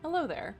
Hello there.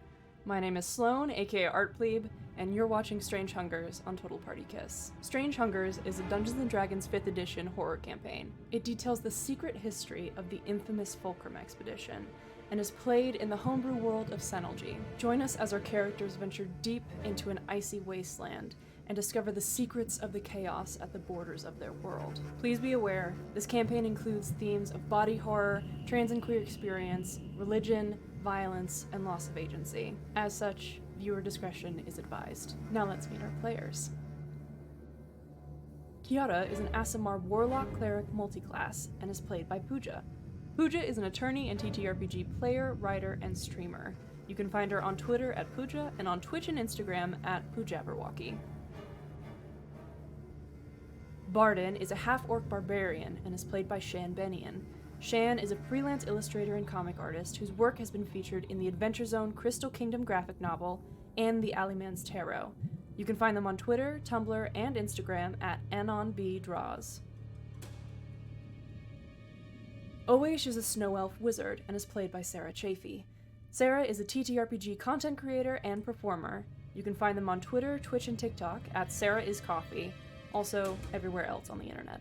My name is Sloan, aka Art Plebe, and you're watching Strange Hungers on Total Party Kiss. Strange Hungers is a Dungeons & Dragons 5th edition horror campaign. It details the secret history of the infamous Fulcrum Expedition, and is played in the homebrew world of Senelji. Join us as our characters venture deep into an icy wasteland and discover the secrets of the chaos at the borders of their world. Please be aware, this campaign includes themes of body horror, trans and queer experience, religion, violence, and loss of agency. As such, viewer discretion is advised. Now let's meet our players. Kiara is an Aasimar Warlock Cleric multiclass and is played by Pooja. Pooja is an attorney and TTRPG player, writer, and streamer. You can find her on Twitter at Pooja and on Twitch and Instagram at Poojabberwocky. Barden is a half-orc barbarian and is played by Shan Benian. Shan is a freelance illustrator and comic artist whose work has been featured in the Adventure Zone Crystal Kingdom graphic novel and the Alleyman's Tarot. You can find them on Twitter, Tumblr, and Instagram at AnonBDraws. Owesh is a snow elf wizard and is played by Sarah Chafee. Sarah is a TTRPG content creator and performer. You can find them on Twitter, Twitch, and TikTok at SarahIsCoffee, also everywhere else on the internet.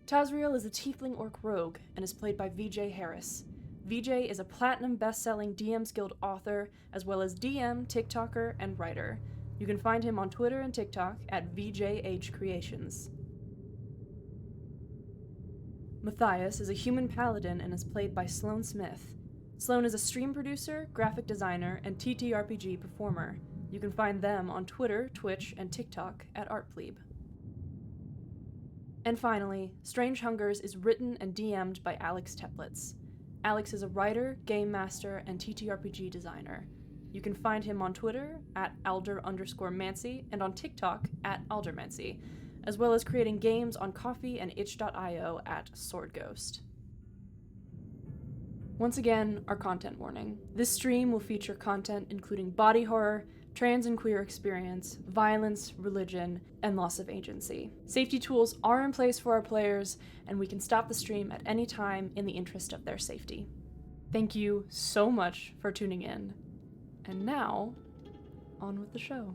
Tazriel is a tiefling orc rogue and is played by VJ Harris. VJ is a platinum best-selling DM's Guild author, as well as DM, TikToker, and writer. You can find him on Twitter and TikTok at VJH Creations. Matthias is a human paladin and is played by Sloan Smith. Sloan is a stream producer, graphic designer, and TTRPG performer. You can find them on Twitter, Twitch, and TikTok at ArtPlebe. And finally, Strange Hungers is written and DM'd by Alex Teplitz. Alex is a writer, game master, and TTRPG designer. You can find him on Twitter at Alder_Mancy and on TikTok at Aldermancy, as well as creating games on Ko-fi and itch.io at Swordghost. Once again, our content warning. This stream will feature content including body horror, trans and queer experience, violence, religion, and loss of agency. Safety tools are in place for our players, and we can stop the stream at any time in the interest of their safety. Thank you so much for tuning in. And now, on with the show.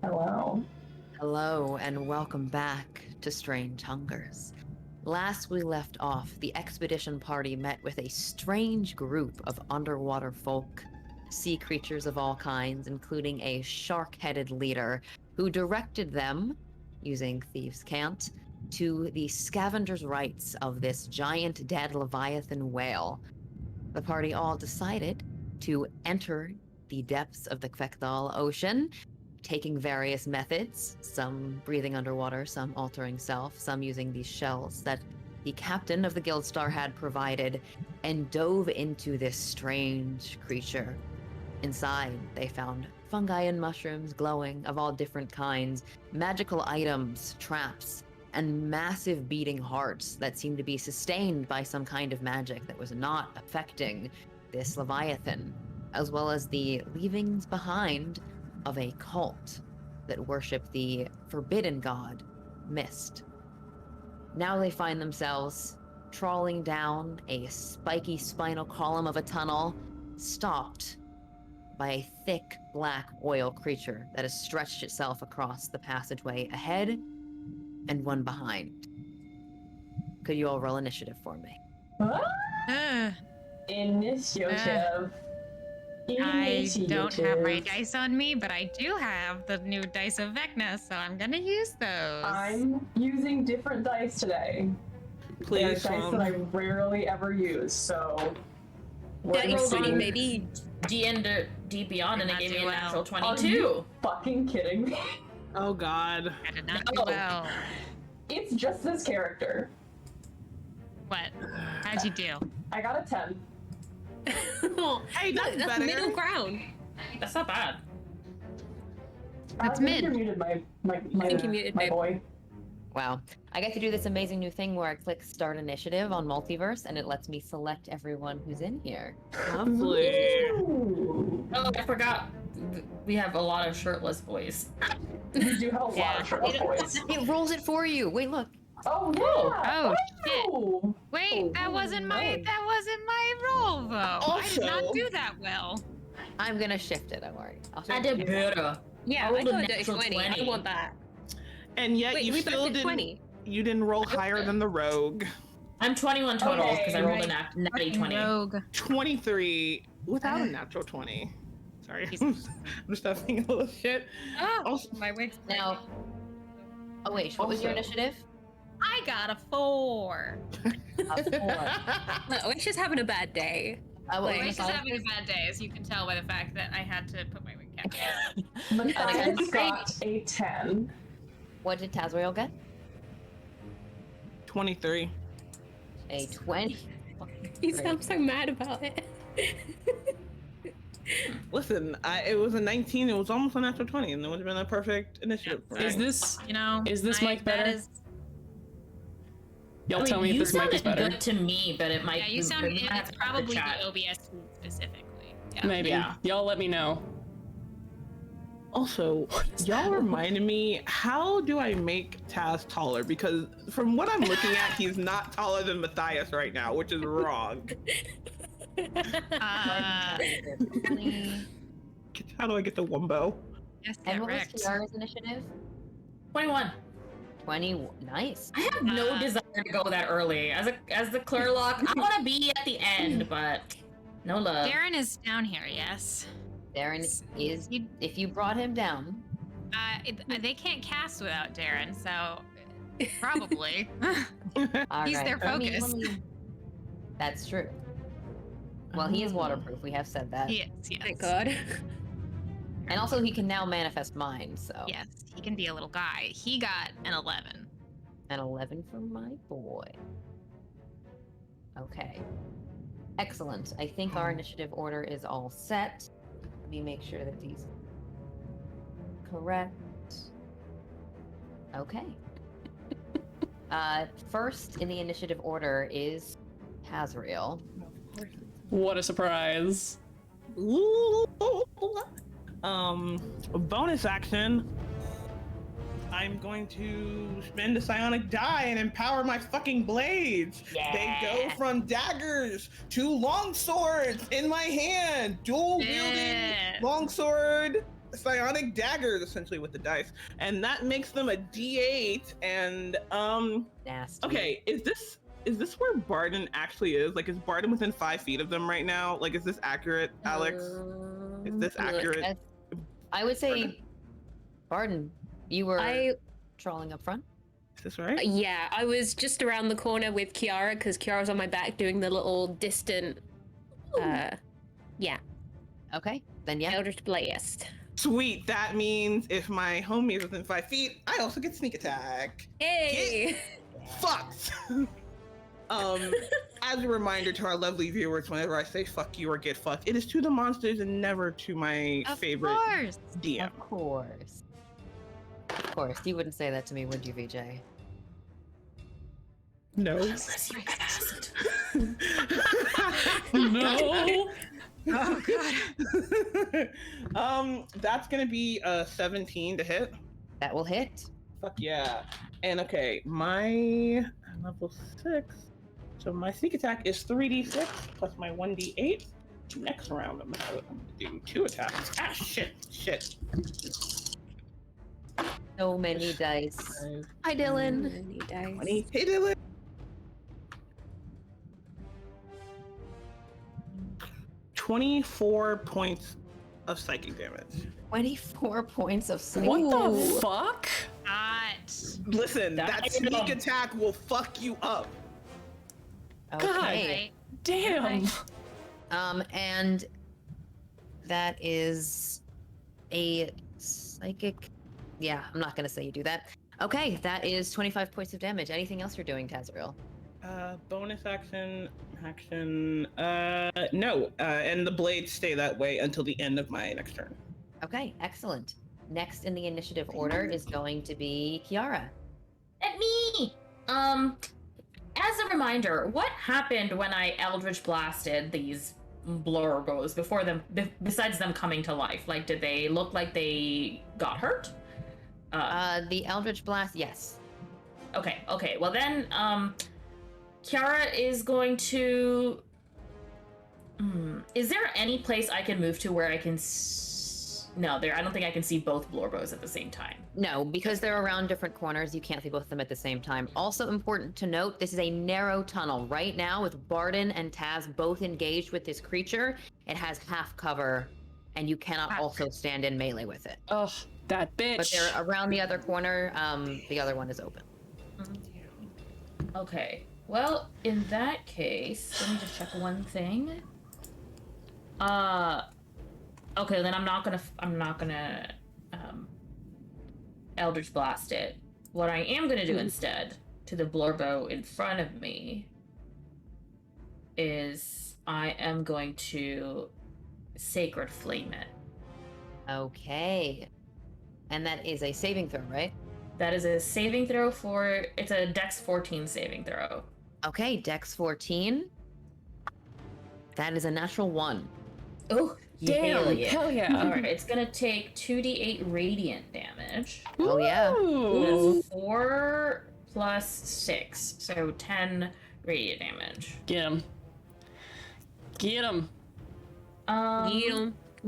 Hello. Hello, and welcome back to Strange Hungers. Last we left off, the expedition party met with a strange group of underwater folk, sea creatures of all kinds, including a shark-headed leader who directed them, using Thieves' Cant, to the scavenger's rights of this giant dead leviathan whale. The party all decided to enter the depths of the Kvekdal Ocean, taking various methods, some breathing underwater, some altering self, some using these shells that the captain of the Guildstar had provided, and dove into this strange creature. Inside, they found fungi and mushrooms glowing of all different kinds, magical items, traps, and massive beating hearts that seemed to be sustained by some kind of magic that was not affecting this Leviathan, as well as the leavings behind of a cult that worshipped the forbidden god, Mist. Now they find themselves trawling down a spiky spinal column of a tunnel, stopped by a thick black oil creature that has stretched itself across the passageway ahead and one behind. Could you all roll initiative for me? Initiative. I don't have my dice on me, but I do have the new dice of Vecna, so I'm gonna use those. I'm using different dice today. They're Please, dice that I rarely ever use, so... Yeah, you rolled see, on maybe D Beyond, and it Not gave me do a well. natural Are 22. you fucking kidding me? Oh god. I did not No. do well. It's just this character. What? How'd you do? I got a 10. Hey, that's better. middle ground. That's not bad. That's I think mid. you muted my think you muted my my- boy. Wow. I get to do this amazing new thing where I click start initiative on Multiverse and it lets me select everyone who's in here. Lovely. Ooh. Oh, I forgot. We have a lot of shirtless boys. You do have a lot Yeah. of shirtless boys. It rolls it for you. Wait, look. Oh, yeah! Oh, shit. Oh. Wait, that wasn't my nice. roll though. I did not Also- do that well. I'm gonna shift it, don't worry. I'll I shift did it. better. Yeah, I rolled I a got a natural 20. 20. I want that. And yet Wait, you we still both did didn't 20. you didn't roll higher than the rogue. I'm 21 total because I rolled Okay. a natty 20. Rogue. 23 without a natural 20. Sorry. I'm just having a little shit. Oh, Also, my wig's Now, oh wait, what was your Also- initiative? I got a 4. A 4. No, it's just having a bad day. What Like- was Grace is Matthias? having a bad day, as you can tell by the fact that I had to put my wig cap on. Matthias got a 10. What did Tazriel get? 23. A 20. You sound so mad about it. Listen, it was a 19, it was almost a natural 20, and it would have been a perfect initiative. for Is me. this You know, Is this mic that better? is- Y'all I mean, tell me if you this mic is sounded better. good to me, but it might. yeah, you we sound. might have It's to have the probably chat. the OBS tool specifically. Yeah. Maybe. Yeah. Y'all let me know. Also, y'all reminded me, how do I make Taz taller? Because from what I'm looking at, he's not taller than Matthias right now, which is wrong. Uh, 20. How do I get the wumbo? yes, And what was correct. Kiara's initiative? 21. 20. Nice. I have no desire to go that early. As the Clearlock, I want to be at the end, but no love. Darren is down here. Yes. Darren is, if you brought him down, They can't cast without Darren, so probably. all He's right, their focus. That's true. Well, he is waterproof. We have said that. Yes. Yes. Thank God. And also, he can now manifest mind, so. Yes, he can be a little guy. He got an 11. An 11 for my boy. Okay. Excellent. I think our initiative order is all set. Let me make sure that these correct. Okay. First in the initiative order is Tazriel. What a surprise. Bonus action. I'm going to spend a psionic die and empower my fucking blades. They go from daggers to long swords in my hand. Dual wielding Yeah. longsword, psionic daggers essentially with the dice. And that makes them a D8 and Nasty. okay, is this where Barden actually is? Like, is Barden within 5 feet of them right now? Like, is this accurate, Alex? Is this accurate? That's- I would say, Barden, you were trolling up front. Is this right? Yeah, I was just around the corner with Kiara because Kiara was on my back doing the little distant, yeah, Okay, then yeah. Eldritch Blast. Sweet. That means if my homie is within 5 feet, I also get sneak attack. Hey! Fucked. As a reminder to our lovely viewers, whenever I say fuck you or get fucked, it is to the monsters and never to my Of favorite course. DM. Of course. Of course. You wouldn't say that to me, would you, VJ? No. No. Oh god. That's gonna be a 17 to hit. That will hit. Fuck yeah. And okay, my level 6. So my sneak attack is 3d6 plus my 1d8. Next round, I'm gonna do 2 attacks. Ah, shit. So many dice. Hi, Dylan. Many dice. 20. Hey, Dylan. 24 points of psychic damage. 24 points of psychic. What the fuck? Hot. Listen, that Damn. sneak attack will fuck you up. Okay. Damn. And that is a psychic. Yeah, I'm not gonna say you do that. Okay, that is 25 points of damage. Anything else you're doing, Tazriel? Bonus action. No. And the blades stay that way until the end of my next turn. Okay, excellent. Next in the initiative order is going to be Kiara. At me! As a reminder, what happened when I Eldritch blasted these blorgos before them, besides them coming to life? Like, did they look like they got hurt? The Eldritch Blast, yes. Okay. Well then, Kiara is going to... Is there any place I can move to where I can... No, I don't think I can see both Blorbos at the same time. No, because they're around different corners, you can't see both of them at the same time. Also important to note, this is a narrow tunnel. Right now, with Barden and Taz both engaged with this creature, it has half cover, and you cannot also stand in melee with it. Ugh, that bitch. But they're around the other corner, the other one is open. Okay. Well, in that case, let me just check one thing. Okay, then I'm not gonna Eldritch Blast it. What I am gonna do instead to the Blorbo in front of me is I am going to Sacred Flame it. Okay. And that is a saving throw, right? That is a saving throw it's a Dex 14 saving throw. Okay, Dex 14. That is a natural 1. Oh, Damn, hell yeah. Alright, it's gonna take 2d8 radiant damage. Oh yeah. Ooh. That's 4 plus 6, so 10 radiant damage. Get him. Get him.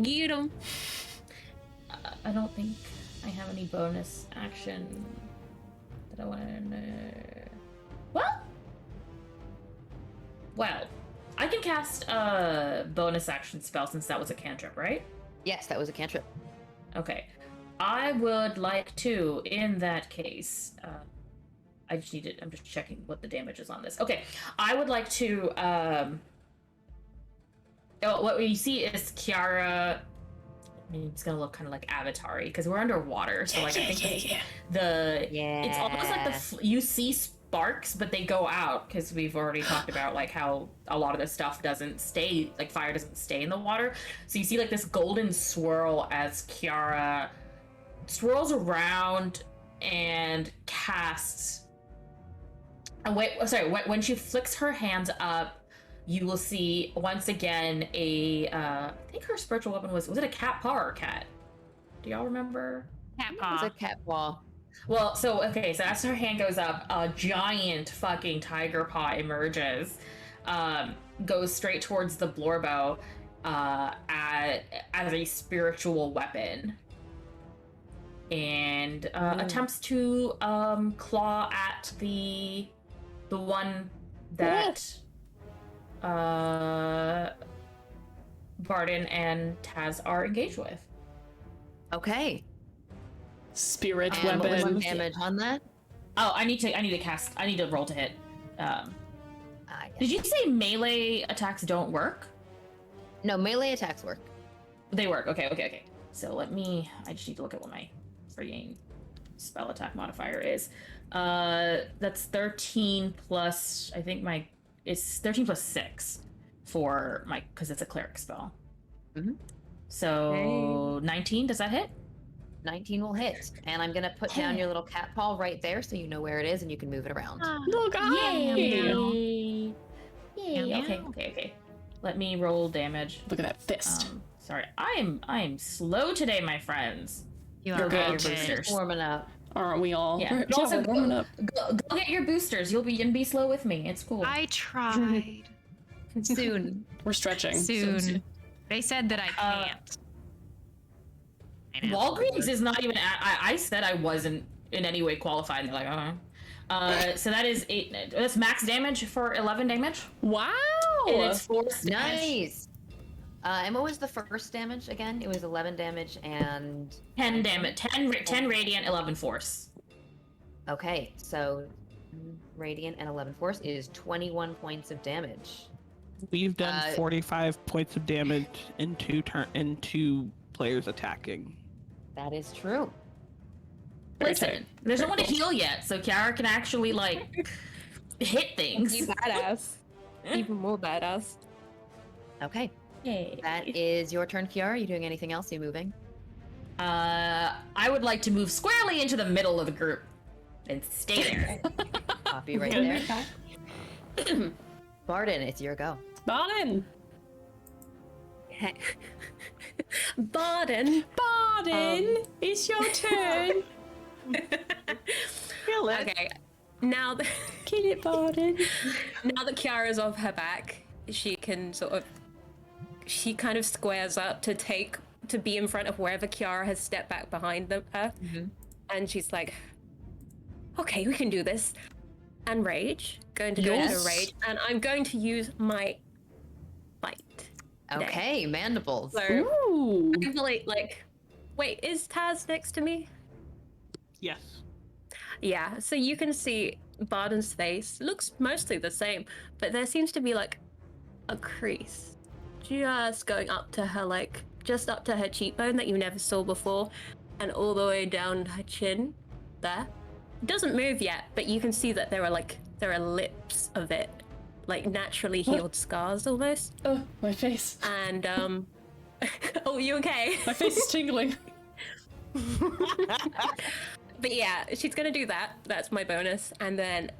Get him. I don't think I have any bonus action that I want to. Well, I can cast a bonus action spell since that was a cantrip, right? Yes, that was a cantrip. Okay. I would like to, in that case, I'm just checking what the damage is on this. Okay. I would like to, what we see is Kiara. I mean, it's gonna look kind of like Avatar-y because we're underwater, so like I think it's almost like you see sparks, but they go out because we've already talked about like how a lot of this stuff doesn't stay, like fire doesn't stay in the water. So you see like this golden swirl as Kiara swirls around and casts. When she flicks her hands up, you will see once again I think her spiritual weapon was it a cat paw or a cat? Do y'all remember? Cat It paw. was a cat paw. Well, so as her hand goes up, a giant fucking tiger paw emerges, goes straight towards the Blorbo as a spiritual weapon, and attempts to claw at the one that Barden and Taz are engaged with. Okay. Spirit And what was the weapon. damage on that? Oh, I need to roll to hit. Yes. Did you say melee attacks don't work? No, melee attacks work. They work. Okay. So I just need to look at what my freaking spell attack modifier is. That's 13 plus, I think it's 13 plus 6 for because it's a cleric spell. Mhm. So 19, does that hit? 19 will hit. And I'm going to put down your little cat paw right there so you know where it is and you can move it around. Little guy. Yay! Okay. Let me roll damage. Look at that fist. Sorry, I am slow today, my friends. You You're are good. good. Just warming up. Aren't we all? Yeah. We're, But also, we're warming up. go get your boosters. You'll be slow with me. It's cool. I tried. Soon. We're stretching. Soon. They said that I can't. I know. Walgreens is not even. I said I wasn't in any way qualified. And they're like, so that is 8. That's max damage for 11 damage. Wow. And it's force damage. Nice. And what was the first damage again? It was 11 damage and 10 damage. 10 radiant, 11 force. okay, so radiant and 11 force is 21 points of damage. We've done 45 points of damage in two players attacking. That is true. Listen, there's no one to heal yet, so Kiara can actually like hit things. You badass. Even more badass. Okay, Yay. that is your turn, Kiara. Are you doing anything else? Are you moving? I would like to move squarely into the middle of the group and stay there. Copy right there. Barden, it's your go. Barden. Okay. Barden, it's your turn. Okay. Now that Get it, Barden. now that Kiara's off her back, she kind of squares up to be in front of wherever Kiara has stepped back behind her. And she's like, okay, we can do this. And rage. Going to go into rage. And I'm going to use my bite. Okay, mandibles. So Ooh. I feel like, wait, is Taz next to me? Yes. Yeah, so you can see Barden's face looks mostly the same, but there seems to be like a crease just going up to her, like just up to her cheekbone that you never saw before, and all the way down her chin there. It doesn't move yet, but you can see that there are lips of it, like naturally healed scars almost. Oh, my face. And oh, you okay? My face is tingling. But yeah, she's gonna do that. That's my bonus. And then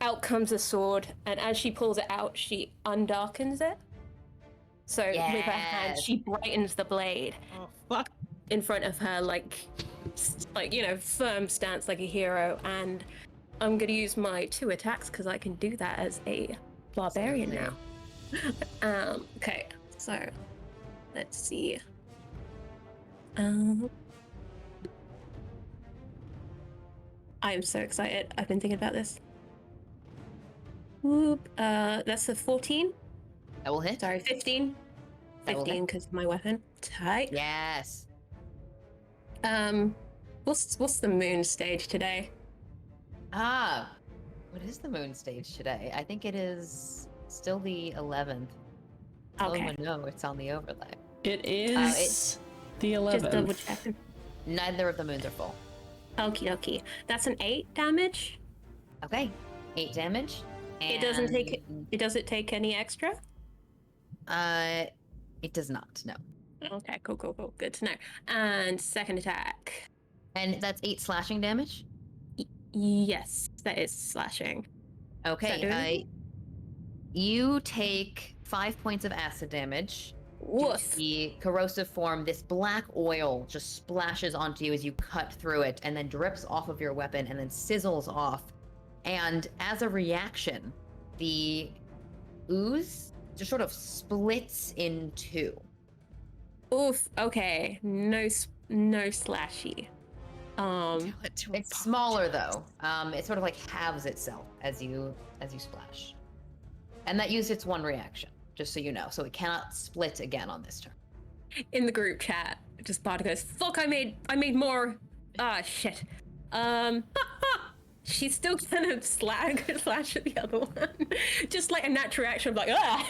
out comes a sword, and as she pulls it out, she undarkens it. So with her hand, Yes. she brightens the blade Oh fuck. in front of her, like firm stance like a hero. And I'm gonna use my 2 attacks because I can do that as a barbarian now. Okay, so let's see. I'm so excited. I've been thinking about this. Whoop. That's a 14. That will hit. Sorry, 15. That will 15 hit. because of my weapon. Tight. Yes. What's the moon stage today? What is the moon stage today? I think it is still the 11th. Okay. Oh no, it's on the overlay. It is the 11th. Just double checking. Neither of the moons are full. Okie dokie. That's an 8 damage. Okay, 8 damage. It doesn't take. and- Does it take any extra? It does not. No. Okay, cool. Good to know. And second attack. And that's 8 slashing damage. Yes, that is slashing. Does that do Okay. anything? You take 5 points of acid damage. Due Woof. to the corrosive form, this black oil just splashes onto you as you cut through it, and then drips off of your weapon, and then sizzles off. And as a reaction, the ooze just sort of splits in 2. Oof. Okay. No slashy. It's smaller though. It sort of like halves itself as you splash. And that used its 1 reaction, just so you know. So it cannot split again on this turn. In the group chat, just Bart goes, "Fuck! I made more. Ah, shit. She's still gonna slash at the other one, just like a natural reaction of like, ah."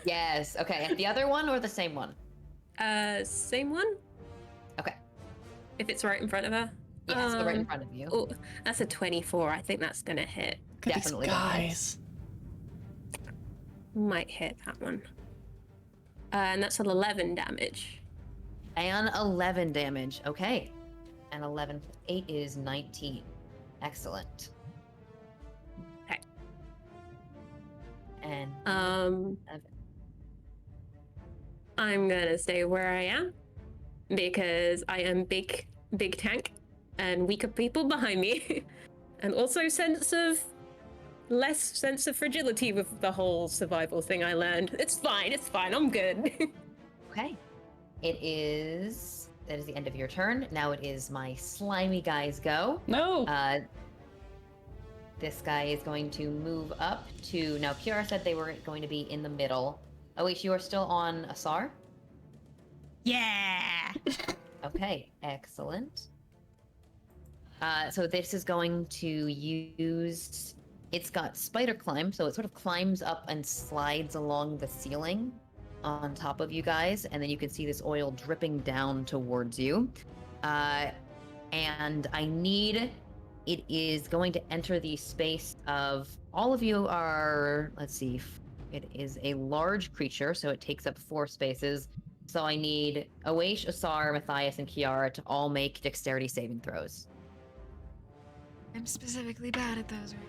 Yes. Okay. The other one or the same one? Same one. Okay. If it's right in front of her. Yes, go right in front of you. Oh, that's a 24. I think that's gonna hit. Look at these Definitely. guys. Might hit that one. And that's an 11 damage. And 11 damage. Okay. And 11 plus 8 is 19. Excellent. Okay. And I'm gonna stay where I am because I am big tank. and weaker people behind me. And also less sense of fragility with the whole survival thing I learned. It's fine, I'm good. Okay. That is the end of your turn. Now it is my slimy guy's go. No. This guy is going to move up to... Now, Kiara said they were going to be in the middle. Oh, wait, you are still on Asar? Yeah. Okay, excellent. So this is going to use... It's got spider climb, so it sort of climbs up and slides along the ceiling on top of you guys, and then you can see this oil dripping down towards you. And I need... It is going to enter the space of... All of you are... Let's see. It is a large creature, so it takes up 4 spaces. So I need Awaish, Asar, Matthias, and Kiara to all make dexterity saving throws. I'm specifically bad at those right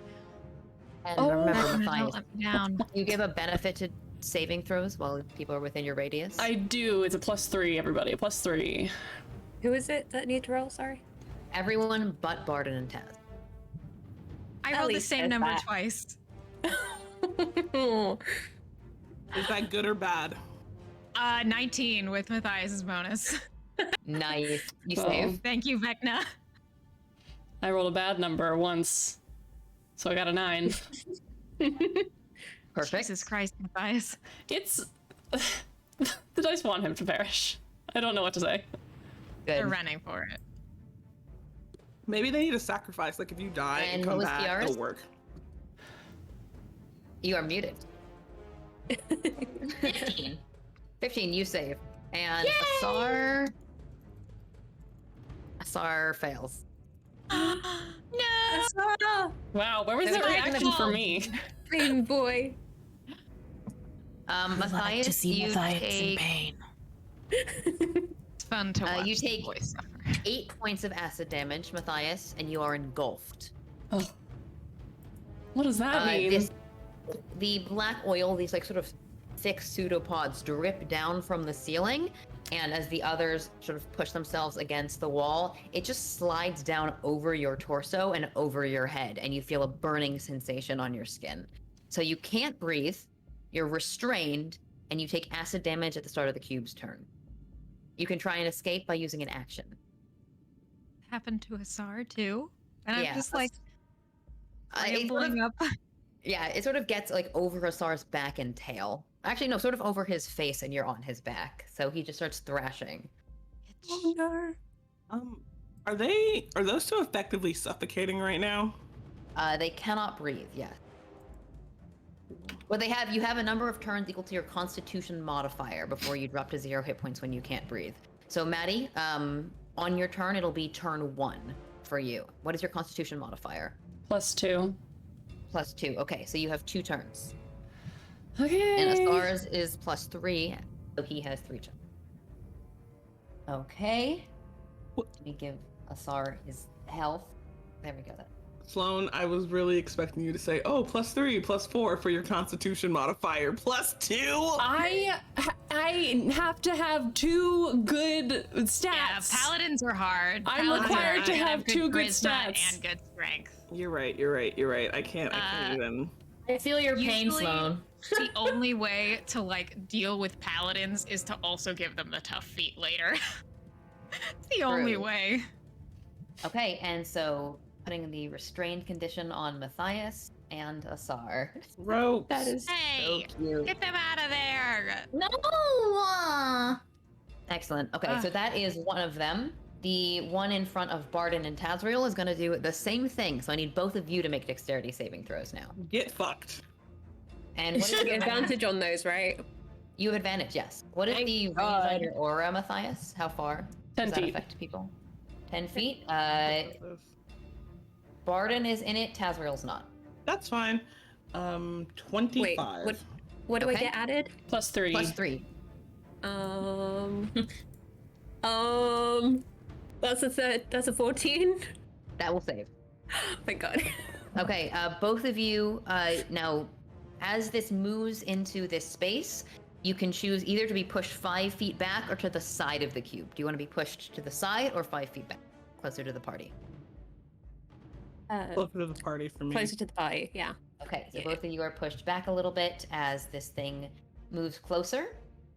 And now. remember, Matthias, Don't let me down. you give a benefit to saving throws while people are within your radius. I do. It's a +3, everybody. A +3. Who is it that need to roll? Sorry. Everyone but Barden and Taz. I At rolled the least same there's number that. twice. Is that good or bad? 19 with Matthias's bonus. Nice. You Oh. save. Thank you, Vecna. I rolled a bad number once, so I got a 9. Perfect. Jesus Christ, Matthias. It's... the dice want him to perish. I don't know what to say. They're Good. running for it. Maybe they need a sacrifice. Like if you die and And come what was back, Kiara's? it'll work. You are muted. 15. 15, you save. And Asar fails. No! Wow, where was There's the a reaction for me? Green boy. Matthias, you take pain. It's fun to watch. you take the boy suffer. 8 points of acid damage, Matthias, and you are engulfed. Oh. What does that mean? The black oil, these like sort of thick pseudopods drip down from the ceiling, and as the others sort of push themselves against the wall, it just slides down over your torso and over your head, and you feel a burning sensation on your skin. So you can't breathe, you're restrained, and you take acid damage at the start of the cube's turn. You can try and escape by using an action. Happened to Asar too. And Yeah. I'm just like It sort of- rambling up. Yeah, it sort of gets like over Asar's back and tail. Actually, no, sort of over his face, and you're on his back. So he just starts thrashing. Are those two effectively suffocating right now? They cannot breathe, yes. What they have, you have a number of turns equal to your Constitution modifier before you drop to 0 hit points when you can't breathe. So Maddie, on your turn, it'll be turn 1 for you. What is your Constitution modifier? +2. +2. Okay, so you have 2 turns. Okay. And Asar's is +3, so he has 3 turns. Okay. Let me give Asar his health. There we go. Sloan, I was really expecting you to say, oh, +3, +4 for your Constitution modifier, +2. I have to have 2 good stats. Yeah, paladins are hard. I'm Paladins required are to hard. have Good 2 good charisma stats. and good strength. You're right. I can't even. I feel your pain, Usually- Sloan. The only way to like deal with paladins is to also give them the tough feat later. It's the only True. way. Okay, and so putting the restrained condition on Matthias and Asar. Ropes. That is Hey, So cute. get them out of there. No! Excellent. Okay, so that is one of them. The one in front of Barden and Tazriel is going to do the same thing, so I need both of you to make dexterity saving throws now. Get fucked. And what is your advantage on those, right? You have advantage, yes. What is Thank the range God. on your aura, Matthias? How far 10 does that feet. affect people? 10 feet? Barden is in it, Tazriel's not. That's fine. 25. What do I Okay. get added? +3. +3. That's a 14. That will save. Thank God. Okay, both of you, now, as this moves into this space, you can choose either to be pushed 5 feet back or to the side of the cube. Do you want to be pushed to the side or 5 feet back? closer to the party? Closer to the party for me. Closer to the party, yeah. Okay, so both of you are pushed back a little bit as this thing moves closer.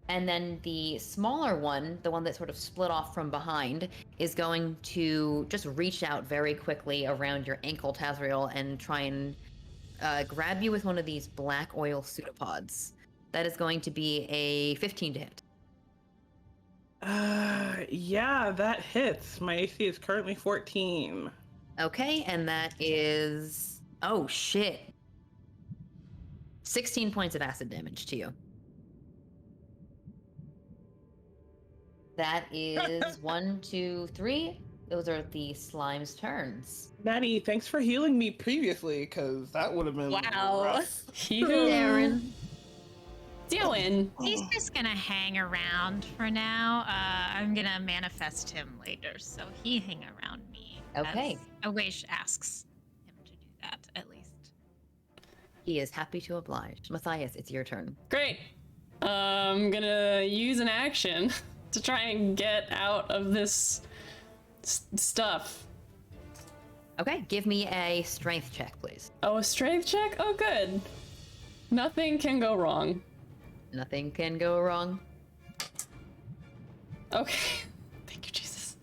And then the smaller one, the one that sort of split off from behind, is going to just reach out very quickly around your ankle, Tazriel, and try and grab you with one of these black oil pseudopods. That is going to be a 15 to hit. Yeah, that hits. My AC is currently 14. Okay, and that is... Oh, shit. 16 points of acid damage to you. That is 1, 2, 3. Those are the slime's turns. Maddie, thanks for healing me previously, because that would have been rough. Darren. Doing. He's just gonna hang around for now. I'm gonna manifest him later, so he hang around me. Okay. As Awash asks him to do that, at least. He is happy to oblige. Matthias, it's your turn. Great. I'm gonna use an action to try and get out of this stuff. Okay, give me a strength check, please. Oh, a strength check? Oh, good. Nothing can go wrong. Nothing can go wrong. Okay. Thank you, Jesus.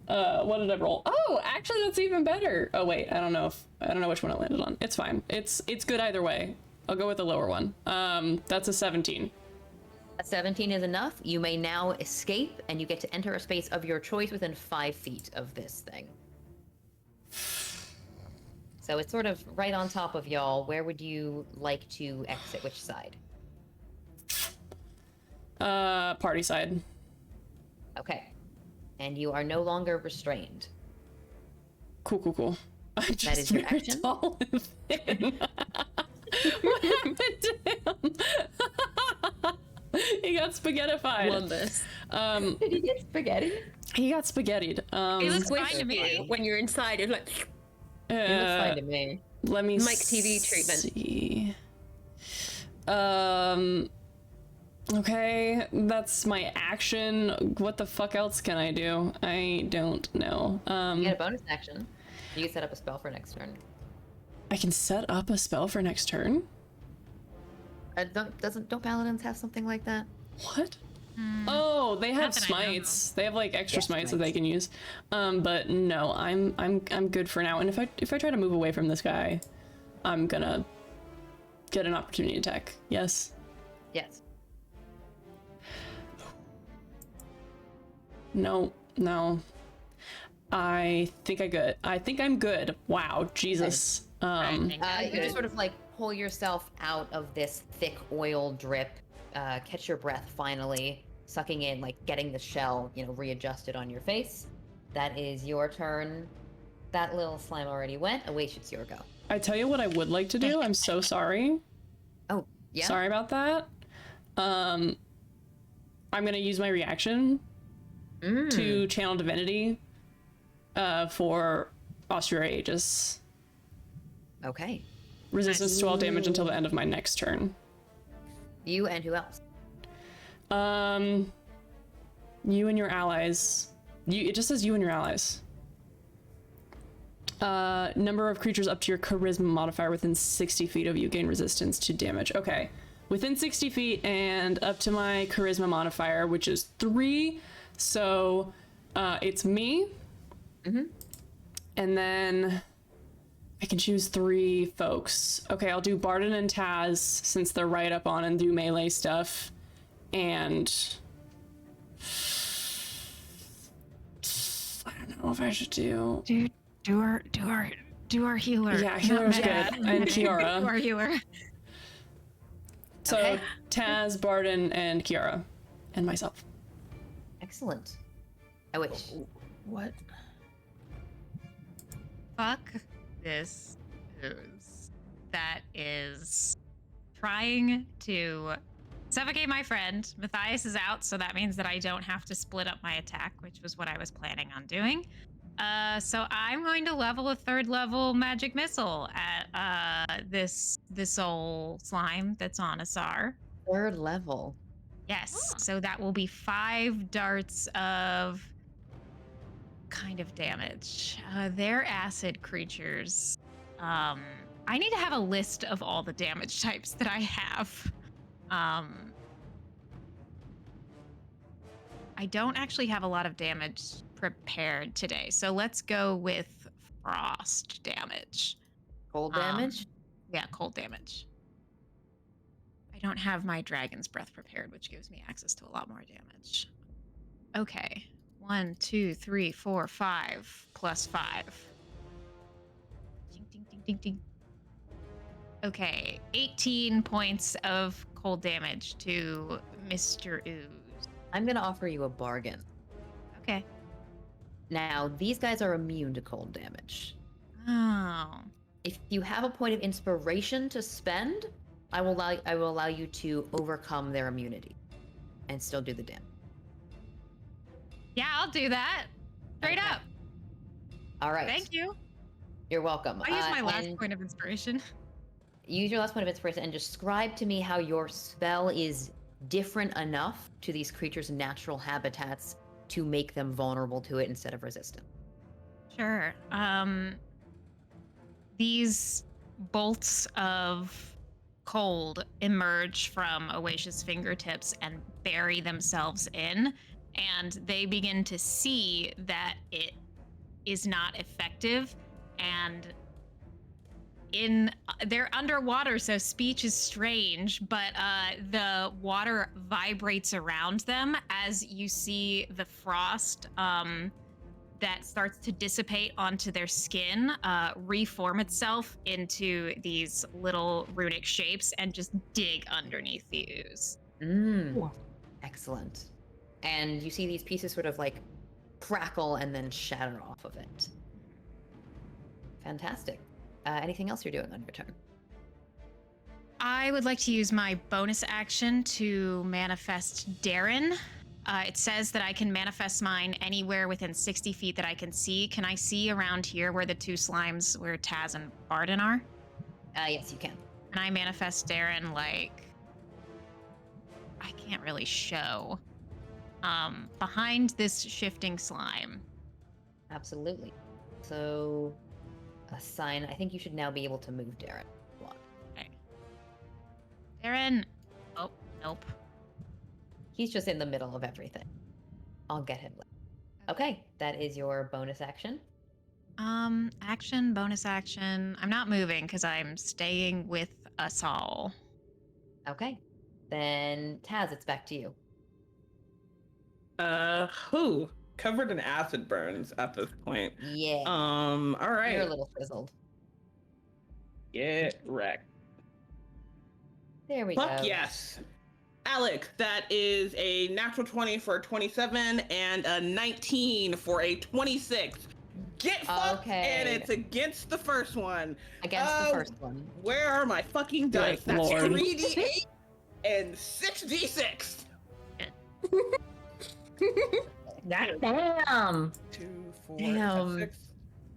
What did I roll? Oh, actually, that's even better. Oh, wait, I don't know which one it landed on. It's fine. It's good either way. I'll go with the lower one. That's a 17. A 17 is enough. You may now escape, and you get to enter a space of your choice within 5 feet of this thing. So it's sort of right on top of y'all. Where would you like to exit? Which side? Party side. Okay. And you are no longer restrained. Cool. I'm just That is your very action? tall and thin. What happened to him? He got spaghettified. Wonders. Did he get spaghetti? He got spaghettied. It looks fine to me. When you're inside, it's like It looks fine to me. Let me Mike TV treatment. see. Okay, that's my action. What the fuck else can I do? I don't know. You get a bonus action. You can set up a spell for next turn. I can set up a spell for next turn? Don't paladins have something like that? What? Oh, they have Not that I know smites. They have like extra Yeah, smites that they smites. can use. But no, I'm good for now. And if I try to move away from this guy, I'm gonna get an opportunity attack. Yes. Yes. No. I think I'm good. Wow, Jesus. You just sort of like pull yourself out of this thick oil drip, catch your breath finally, sucking in, like getting the shell, readjusted on your face. That is your turn. That little slime already went. Awash, it's your go. I tell you what I would like to do. I'm so sorry. Oh, yeah? Sorry about that. I'm gonna use my reaction to channel divinity for Austria Aegis. Okay. Resistance to all damage until the end of my next turn. You and who else? You and your allies. It just says you and your allies. Number of creatures up to your charisma modifier within 60 feet of you gain resistance to damage. Okay. Within 60 feet and up to my charisma modifier, which is 3. So it's me. Mm-hmm. And then I can choose 3 folks. Okay, I'll do Barden and Taz since they're right up on and do melee stuff. And I don't know if I should do Do our healer. Yeah, healer's good. And Kiara. Do our healer. So Okay. Taz, Barden, and Kiara. And myself. Excellent. Awash. What? Fuck this ooze that is trying to suffocate my friend. Matthias is out, so that means that I don't have to split up my attack, which was what I was planning on doing. So I'm going to level a 3rd level magic missile at this old slime that's on Asar. 3rd level. Yes, so that will be 5 darts of kind of damage. They're acid creatures. I need to have a list of all the damage types that I have. I don't actually have a lot of damage prepared today, so let's go with frost damage. Cold damage? Yeah, cold damage. I don't have my dragon's breath prepared, which gives me access to a lot more damage. Okay. 1, 2, 3, 4, 5 plus 5. Ding, ding, ding, ding, ding. Okay, 18 points of cold damage to Mr. Ooze. I'm going to offer you a bargain. Okay. Now, these guys are immune to cold damage. Oh. If you have a point of inspiration to spend, I will allow you to overcome their immunity and still do the damage. Yeah, I'll do that. Straight Okay. up. All right. Thank you. You're welcome. I'll use my last and point of inspiration. Use your last point of inspiration and describe to me how your spell is different enough to these creatures' natural habitats to make them vulnerable to it instead of resistant. Sure. These bolts of cold emerge from Oasia's fingertips and bury themselves in, and they begin to see that it is not effective, and they're underwater, so speech is strange, but the water vibrates around them as you see the frost that starts to dissipate onto their skin reform itself into these little runic shapes and just dig underneath the ooze. Excellent. And you see these pieces sort of like crackle and then shatter off of it. Fantastic. Anything else you're doing on your turn? I would like to use my bonus action to manifest Darren. It says that I can manifest mine anywhere within 60 feet that I can see. Can I see around here where the two slimes, where Taz and Barden are? Yes, you can. And I manifest Darren, like, I can't really show. Behind this shifting slime. Absolutely. So, assign. I think you should now be able to move Darren. Okay. Darren. Oh, nope. He's just in the middle of everything. I'll get him later. Okay, that is your bonus action. Action, bonus action. I'm not moving because I'm staying with us all. Okay. Then Taz, it's back to you. Who? Covered in acid burns at this point. Yeah. All right. You're a little frizzled. Get wrecked. There we go. Fuck yes. Alex, that is a natural 20 for a 27 and a 19 for a 26. Get fucked, Okay. and it's against the first one. Against the first one. Where are my fucking dice? Good That's Lord. 3d8 and 6d6. Damn. 2, 4, Damn. 6.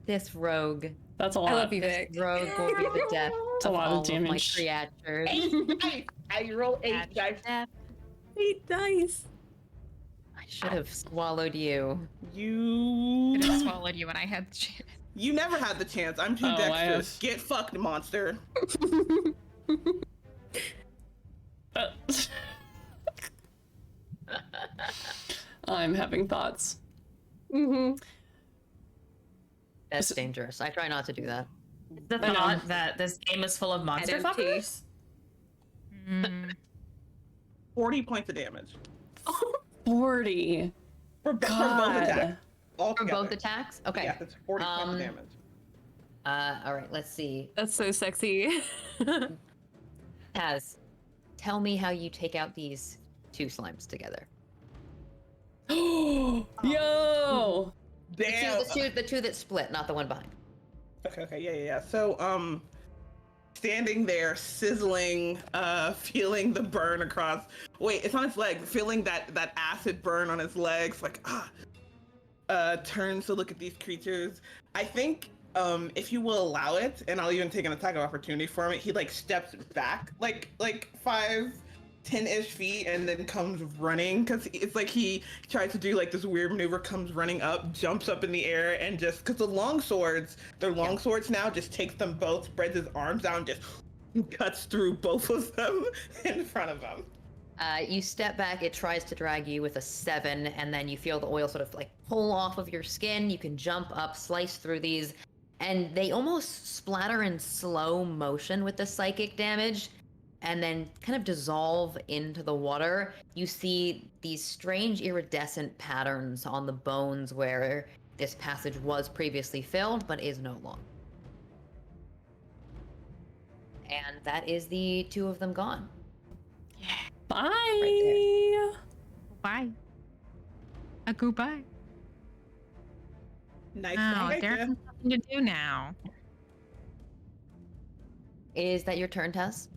This rogue. That's a lot. I love you, Vic. Rogue will be the death It's a of lot of all of my damage. creatures. 8 dice. I roll 8 dice. Death. 8 dice. I should have swallowed you. You. I just swallowed you when I had the chance. You never had the chance. I'm too Oh, I dexterous. have. Get fucked, monster. I'm having thoughts. That's dangerous. I try not to do that. The I know. thought that this game is full of monster fuckers. 40 points of damage. 40. For both God. attacks. All For together. both attacks? Okay. Yeah, that's 40 points of damage. All right, let's see. That's so sexy. Taz, tell me how you take out these two slimes together. Yo! Damn. The two that split, not the one behind. Okay, yeah. So, standing there, sizzling, feeling the burn across. Wait, it's on his leg. Feeling that acid burn on his legs, like turns to look at these creatures. I think, if you will allow it, and I'll even take an attack of opportunity for him. He like steps back, like 5 10-ish feet and then comes running, because it's like he tries to do like this weird maneuver, comes running up, jumps up in the air, and just because they're long swords now, just takes them both, spreads his arms out, and just cuts through both of them in front of him. You step back, it tries to drag you with a 7, and then you feel the oil sort of like pull off of your skin. You can jump up, slice through these, and they almost splatter in slow motion with the psychic damage, and then kind of dissolve into the water. You see these strange iridescent patterns on the bones where this passage was previously filled, but is no longer. And that is the 2 of them gone. Bye. Right Bye. A goodbye. Nice. Oh, Derek has nothing to do now. Is that your turn, Tess?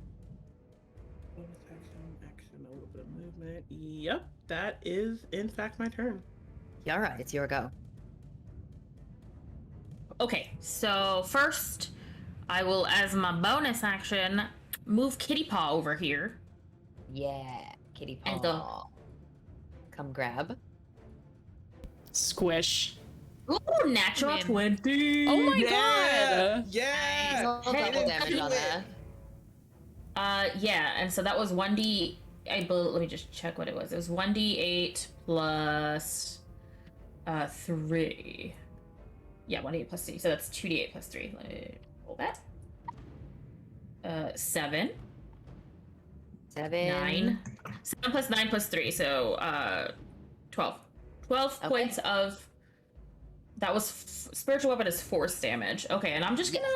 Action, a little bit of movement. Yep, that is in fact my turn. Yara, it's your go. Okay, so first, I will, as my bonus action, move Kitty Paw over here. Yeah, kitty And paw. Come grab. Squish. Ooh, natural Win. 20! Oh my Yeah! god! Yeah! Roll double damage on that. Yeah, and so that was 1d... let me just check what it was. It was 1d8 plus... 3. Yeah, 1d8 plus 3. So that's 2d8 plus 3. Let me roll that. 7. 7. 9. 7 plus 9 plus 3, so 12. 12 Okay. points of... That was spiritual weapon is force damage. Okay, and I'm just gonna...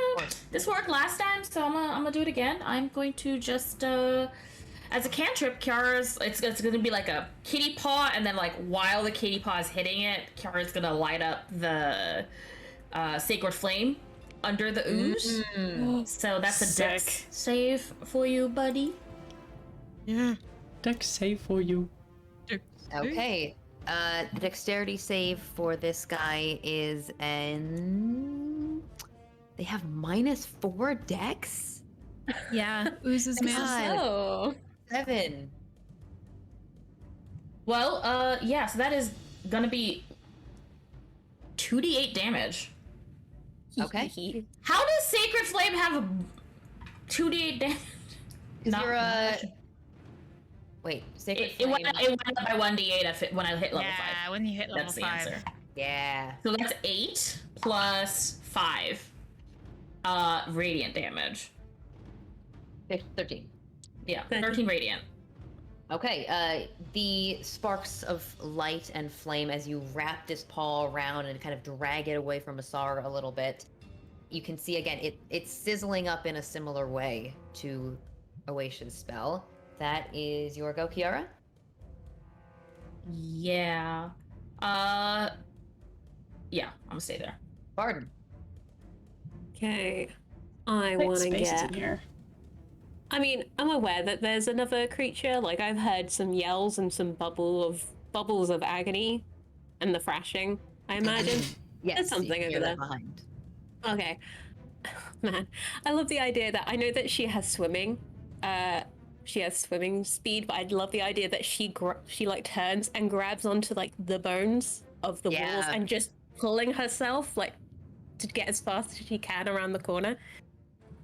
This worked last time, so I'm gonna do it again. I'm going to just... As a cantrip, Kiara's... It's gonna be like a kitty paw, and then like while the kitty paw is hitting it, Kiara's gonna light up the sacred flame under the ooze. So that's a dex Sick. save for you, buddy. Yeah. Dex save for you. Okay. The dexterity save for this guy is they have -4 dex? Yeah. Oozes man. God. Oh. 7. Well, yeah, so that is gonna be 2d8 damage. Okay. How does Sacred Flame have 2d8 damage? Because you're not Wait, Sacred it went Flame. it went up by 1d8 when I hit level 5. Yeah, when you hit level That's the 5. answer. Yeah. So that's 8 plus 5 radiant damage. 13. Yeah, 13 radiant. Okay, the sparks of light and flame as you wrap this paw around and kind of drag it away from Asar a little bit. You can see again, it's sizzling up in a similar way to Oasia's spell. That is your go, Kiara? Yeah. Yeah, I'm gonna stay there. Barden. Okay. I Tight want to spaces get... in here. I mean, I'm aware that there's another creature. Like, I've heard some yells and some bubbles of agony and the thrashing, I imagine. Yes, There's something you over hear that there. behind. Okay. Man, I love the idea that I know that she has swimming. She has swimming speed, but I'd love the idea that she like turns and grabs onto like the bones of the walls Yeah. and just pulling herself like to get as fast as she can around the corner.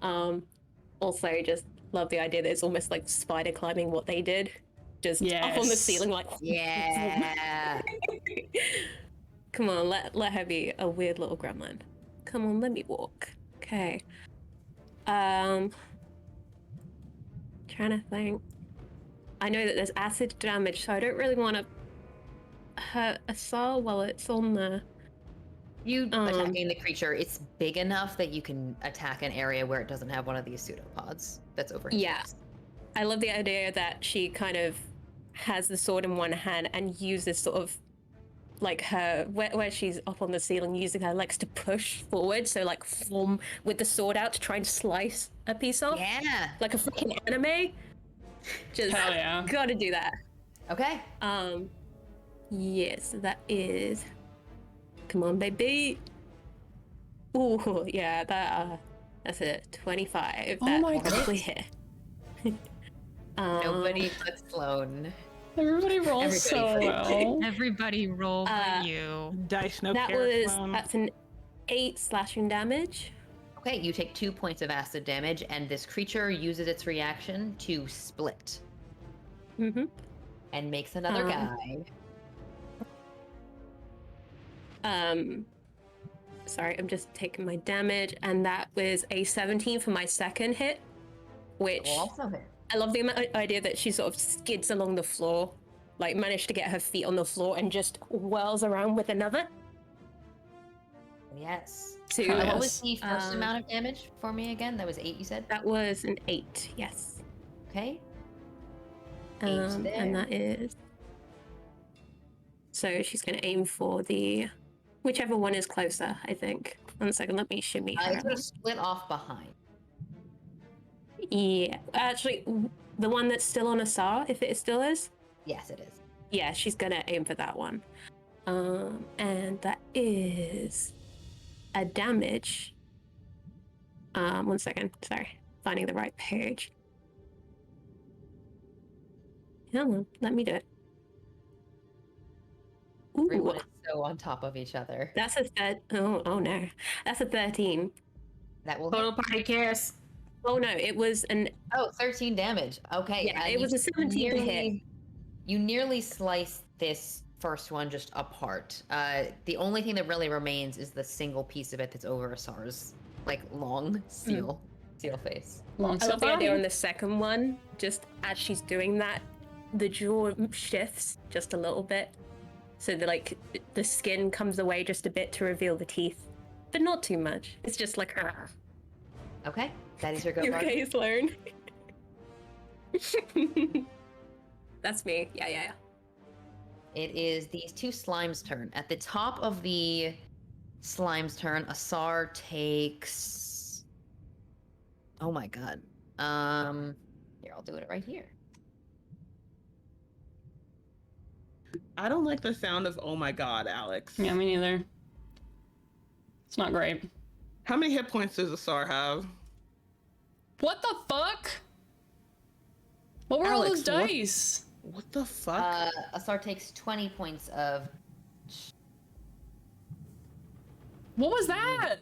Also just love the idea that it's almost like spider climbing what they did. Just up on the Yes. ceiling like Yeah. Come on, let her be a weird little gremlin. Come on, let me walk. Okay. Trying to think. I know that there's acid damage, so I don't really want to hurt Asar while it's on the... You attacking the creature, it's big enough that you can attack an area where it doesn't have one of these pseudopods that's over here. Yeah. I love the idea that she kind of has the sword in one hand and uses sort of like her where she's up on the ceiling using her legs to push forward, so like form with the sword out to try and slice a piece off. Yeah. Like a freaking anime. Just Hell yeah. gotta do that. Okay. Yes, that is. Come on, baby. Ooh, yeah, that's a 25. Oh That my will probably hit. Nobody but Sloan. Everybody rolls so Everybody. well. Everybody roll for you. Dice no That care. was that's an 8 slashing damage. Okay, you take 2 points of acid damage, and this creature uses its reaction to split Mm-hmm. and makes another guy. Sorry, I'm just taking my damage, and that was a 17 for my second hit, which Also hit. I love the idea that she sort of skids along the floor, like managed to get her feet on the floor and just whirls around with another. Yes. To, What was the first amount of damage for me again? That was 8, you said? That was an 8, yes. Okay. And that is. So she's going to aim for the. Whichever one is closer, I think. 1 second, let me shimmy her. It's going to split off behind. Yeah. Actually, the one that's still on Asar, if it still is. Yes, it is. Yeah, she's going to aim for that one. And that is a damage. 1 second, sorry. Finding the right page. Come on, let me do it. Everyone Ooh, is so on top of each other. that's a oh no, that's a 13. That will Total hit. party kiss. Oh no, it was an 13 damage. Okay. yeah, and it was a 17 to hit. You nearly sliced this first one just apart. The only thing that really remains is the single piece of it that's over Asar's, like, long seal face. Long I love the so idea on the second one. Just as she's doing that, the jaw shifts just a little bit, so the the skin comes away just a bit to reveal the teeth, but not too much. It's just like, Okay, that is your go. You Barbie. okay, Sloan? That's me. Yeah. It is these two slimes' turn. At the top of the slime's turn, Asar takes. Oh my god. Here, I'll do it right here. I don't like the sound of "oh my god," Alex. Yeah, me neither. It's not great. How many hit points does Asar have? What the fuck? What were all Alex, those dice? What the fuck? Asar takes 20 points of. What was that?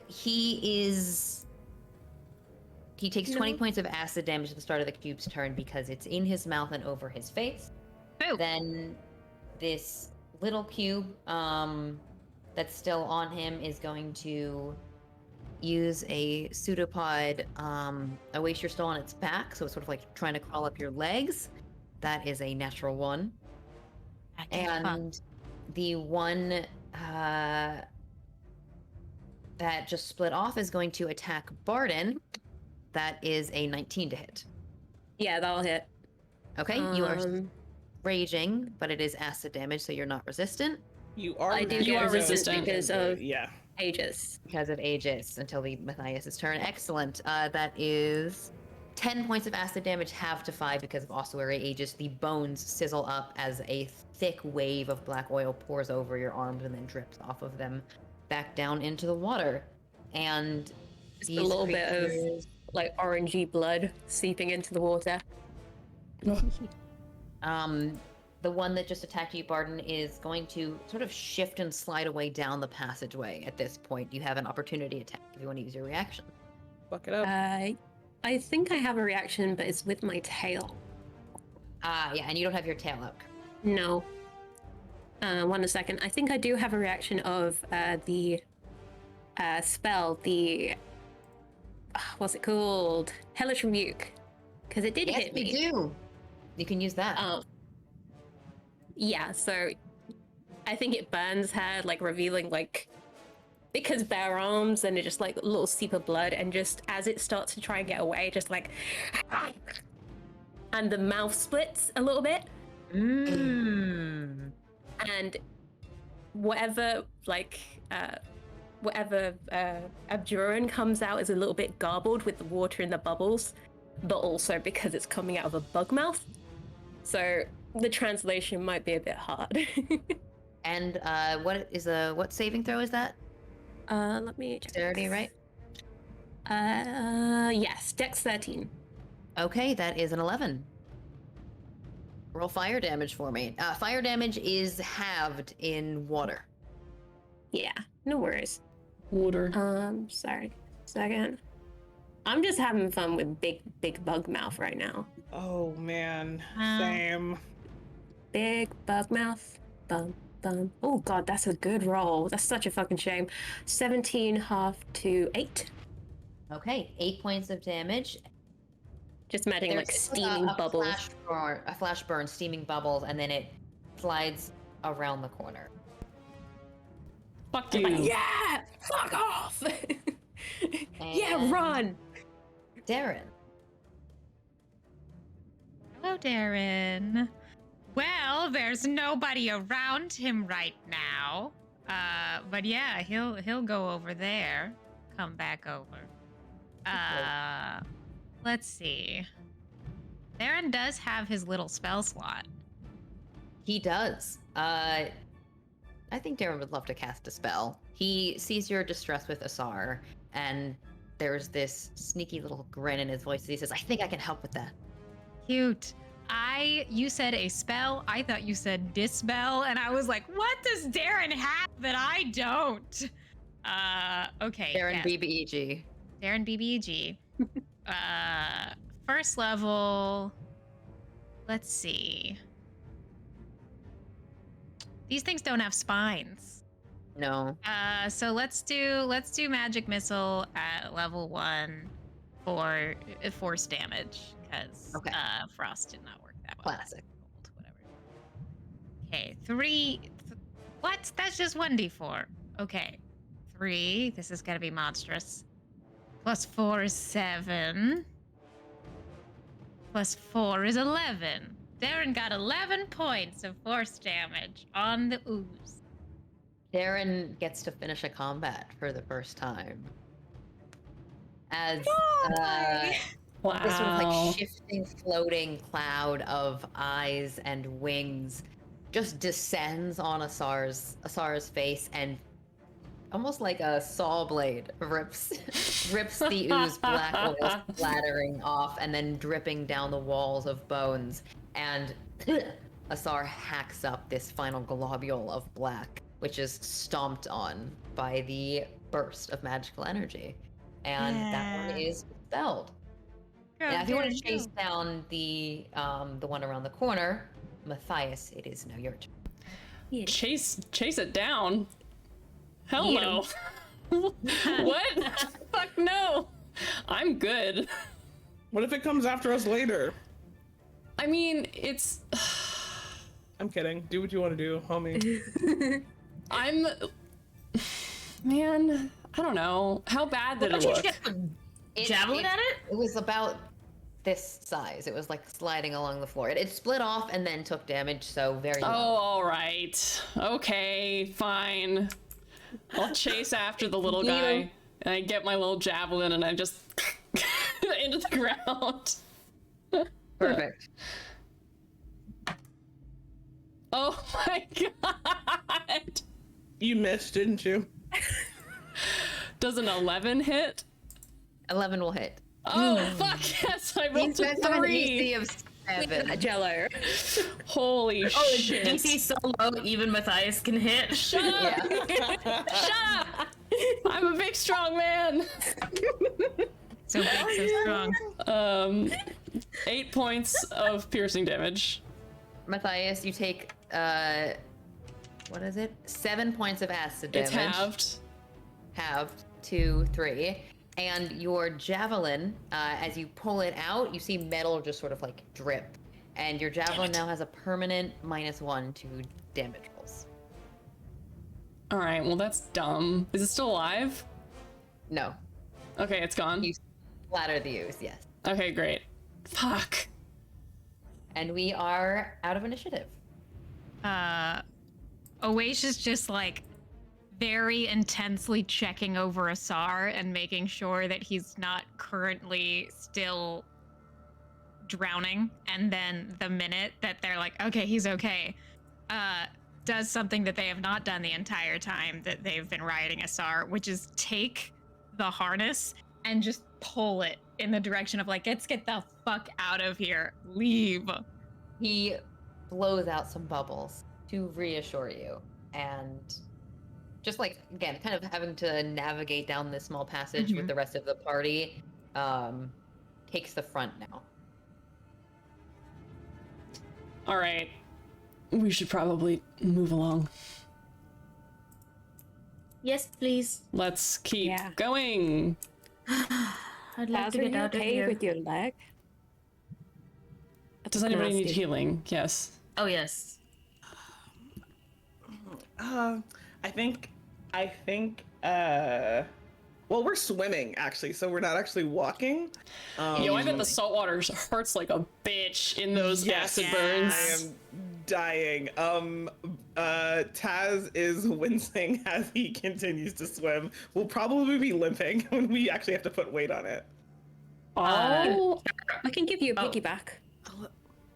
He takes 20 points of acid damage at the start of the cube's turn because it's in his mouth and over his face. Boo. Then this little cube that's still on him is going to use a pseudopod, a waster still on its back, so it's sort of like trying to crawl up your legs. That is a natural 1. And the one that just split off is going to attack Barden. That is a 19 to hit. Yeah, that'll hit. Okay, you are raging, but it is acid damage, so you're not resistant. You are. I do get resistant because of Yeah. Aegis. Because of Aegis until the Matthias' turn. Excellent. That is 10 points of acid damage, halved to 5 because of ossuary Aegis. The bones sizzle up as a thick wave of black oil pours over your arms and then drips off of them back down into the water. And Just a little bit of like orangey blood seeping into the water. The one that just attacked you, Barden, is going to sort of shift and slide away down the passageway at this point. You have an opportunity attack if you want to use your reaction. Fuck it up. I think I have a reaction, but it's with my tail. Yeah, and you don't have your tail out. No. 1 second. I think I do have a reaction of the spell, the what's it called? Hellish Rebuke. Because it did hit me. Yes, you do. You can use that. Yeah, so I think it burns her, like revealing like because bare arms and it just like a little seep of blood, and just as it starts to try and get away, just like and the mouth splits a little bit. And whatever abjuran comes out is a little bit garbled with the water in the bubbles, but also because it's coming out of a bug mouth. So the translation might be a bit hard. And what saving throw is that? Let me check. Dexterity, right? Yes, Dex 13. Okay, that is an 11. Roll fire damage for me. Fire damage is halved in water. Yeah, no worries. Water. Sorry. Second. I'm just having fun with big bug mouth right now. Oh man, Wow. same. Big bug mouth. Bum bum. Oh god, that's a good roll. That's such a fucking shame. 17 half to 8. Okay, 8 points of damage. Just imagining like There's steaming bubbles. A flash burn, steaming bubbles, and then it slides around the corner. Fuck you. Like, yeah! Fuck off! Yeah, And run! Darren. Hello, Darren. Well, there's nobody around him right now. But yeah, he'll go over there. Come back over. Let's see. Darren does have his little spell slot. He does. I think Darren would love to cast a spell. He sees your distress with Asar, and there's this sneaky little grin in his voice as he says, I think I can help with that. Cute. You said a spell. I thought you said dispel, and I was like, what does Darren have that I don't? Okay. Darren yes. BBEG. Darren BBG. First level. Let's see. These things don't have spines. No. So let's do magic missile at level 1 for force damage because Okay. frost did not work that well. Classic. Whatever. Okay, 3. What? That's just 1d4. Okay, 3. This is gonna be monstrous. Plus 4 is 7. Plus 4 is 11. Darren got 11 points of force damage on the ooze. Darren gets to finish a combat for the first time. As Wow. this sort of like shifting, floating cloud of eyes and wings just descends on Asar's face and almost like a saw blade rips the ooze black oil splattering off and then dripping down the walls of bones. And Asar hacks up this final globule of black, which is stomped on by the burst of magical energy. And that one is dispelled. Now, if you want to chase down the one around the corner, Matthias, it is now your turn. Yeah. Chase it down. Hell Eat no. What? Fuck no. I'm good. What if it comes after us later? I mean, it's. I'm kidding. Do what you want to do, homie. Man, I don't know. How bad did it look? Javelin at it? It was about this size. It was like sliding along the floor. It split off and then took damage, so very Oh, low. all right. Okay, fine. I'll chase after the little guy, and I get my little javelin, and I just into the ground. Perfect. Oh my god! You missed, didn't you? Does an 11 hit? 11 will hit. Oh fuck yes! I rolled a 3. of 7. Jello. Holy shit! DC so low, even Matthias can hit. Shut up! Shut up! I'm a big strong man. So big, so strong. 8 points of piercing damage. Matthias, you take what is it? 7 points of acid damage. It's halved. Halved 2, 3. And your javelin, as you pull it out, you see metal just sort of like drip. And your javelin now has a permanent -1 to damage rolls. All right, well that's dumb. Is it still alive? No. Okay, it's gone. You splatter the ooze, yes. Okay, great. Fuck. And we are out of initiative. Oash is just like very intensely checking over Asar and making sure that he's not currently still drowning. And then the minute that they're like, okay, he's okay, does something that they have not done the entire time that they've been riding Asar, which is take the harness and just pull it in the direction of like, let's get the fuck out of here. Leave. He blows out some bubbles to reassure you, and just like, again, kind of having to navigate down this small passage with the rest of the party, takes the front now. All right. We should probably move along. Yes, please. Let's keep Yeah. going. I'd like Taz, to are get you out of okay here. with your leg? Does anybody need Nasty. healing? Yes. Oh yes. I think, well, we're swimming, actually, so we're not actually walking. Yo, I bet the salt water hurts like a bitch in those acid burns. I am dying. Taz is wincing as he continues to swim. We'll probably be limping when we actually have to put weight on it. Oh, I can give you a piggyback.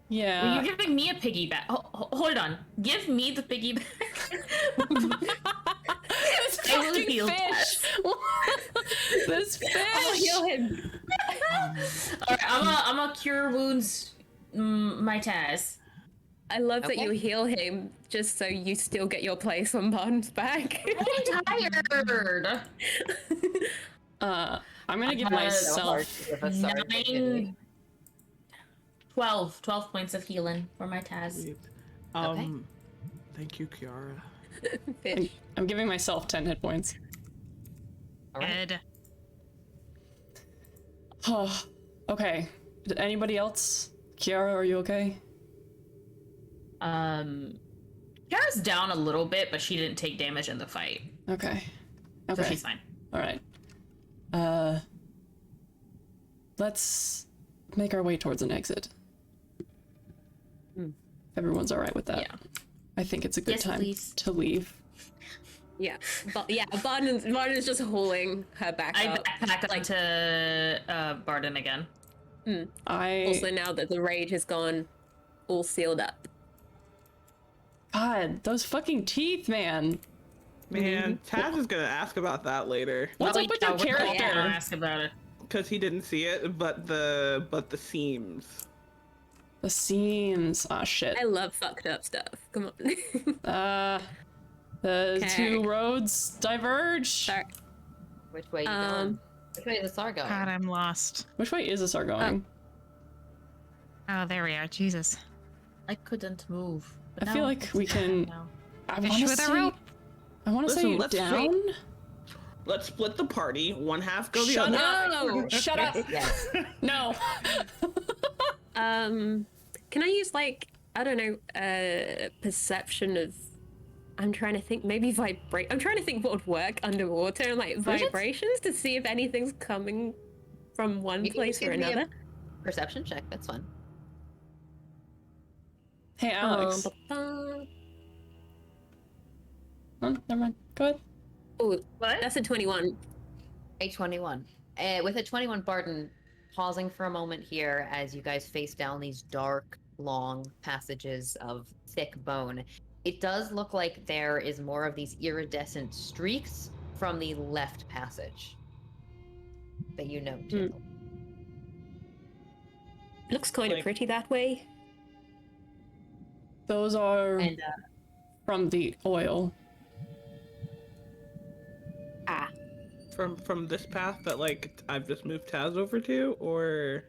yeah. Well, you're giving me a piggyback. Hold on. Give me the piggyback. This I will fucking heal fish. This fish. I'll heal him. All right, I'm a cure wounds, my Taz. I love that Okay. you heal him just so you still get your place on Bond's back. I'm tired. I'm gonna give myself. 12 points of healing for my Taz. Thank you, Kiara. Fish. I'm giving myself 10 hit points. All right. Good. Oh, okay. Anybody else? Kiara, are you okay? Kiara's down a little bit, but she didn't take damage in the fight, Okay. so Okay. she's fine. All right. Let's make our way towards an exit. If everyone's all right with that. Yeah. I think it's a good Yes, time please. to leave. Yeah, but yeah, Barden's just hauling her back I up. backpack up to Barden again. Also, now that the rage is gone, all sealed up. God, those fucking teeth, man. Man, Taz is gonna ask about that later. What's up with your I'll character? ask about it. Because he didn't see it, but the seams. The seams. Ah, shit. I love fucked up stuff. Come on. The Okay. two roads diverge. Sorry. Which way you going? Which way is the Sar going? God, I'm lost. Which way is this our going? Oh, there we are. Jesus. I couldn't move. But I feel now like it's we can. now. I Fish want to with a say. rope. I want to Listen, say let's down. Let's split the party. One half go the Shut other. up! Shut up! Yes. No. Can I use like, I don't know, perception of, I'm trying to think, maybe I'm trying to think what would work underwater and like vibrations to see if anything's coming from one You can place just or give me a another. Perception check. That's fun. Hey, Alex. Oh, never mind. Go ahead. Oh, What? that's a 21. A 21. With a 21, Barton, pausing for a moment here as you guys face down these dark, long passages of thick bone. It does look like there is more of these iridescent streaks from the left passage that you know too. Looks kind of Like- pretty that way. Those are And from the oil. Ah. From this path that like I've just moved Taz over to, or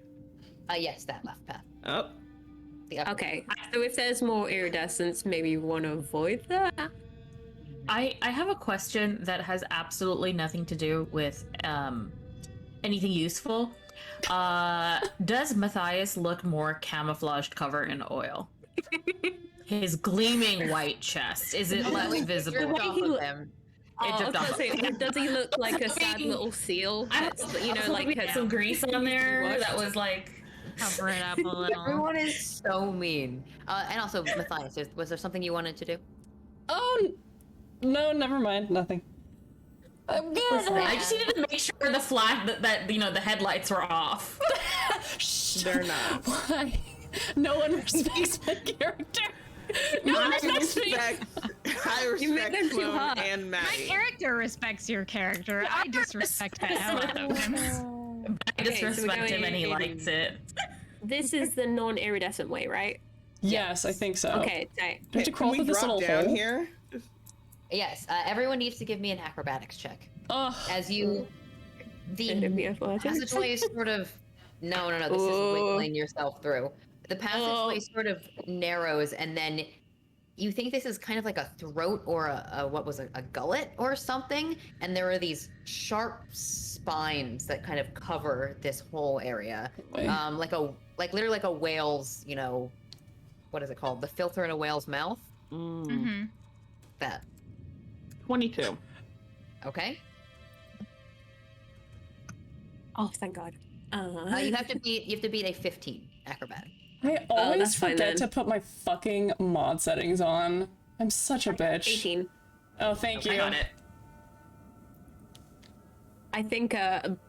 yes, that left path. up. The upper Okay, so if there's more iridescence, maybe you want to avoid that? I have a question that has absolutely nothing to do with anything useful. Does Matthias look more camouflaged cover in oil? His gleaming white chest, is it less visible? Dripped off of him. It dripped off. Does he look like a sad little seal? That's, you know, like we had some grease on there washed. that was like. Cover it up a little. Everyone is so mean. And also, Matthias, was there something you wanted to do? Oh, no, never mind. Nothing. I'm good. I just needed to make sure the flash that you know the headlights were off. They're not. Why? No one respects my character. I You made them respect too Sloan hot. and My Maddie. character respects your character. I disrespect the hell out of him. I just Okay, so we're respect him and he going- likes it. This is the non-iridescent way, right? Yes, I think so. Okay, tight. Do I have to crawl Can through we this drop little down hole? here? Yes, everyone needs to give me an acrobatics check. Ugh. As you, Gonna be the athletics. passageway is sort of no. This is Ooh. wiggling yourself through. The passageway Oh. sort of narrows, and then you think this is kind of like a throat or a gullet or something, and there are these sharp spines that kind of cover this whole area, Wait. literally like a whale's, what is it called? The filter in a whale's mouth. Mm-hmm. That 22. okay? Oh, thank God. You have to beat a 15 acrobatic. I always that's fine forget then. to put my fucking mod settings on. I'm such a bitch. 18. Oh, thank you. I got it. I think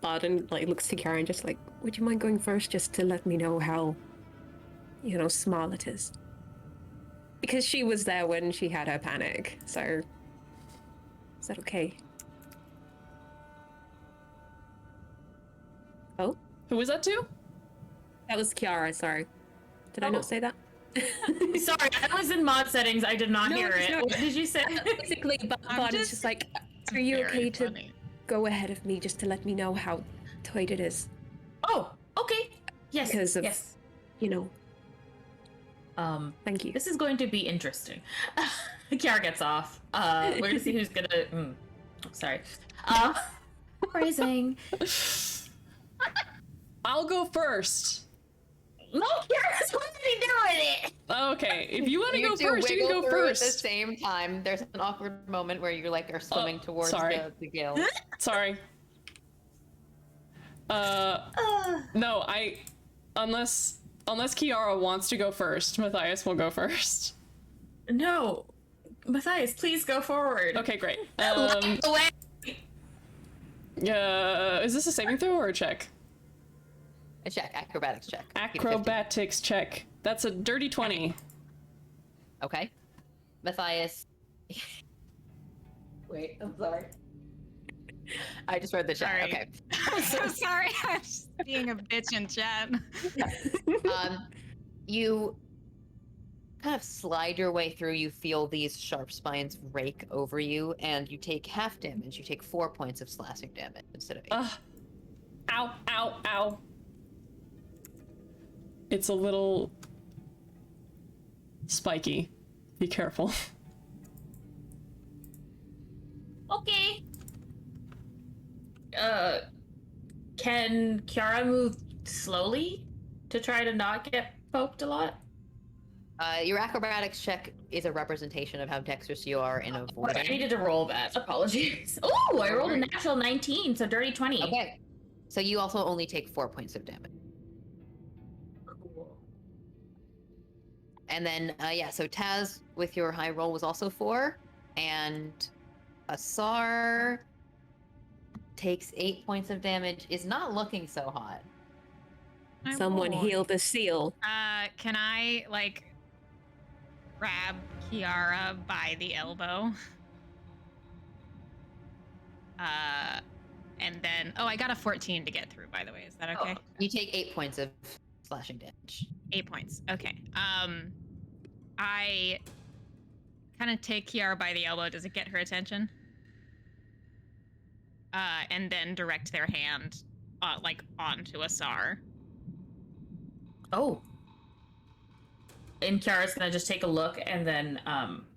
Barden looks to Kiara and just would you mind going first just to let me know how, small it is? Because she was there when she had her panic, so is that okay? Oh, Who was that to? that was Kiara. Sorry, did I Oh. not say that? Sorry, I was in mod settings. I did not No, hear it's it. not. What did you say? Basically, Barden's just are you Very okay to funny. go ahead of me just to let me know how tight it is? Oh, okay. Yes. Because of- yes. Thank you. This is going to be interesting. Kiara gets off. We're gonna see who's gonna. Sorry. Phrasing. I'll go first. No, Kiara's going to be doing it. Okay, if you want to go two first, you can wiggle go through at the first. same time. There's an awkward moment where you are swimming towards sorry. the gill. Sorry. No, unless Kiara wants to go first, Matthias will go first. No, Matthias, please go forward. Okay, great. Away. Is this a saving throw or a check? A check, acrobatics check. Beat a 15. Acrobatics check. That's a dirty 20. Okay. Matthias. Wait, I'm sorry. I just read the chat. Sorry. Okay. I'm so sorry. I'm just being a bitch in chat. You kind of slide your way through. You feel these sharp spines rake over you, and you take half damage. You take 4 points of slashing damage instead of 8. Ow, ow, ow. It's a little spiky. Be careful. Okay. Can Kiara move slowly to try to not get poked a lot? Your acrobatics check is a representation of how dexterous you are in I avoiding. needed to roll that. Apologies. Oh, I rolled a natural 19, so dirty 20. Okay. So you also only take 4 points of damage. Cool. And then, so Taz with your high roll was also 4, and Asar takes 8 points of damage, is not looking so hot. Someone will. heal the seal. Can I grab Kiara by the elbow? And then I got a 14 to get through, by the way. Is that okay? You take 8 points of slashing damage. 8 points. Okay. I kind of take Kiara by the elbow. Does it get her attention? And then direct their hand, onto Asar. Oh. And Kiara's gonna just take a look and then,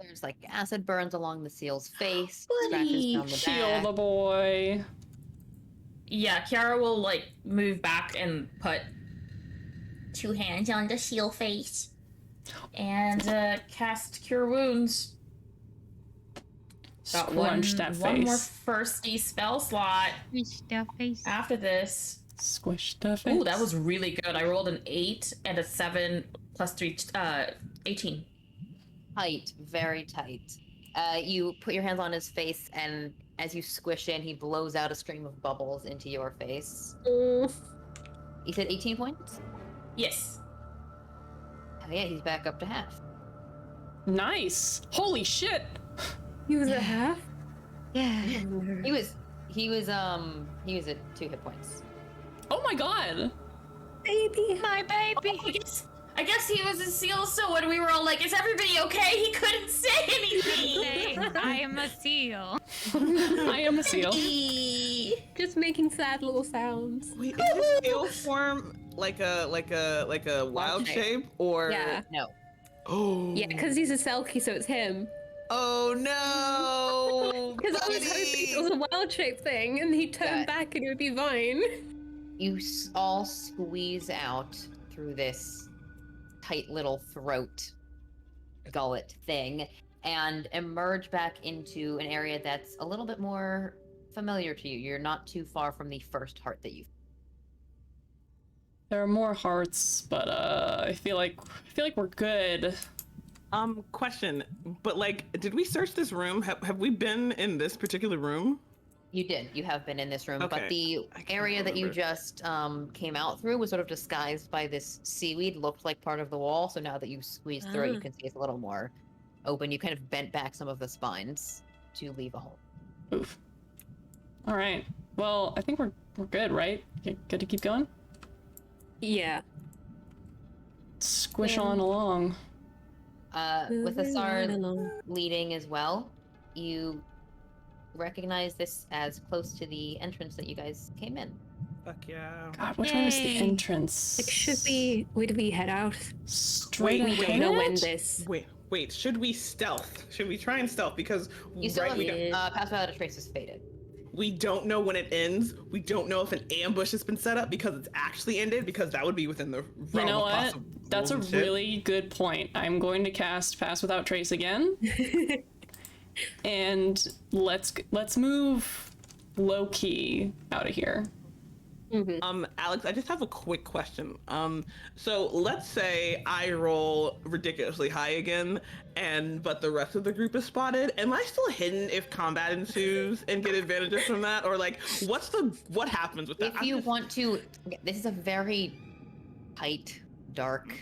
There's acid burns along the seal's face, Buddy. scratches down the Heal back. the boy. yeah, Kiara will, move back and put 2 hands on the seal face. And, cast Cure Wounds. Got Scrunch that one more face. firsty spell slot after this. Squish the face. Ooh, that was really good. I rolled an 8 and a 7 plus 3, 18. Tight, very tight. You put your hands on his face, and as you squish in, he blows out a stream of bubbles into your face. You said 18 points? Yes. Oh yeah, he's back up to half. Nice. Holy shit. He was a half. Yeah. He was at 2 hit points. Oh my god. Baby. My baby. I guess he was a seal, so when we were all like, is everybody okay? He couldn't say anything. I am a seal. I am a seal. Just making sad little sounds. Wait, is his scale form like a wild shape or? Yeah. No. Oh. Yeah, because he's a Selkie, so it's him. Oh no. Because I was hoping it was a wild shape thing, and he turned back and it would be Vine. You all squeeze out through this tight little throat gullet thing and emerge back into an area that's a little bit more familiar to you. You're not too far from the first heart that you. There are more hearts, but I feel like we're good. Question, but like, did we search this room? Have we been in this particular room? You did. You have been in this room, Okay. but the area that you just came out through was sort of disguised by this seaweed, looked like part of the wall. So now that you've squeezed through it, you can see it's a little more open. You kind of bent back some of the spines to leave a hole. Oof. All right. Well, I think we're good, right? Good to keep going? Yeah. Squish on along. With Asar along. leading as well, you recognize this as close to the entrance that you guys came in. Fuck yeah. God, which one is the Yay. entrance? Would we head out? Straight Wait, We don't know when ahead? this. Wait, should we stealth? Should we try and stealth? Because You still we, have Pass Without a Trace is faded. we don't know when it ends. We don't know if an ambush has been set up because it's actually ended, because that would be within the realm You know of what? possible That's a and shit. really good point. I'm going to cast Pass Without Trace again. And let's move low key out of here. Alex, I just have a quick question. So let's say I roll ridiculously high again, but the rest of the group is spotted. Am I still hidden if combat ensues and get advantages from that, or like, what happens with that? If you want to, this is a very tight, dark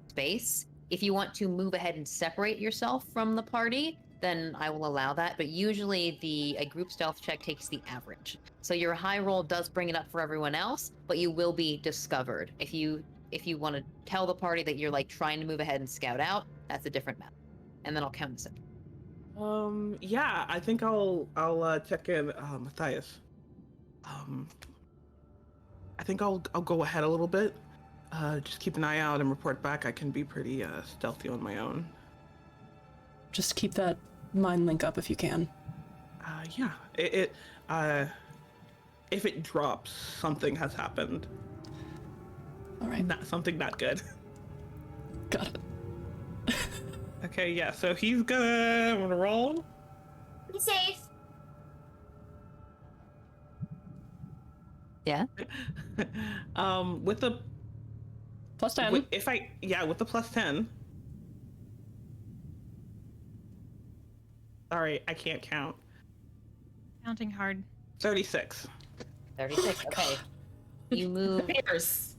space. If you want to move ahead and separate yourself from the party, then I will allow that. But usually a group stealth check takes the average. So your high roll does bring it up for everyone else, but you will be discovered. If you want to tell the party that you're like trying to move ahead and scout out, that's a different map. And then I'll count this in. Yeah, I think I'll check in, Matthias. I think I'll go ahead a little bit. Just keep an eye out and report back. I can be pretty stealthy on my own. Just keep that mind link up if you can. Yeah. If it drops, something has happened. All right. Something not good. Got it. Okay, yeah. So he's gonna roll. Be safe. Yeah. With the Plus 10. with the plus 10. Sorry, I can't count. Counting hard. 36. 36. Okay. You move Bears.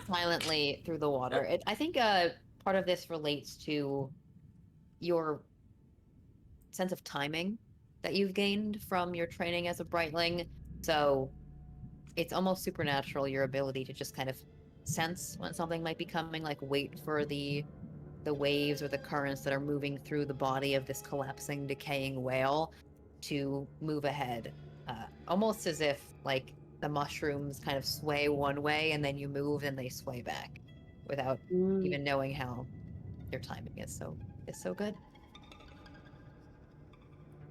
silently through the water. I think part of this relates to your sense of timing that you've gained from your training as a Brightling. So it's almost supernatural, your ability to just kind of sense when something might be coming, like wait for the waves or the currents that are moving through the body of this collapsing, decaying whale to move ahead. Almost as if like the mushrooms kind of sway one way and then you move and they sway back without even knowing how your timing is so good.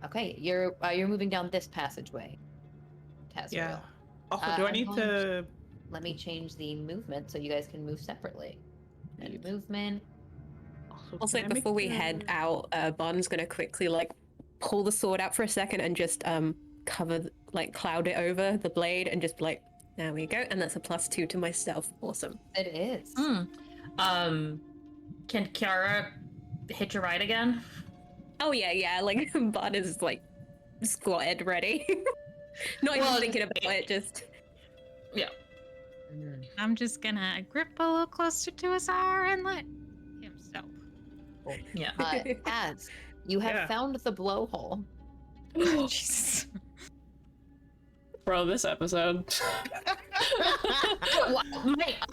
Okay, you're moving down this passageway. Tazriel. Yeah. Also, do I need to? Let me change the movement so you guys can move separately. And movement. Also, can I before make we the- head out, Bon's gonna quickly like pull the sword out for a second and just cloud it over the blade and just be like, there we go, and that's a +2 to my stealth. Awesome. It is. Can Kiara hitch a ride again? Oh yeah, like Bon is like squatted ready. Not even thinking about it, just Yeah. Mm. I'm just gonna grip a little closer to Azar and let him stealth. people. Yeah. As you have Yeah. found the blowhole. Jesus. Bro, this episode.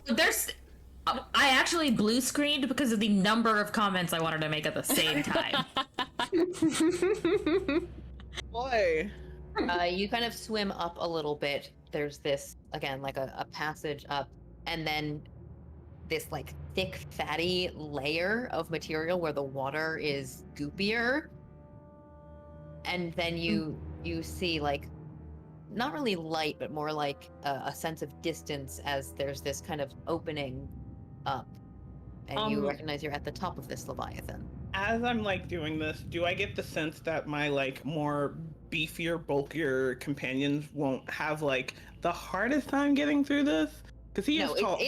There's. I actually blue screened because of the number of comments I wanted to make at the same time. Boy. You kind of swim up a little bit. There's this, again, like a passage up, and then this like thick, fatty layer of material where the water is goopier. And then you see like, not really light, but more like a sense of distance as there's this kind of opening up. And you recognize you're at the top of this Leviathan. As I'm like doing this, do I get the sense that my like more beefier, bulkier companions won't have like the hardest time getting through this? Because he is tall.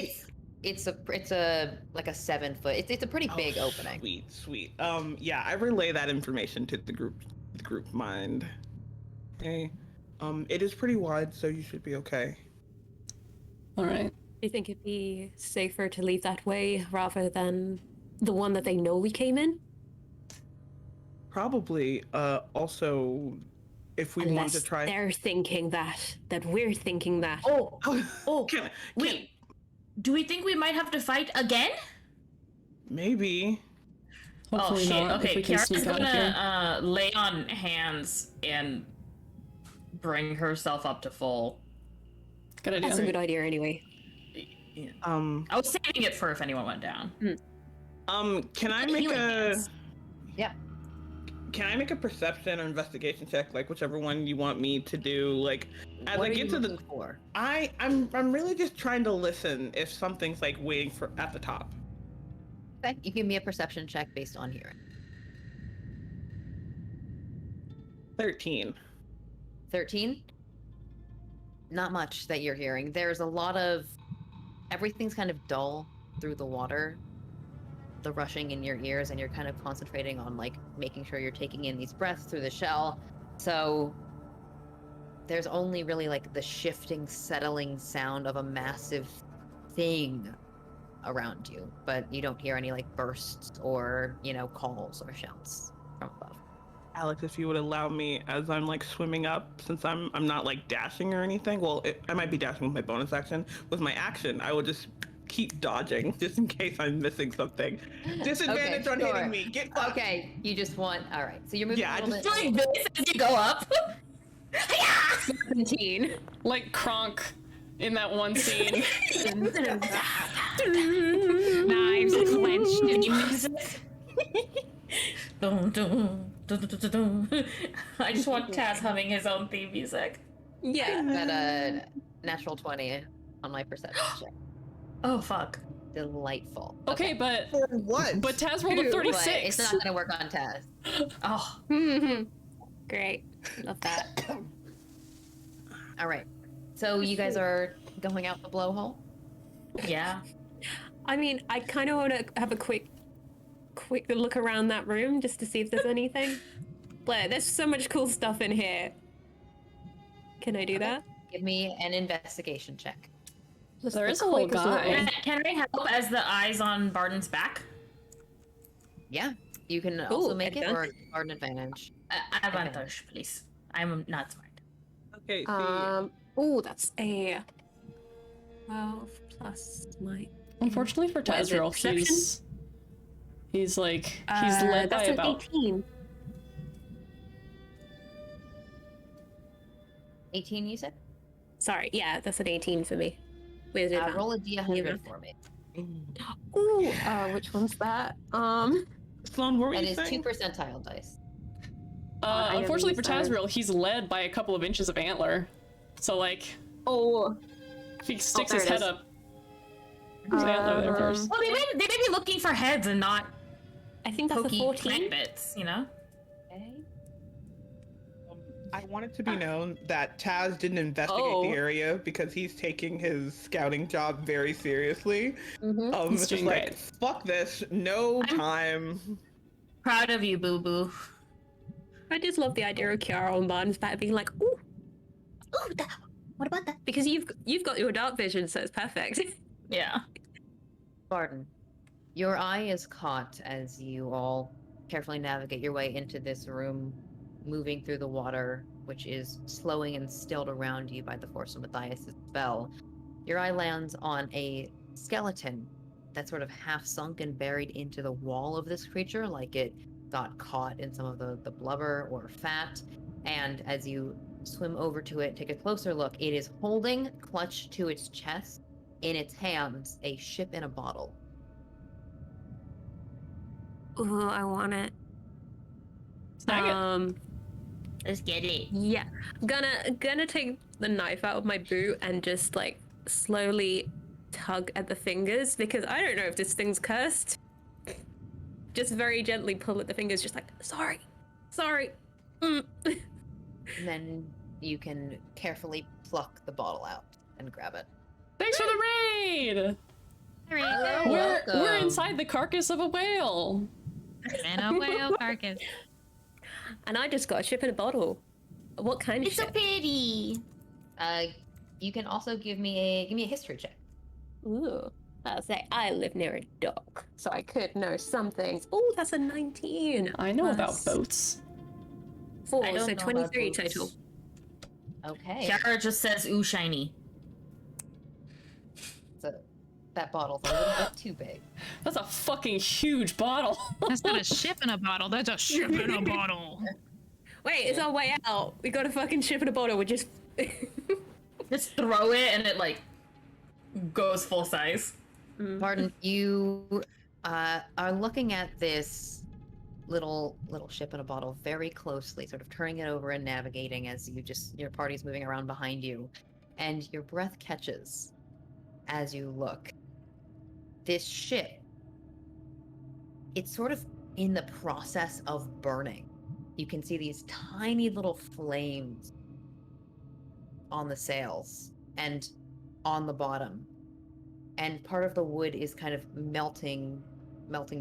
It's a like a 7 foot. It's a pretty big opening. Sweet. Yeah, I relay that information to the group mind. Okay. It is pretty wide, so you should be okay. All right. Do you think it'd be safer to leave that way rather than the one that they know we came in? Probably. Also, if we want to try. They're thinking that we're thinking that. Wait. Do we think we might have to fight again? Maybe. Hopefully shit. not, if Okay, we can Kiara's sneak out of here. gonna lay on hands and bring herself up to full. Good idea. That's a good idea anyway. I was saving it for if anyone went down. Can I make Healing a? hands. Yeah. Can I make a perception or investigation check, like whichever one you want me to do? Like, as What I are get you to the, looking for? I'm really just trying to listen if something's like waiting for at the top. Okay, you give me a perception check based on hearing. 13. 13? Not much that you're hearing. There's a lot of... Everything's kind of dull through the water. The rushing in your ears, and you're kind of concentrating on, like, making sure you're taking in these breaths through the shell. So... There's only really, like, the shifting, settling sound of a massive thing around you. But you don't hear any, like, bursts or, you know, calls or shouts from above. Alex, if you would allow me, as I'm like swimming up, since I'm not like dashing or anything. Well, I might be dashing with my bonus action. With my action, I will just keep dodging just in case I'm missing something. Disadvantage on hitting me. Get fucked. Okay, you just want... Alright, so you're moving Yeah, a I little just bit... Doing this as you go up. 17. Like Kronk in that one scene. Knives clenched music. Dun, dun, dun, dun, dun, dun. I just want Taz humming his own theme music. Yeah. Got a natural 20 on my perception check. Oh fuck. Delightful. Okay, but For what? but Taz rolled a But 36. it's not gonna work on Taz. Oh. Great. Love that. Alright. So you guys are going out the blowhole? Yeah. I mean, I kind of want to have a quick look around that room just to see if there's anything. Blair, there's so much cool stuff in here. Can I do that? Give me an investigation check. Just There the is a whole quickest guy. little- Can I help as the eyes on Barden's back? Yeah. You can also Ooh, make it or advantage. an advantage. Advantage, please. I'm not smart. Okay, see. Oh, that's a 12 plus my. Unfortunately for What is it, Tazriel, perception? he's led by that's an about 18. 18, you said? Sorry, yeah, that's an 18 for me. With advantage. Roll a d100 for me. Ooh, which one's that? Sloan, what were That you is 2 saying? percentile dice. I never unfortunately for used that. Tazriel, he's led by a couple of inches of antler. So like, Oh, if he sticks there his it head is. up, his antler there first. Well, they may be looking for heads and not I think that's a pokey 14. plant bits, you know? Okay. I want it to be known that Taz didn't investigate Oh. the area because he's taking his scouting job very seriously. Mm-hmm. He's It's just doing like, great. fuck this, no time. Proud of you, boo boo. I just love the idea of Kiara on Barnes back being like, ooh, What about that? because you've got your dark vision, so it's perfect. Yeah. Barden, Your eye is caught as you all carefully navigate your way into this room, moving through the water, which is slowing and stilled around you by the force of Matthias' spell. Your eye lands on a skeleton that's sort of half sunk and buried into the wall of this creature, like it got caught in some of the blubber or fat. And as you swim over to it, take a closer look, it is holding, clutched to its chest, in its hands, a ship in a bottle. Ooh, I want it. Snag it. Let's get it. Yeah. Gonna take the knife out of my boot and just like slowly tug at the fingers because I don't know if this thing's cursed. Just very gently pull at the fingers, just like, sorry. Mm. And then you can carefully pluck the bottle out and grab it. Thanks for the raid! Hello, We're welcome. inside the carcass of a whale. And a whale carcass. And I just got a ship in a bottle. What kind of It's a ship? pity. You can also give me a history check. Ooh. I'll say I live near a dock, so I could know some things. Ooh, that's a 19. I know about Plus boats. 4, I don't so know about 23 boats. total. Okay. Kiara just says, ooh, shiny. So that bottle's a little bit too big. That's a fucking huge bottle. That's not a ship in a bottle. That's a ship in a bottle. Wait, it's our way out. We got a fucking ship in a bottle. We just. Just throw it and it like goes full size. Pardon, you are looking at this little ship in a bottle very closely, sort of turning it over and navigating as your party's moving around behind you, and your breath catches as you look. This ship, it's sort of in the process of burning. You can see these tiny little flames on the sails and on the bottom. And part of the wood is kind of melting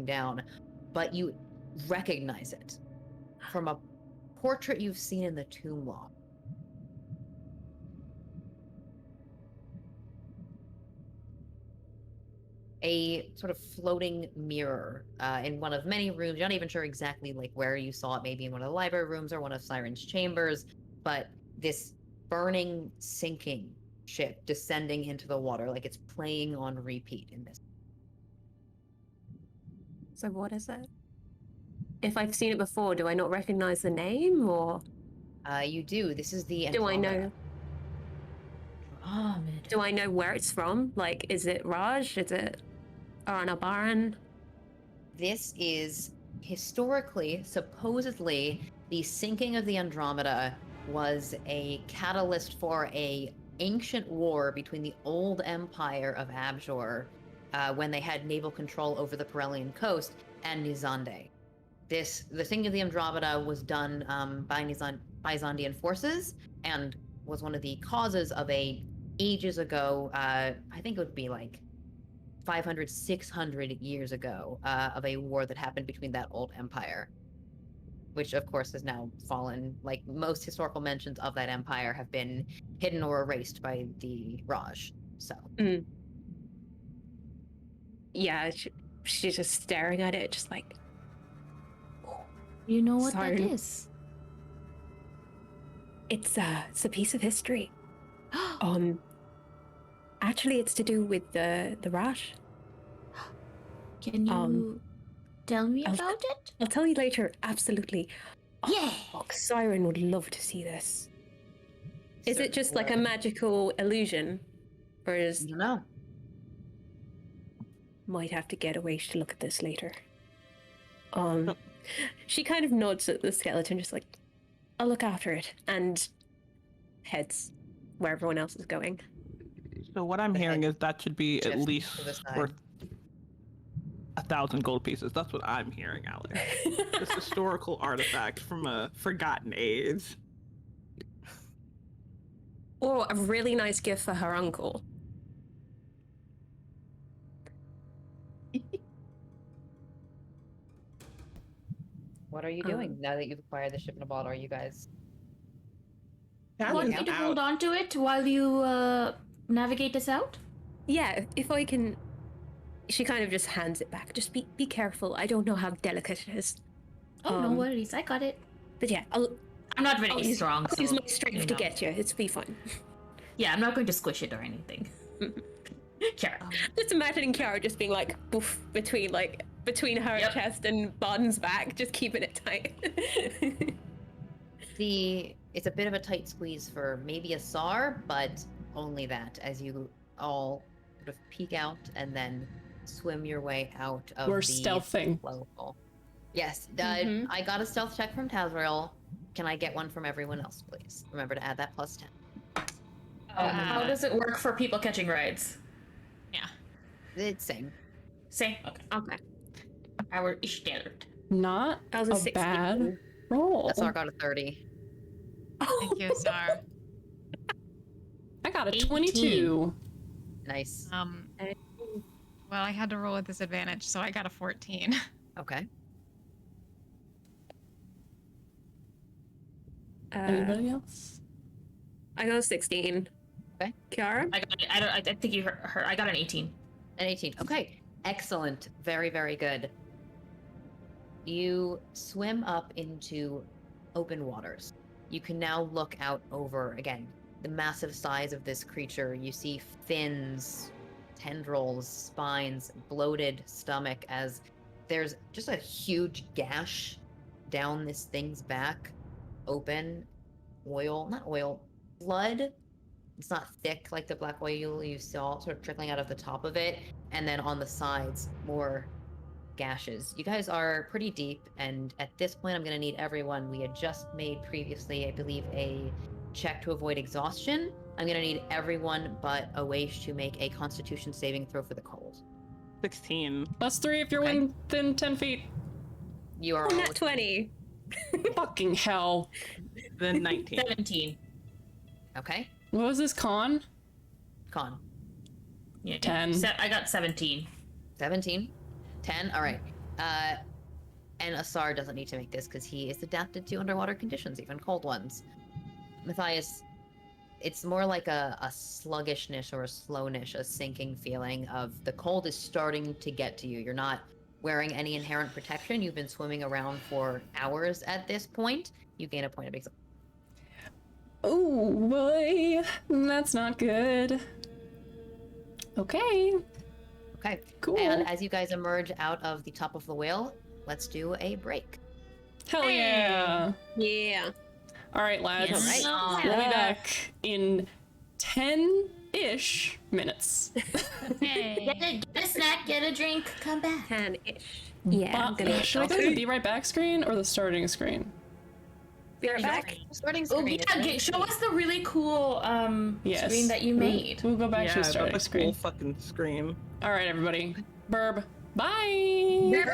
down, but you recognize it from a portrait you've seen in the tomb log. A sort of floating mirror in one of many rooms. You're not even sure exactly like where you saw it, maybe in one of the library rooms or one of Siren's chambers, but this burning, sinking ship descending into the water, like it's playing on repeat in this. So what is it? If I've seen it before, do I not recognize the name, or You do. This is the do I Andromeda. know? Oh, man. Do I know where it's from? Like, is it Raj? Is it Aranabaran? This is historically, supposedly, the sinking of the Andromeda was a catalyst for a ancient war between the old empire of Abjor, when they had naval control over the Perelian coast, and Nizande. The sinking of the Andromeda was done by Zandian forces and was one of the causes of ages ago, I think it would be like 500, 600 years ago, of a war that happened between that old empire, which of course has now fallen. Like most historical mentions of that empire have been hidden or erased by the Raj. So Yeah, she's just staring at it, just like. You know what Siren. that is? It's a piece of history. Actually, it's to do with the Raj. Can you tell me I'll- about it? I'll tell you later. Absolutely. Yeah. Oh, Siren would love to see this. Is So it just like a magical illusion, or I is don't know. might have to get away to look at this later? She kind of nods at the skeleton, just like, I'll look after it, and heads where everyone else is going. So what I'm hearing is that should be at Shifts least to the side. worth 1,000 gold pieces. That's what I'm hearing, Alex. This historical artifact from a forgotten age. Or a really nice gift for her uncle. What are you doing now that you've acquired the ship in a bottle? Are you guys? Yeah, Want I'm me to out. hold on to it while you navigate this out? Yeah, if I can she kind of just hands it back. Just be careful. I don't know how delicate it is. Oh, no worries. I got it. But yeah, I'm not very strong, I'll so... use my strength to get you. It's be fun. Yeah, I'm not going to squish it or anything. Kiara. Just imagining Kiara just being like, poof, between her chest and Barden's back, just keeping it tight. It's a bit of a tight squeeze for maybe a SAR, but only that, as you all sort of peek out and then swim your way out of We're the stealthing. whirlpool. Yes, I got a stealth check from Tazrael. Can I get one from everyone else, please? Remember to add that +10. How does it work for people catching rides? Yeah. It's same. Same? Okay. Our standard. Not That was a 16. bad roll. SAR got a 30. Thank you, Sar. I got a 18. 22. Nice. Well, I had to roll with disadvantage, so I got a 14. Okay. Anybody else? I got a 16. Okay. Kiara? I think you heard. I got an 18. An 18. Okay. Excellent. Very, very good. You swim up into open waters. You can now look out over, again, the massive size of this creature. You see fins, tendrils, spines, bloated stomach, as there's just a huge gash down this thing's back. Open. Blood. It's not thick like the black oil you saw sort of trickling out of the top of it. And then on the sides, more gashes. You guys are pretty deep, and at this point I'm going to need everyone. We had just made previously, I believe, a check to avoid exhaustion. I'm going to need everyone but Awaish to make a constitution saving throw for the cold. 16. +3 if you're within 10 feet. You are all Not 20. Fucking hell. Then 19. 17. Okay. What was this con? Con. Yeah. 10. I got 17. 17. 10. All right. And Asar doesn't need to make this because he is adapted to underwater conditions, even cold ones. Matthias, it's more like a sluggishness or a slowness, a sinking feeling of the cold is starting to get to you. You're not wearing any inherent protection. You've been swimming around for hours at this point. You gain a point of exhaustion. Oh boy, that's not good. Okay. Okay. Cool. And as you guys emerge out of the top of the whale, let's do a break. Hell yeah. Yeah. All right, lads. Yes. All right. We'll be back in 10-ish minutes. Hey. Get a snack, get a drink, come back. 10-ish. Yeah. I'm gonna Should I go to the Be Right Back screen or the starting screen? be right back. Starting Oh, screen. yeah, show us the really cool Yes. screen that you made. We'll go back to the That's starting a screen. cool fucking scream. All right, everybody. Burb. Bye.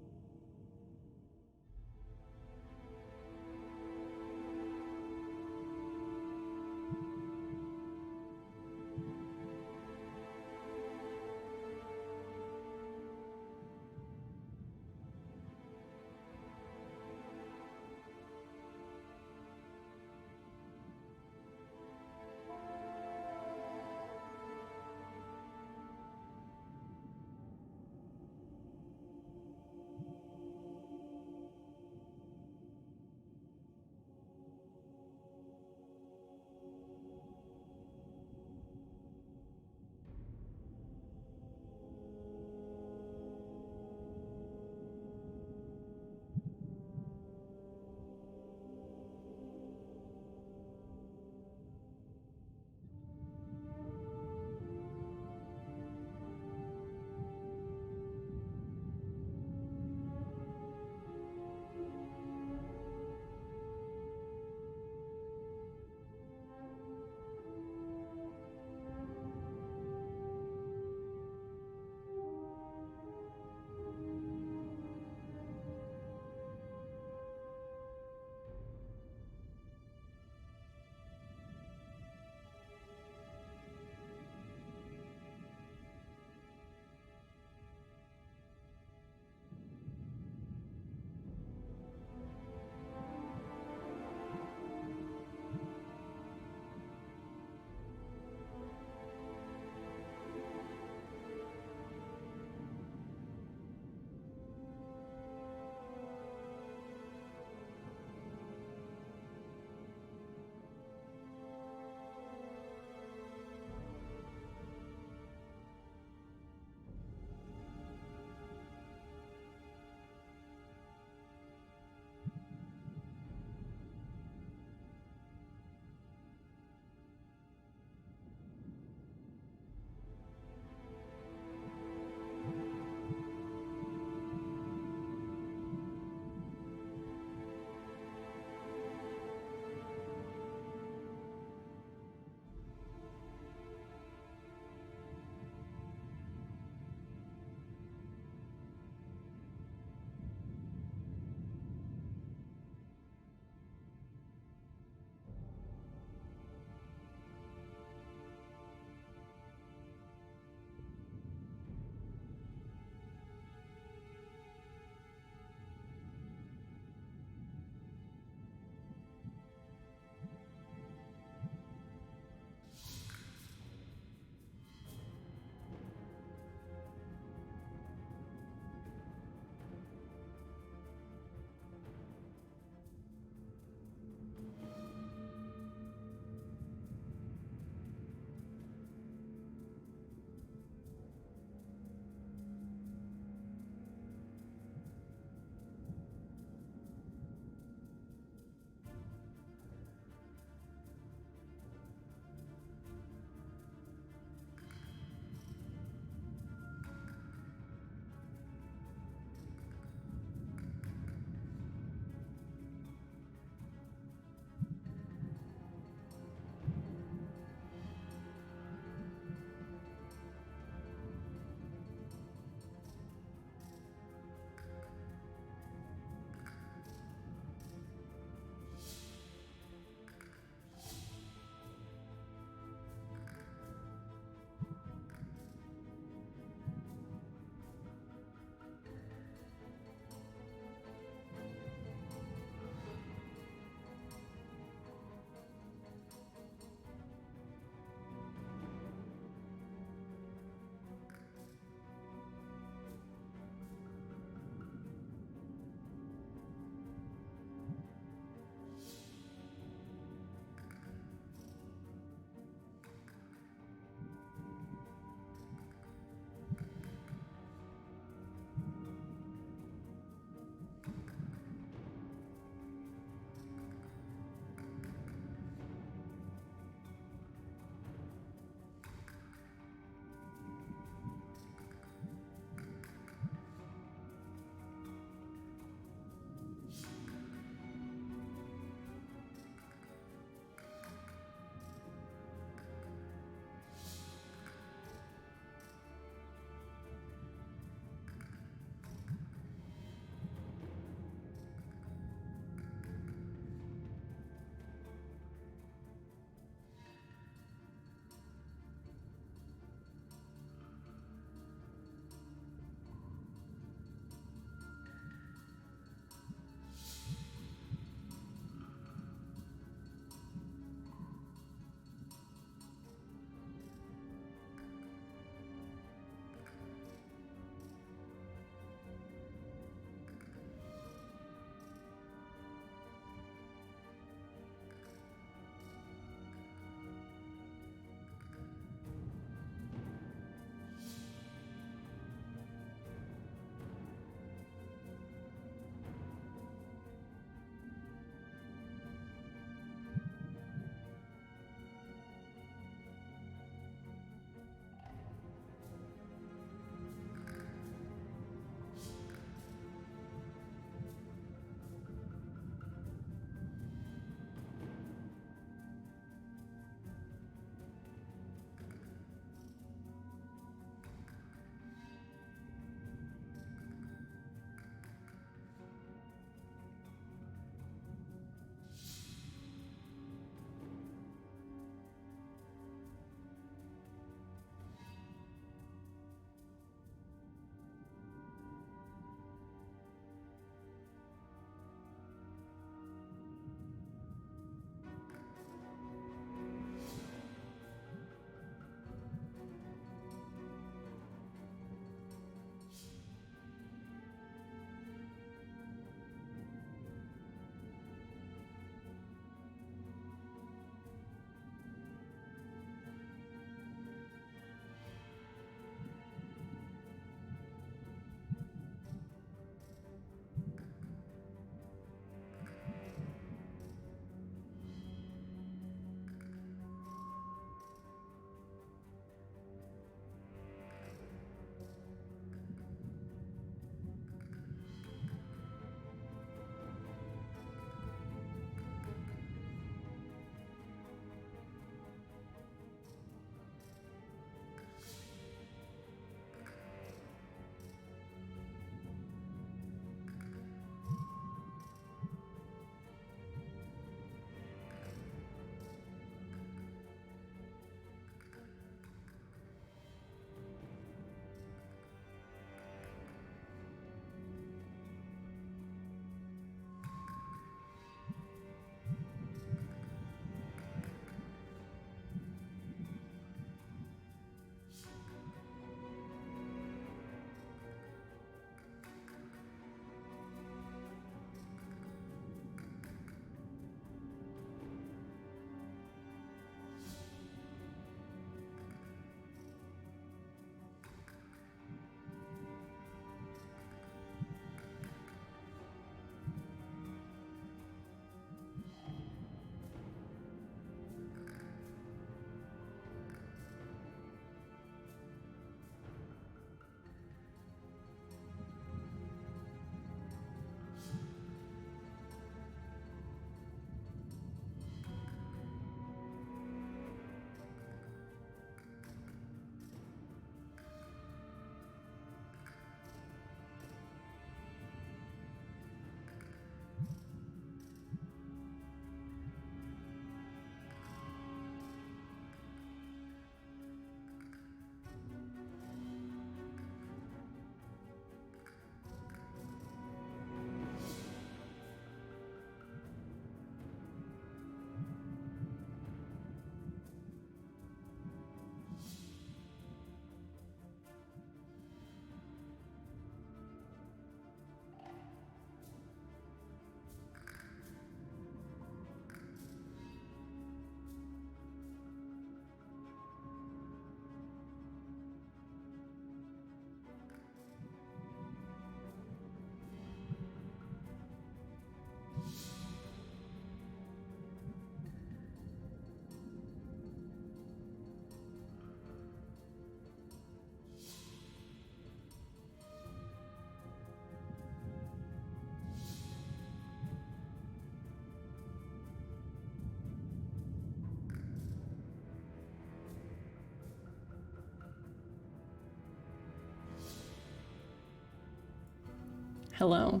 Hello.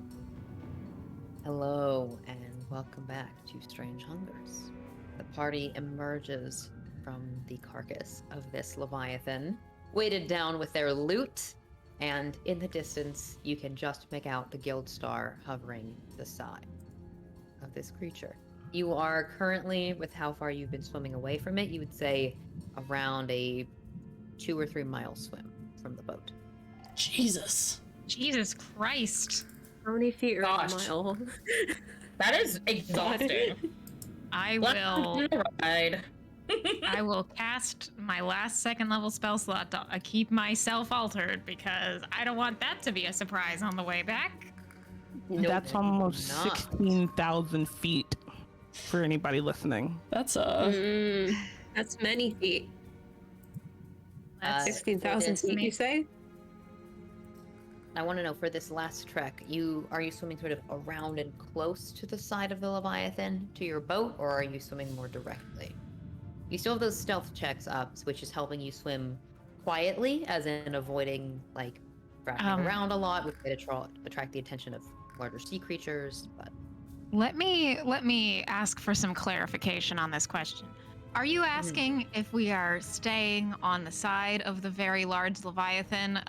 Hello, and welcome back to Strange Hungers. The party emerges from the carcass of this leviathan, weighted down with their loot, and in the distance, you can just make out the guild star hovering the side of this creature. You are currently, with how far you've been swimming away from it, you would say around a 2 or 3 mile swim from the boat. Jesus. Jesus Christ. How many feet are Gosh. a mile? That is exhausting. I Let's will do the ride. I will cast my last second level spell slot to keep myself altered because I don't want that to be a surprise on the way back. Nope. That's almost not. 16,000 feet for anybody listening. That's That's many feet. Uh, 16,000 for this- feet, you say? I want to know, for this last trek, are you swimming sort of around and close to the side of the Leviathan to your boat, or are you swimming more directly? You still have those stealth checks up, which is helping you swim quietly, as in avoiding, like, wrapping around a lot, which could attract the attention of larger sea creatures, but... Let me ask for some clarification on this question. Are you asking if we are staying on the side of the very large Leviathan,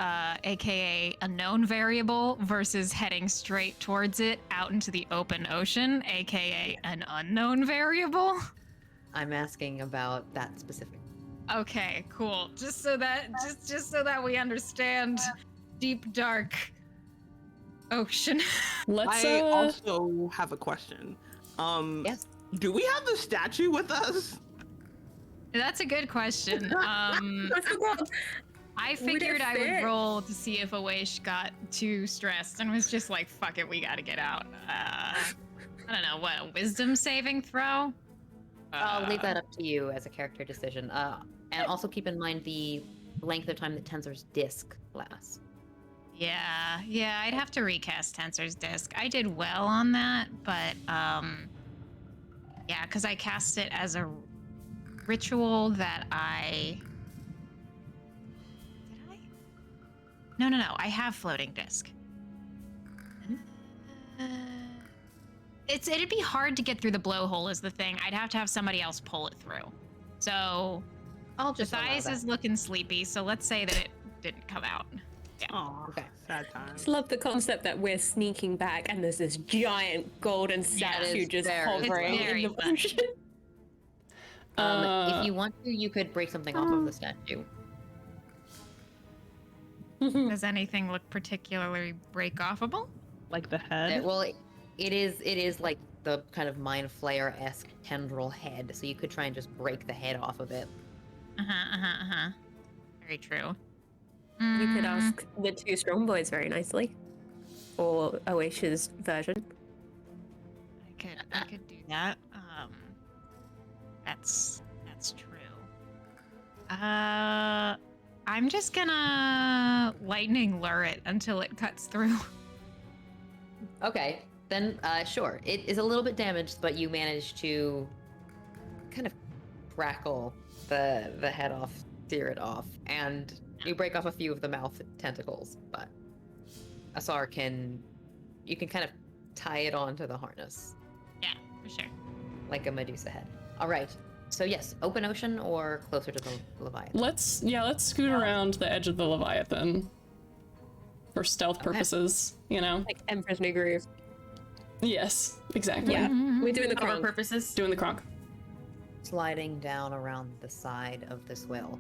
aka a known variable, versus heading straight towards it out into the open ocean, aka an unknown variable? I'm asking about that specific. Okay, cool. Just so that we understand deep dark ocean. Let's I also have a question. Yes. Do we have the statue with us? That's a good question. I figured I would roll to see if Awaish got too stressed and was just like, fuck it, we gotta get out. I don't know, what, a wisdom saving throw? I'll leave that up to you as a character decision. And also keep in mind the length of time that Tensor's disc lasts. Yeah, I'd have to recast Tensor's Disc. I did well on that, but yeah, because I cast it as a ritual that I... Did I? No, I have floating disc. It'd be hard to get through the blowhole is the thing. I'd have to have somebody else pull it through. So I'll just allow Matthias that. is looking sleepy, so let's say that it didn't come out. Yeah. Oh, Okay. sad I times. just love the concept that we're sneaking back and there's this giant golden statue is just very hovering funny. in the Very ocean. If you want to, you could break something off of the statue. Does anything look particularly break-offable? Like the head? Well, it is like the kind of mind flayer-esque tendril head, so you could try and just break the head off of it. Very true. You could ask the two strong boys very nicely. Or Oaish's version. I could do that. That's true. I'm just gonna lightning lure it until it cuts through. Okay, then sure. It is a little bit damaged, but you manage to kind of crackle the head off, tear it off, and you break off a few of the mouth tentacles, but Asar you can kind of tie it onto the harness. Yeah, for sure. Like a Medusa head. All right. So yes, open ocean or closer to the Leviathan? Let's scoot around the edge of the Leviathan for stealth purposes, you know? Like Emperor's New Groove. Yes, exactly. Yeah, we're doing the Cover cronk. purposes. Doing the cronk. Sliding down around the side of this whale.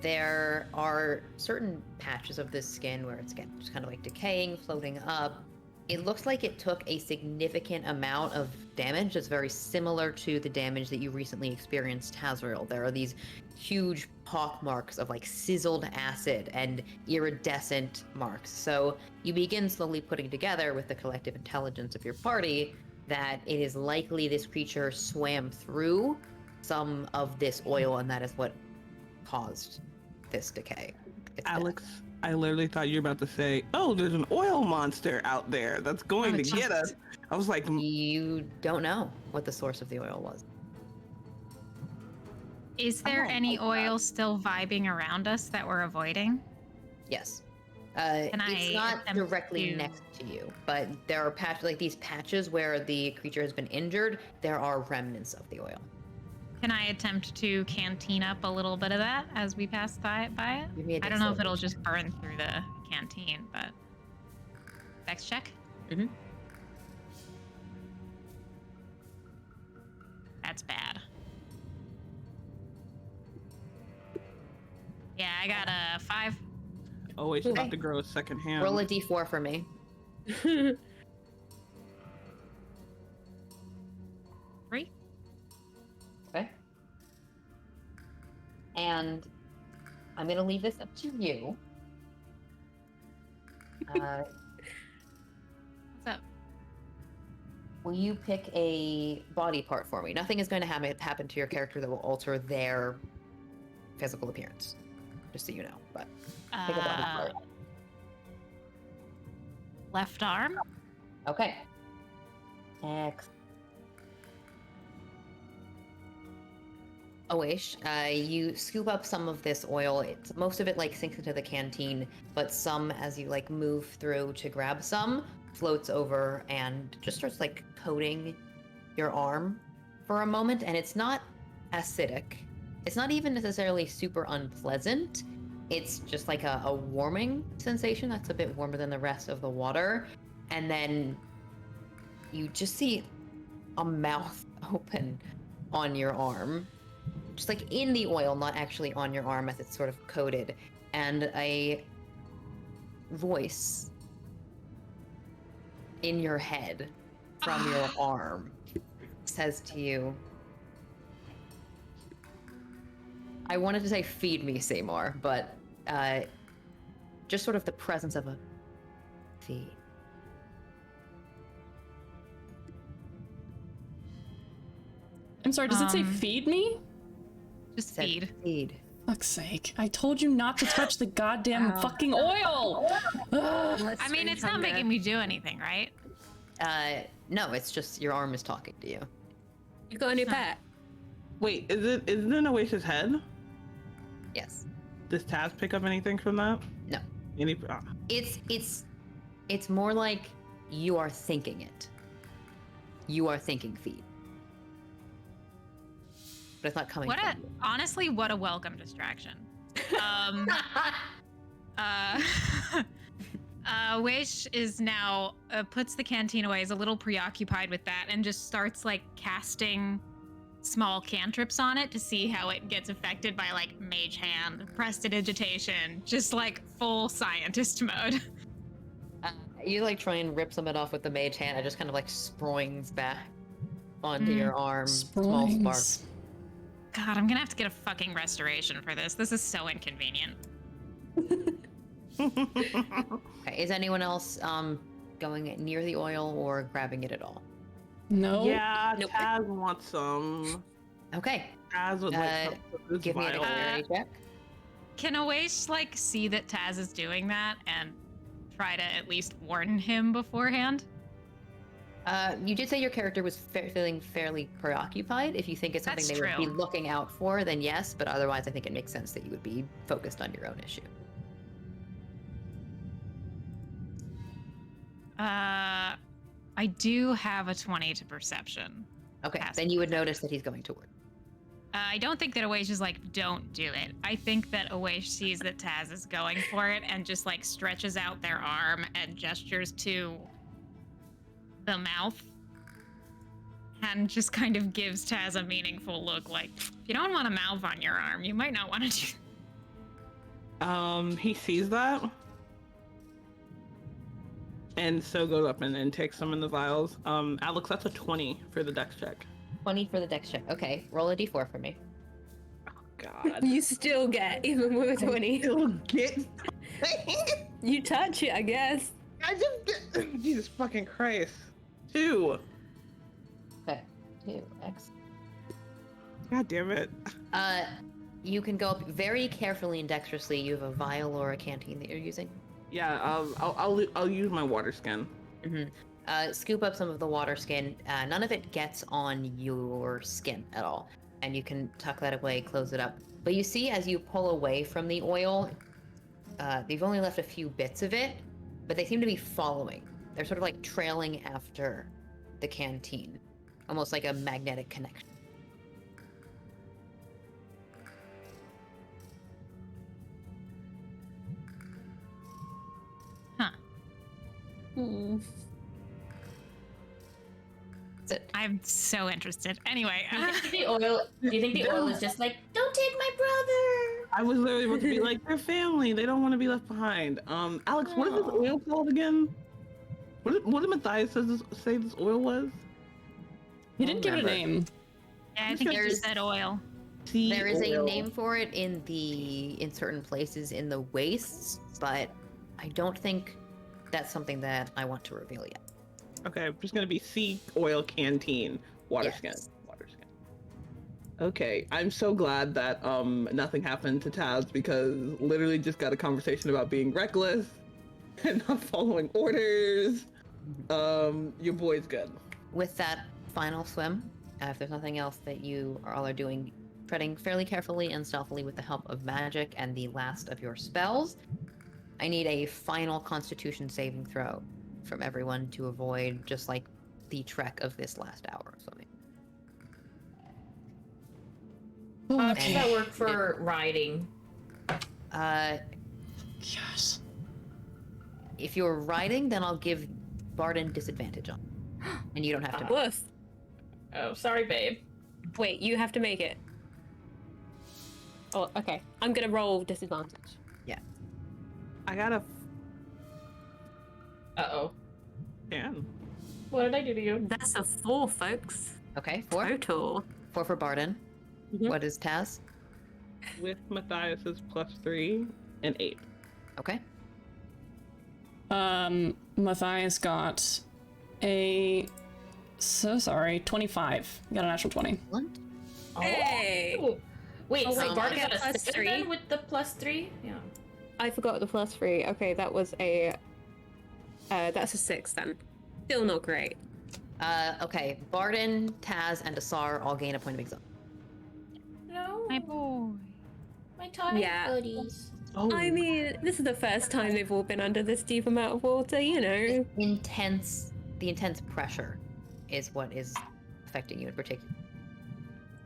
There are certain patches of this skin where it's just kind of like decaying, floating up. It looks like it took a significant amount of damage that's very similar to the damage that you recently experienced, Tazrael. There are these huge pock marks of like sizzled acid and iridescent marks. So you begin slowly putting together with the collective intelligence of your party that it is likely this creature swam through some of this oil, and that is what caused this decay. It's Alex, I literally thought you were about to say, oh, there's an oil monster out there that's going to get us. I was like, You don't know what the source of the oil was. Is there Oh, any like that. oil still vibing around us that we're avoiding? Yes. It's not attempt directly to- next to you, but there are these patches where the creature has been injured. There are remnants of the oil. Can I attempt to canteen up a little bit of that as we pass by it? Give me a I don't know if dexterity it'll check. just burn through the canteen, but dex check. Mhm. That's bad. Yeah, I got a 5. Always Okay. have to grow a second hand. Roll a d4 for me. 3. Okay. And I'm gonna leave this up to you. What's up? Will you pick a body part for me? Nothing is going to happen to your character that will alter their physical appearance. Just so you know, but pick a body part. Left arm. Okay. Next. Oish, you scoop up some of this oil. Most of it like sinks into the canteen, but some, as you like move through to grab some, floats over and just starts like coating your arm for a moment. And it's not acidic. It's not even necessarily super unpleasant. It's just like a warming sensation that's a bit warmer than the rest of the water. And then you just see a mouth open on your arm. Just like in the oil, not actually on your arm as it's sort of coated. And a voice in your head from your arm says to you, I wanted to say feed me, Seymour, but just sort of the presence of a feed. I'm sorry, does it say feed me? Just Said feed. Feed. Fuck's sake. I told you not to touch the goddamn fucking oil! Ugh. I mean, it's not making me do anything, right? No, it's just your arm is talking to you. You got a new pet. Wait, is it in Oasis' head? Yes. Does Taz pick up anything from that? No. Ah. It's more like you are thinking it. You are thinking feed. But it's not coming What from you. honestly, what a welcome distraction. Wish is now puts the canteen away, is a little preoccupied with that, and just starts like casting small cantrips on it to see how it gets affected by like mage hand, prestidigitation, just like full scientist mode. You like try and rip some of it off with the mage hand. It just kind of like springs back onto your arm. Small sparks. God, I'm gonna have to get a fucking restoration for this. This is so inconvenient. Okay, is anyone else going near the oil or grabbing it at all? No. Yeah, Nope. Taz wants some. Okay, Taz would like some of this give me a vial. dexterity check. Can Oash like see that Taz is doing that and try to at least warn him beforehand? You did say your character was feeling fairly preoccupied. If you think it's something That's they would be true. looking out for, then yes, but otherwise I think it makes sense that you would be focused on your own issue. I do have a 20 to perception. Okay, Pass. then you would notice that he's going toward. I don't think that Oash is like, don't do it. I think that Oash sees that Taz is going for it and just like stretches out their arm and gestures to the mouth and just kind of gives Taz a meaningful look like, if you don't want a mouth on your arm, you might not want to do. He sees that. And so goes up and then takes some in the vials. Alex, that's a 20 for the dex check. 20 for the dex check. Okay, roll a d4 for me. God. You still get, even with a 20. Still get. You touch it, I guess. I just get. Jesus fucking Christ. 2. Okay, 2, X. God damn it. You can go up very carefully and dexterously. You have a vial or a canteen that you're using. Yeah, I'll use my water skin. Scoop up some of the water skin. None of it gets on your skin at all. And you can tuck that away, close it up. But you see as you pull away from the oil, they've only left a few bits of it, but they seem to be following. They're sort of like trailing after the canteen, almost like a magnetic connection. Huh. That's it. I'm so interested. Anyway, Do you think the oil is just like, don't take my brother? I was literally about to be like, they're family. They don't want to be left behind. Alex, what is this oil called again? What did Matthias say this oil was? He didn't give it a name. yeah, I think you said oil. There is a oil. name for it in certain places in the wastes, but I don't think that's something that I want to reveal yet. Okay, I'm just gonna be sea oil canteen water Yes. skin. Water skin. Okay, I'm so glad that nothing happened to Taz because literally just got a conversation about being reckless and not following orders. Your boy's good. With that final swim, if there's nothing else that you all are doing, treading fairly carefully and stealthily with the help of magic and the last of your spells, I need a final Constitution saving throw from everyone to avoid just like the trek of this last hour of swimming. How does that work for riding? Yes. If you're riding, then I'll give Barden disadvantage on, and you don't have to. Woof. Oh, sorry, babe. Wait, you have to make it. Oh, okay. I'm gonna roll disadvantage. I got a Uh-oh. 10. What did I do to you? That's a 4, folks. Okay, 4. Total. 4 for Barden. Mhm. What is Taz? With Matthias's +3 and 8. Okay. Matthias got a 25. Got a natural 20. Excellent. Hey! Oh. Wait, Oh, so wait, Bard I got get a plus 6 3? then with the +3? Yeah. I forgot the +3. Okay, that was a. That's a 6 then. Still not great. Okay. Barden, Taz, and Asar all gain a point of exhaustion. No. My boy. My tiny Yeah. buddies. Oh, I mean, this is the first time they've all been under this deep amount of water, you know. The intense pressure is what is affecting you in particular.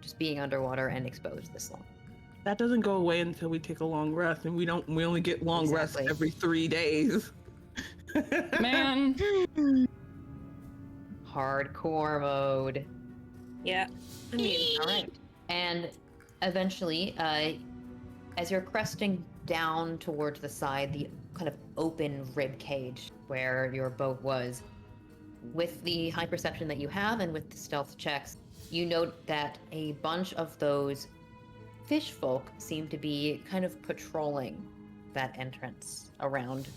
Just being underwater and exposed this long. that doesn't go away until we take a long rest, and we only get long rests Exactly. every 3 days. Man. Hardcore mode. Yeah. I mean, All right. And eventually, as you're cresting down towards the side, the kind of open rib cage where your boat was, with the high perception that you have and with the stealth checks, you note that a bunch of those fish folk seem to be kind of patrolling that entrance around.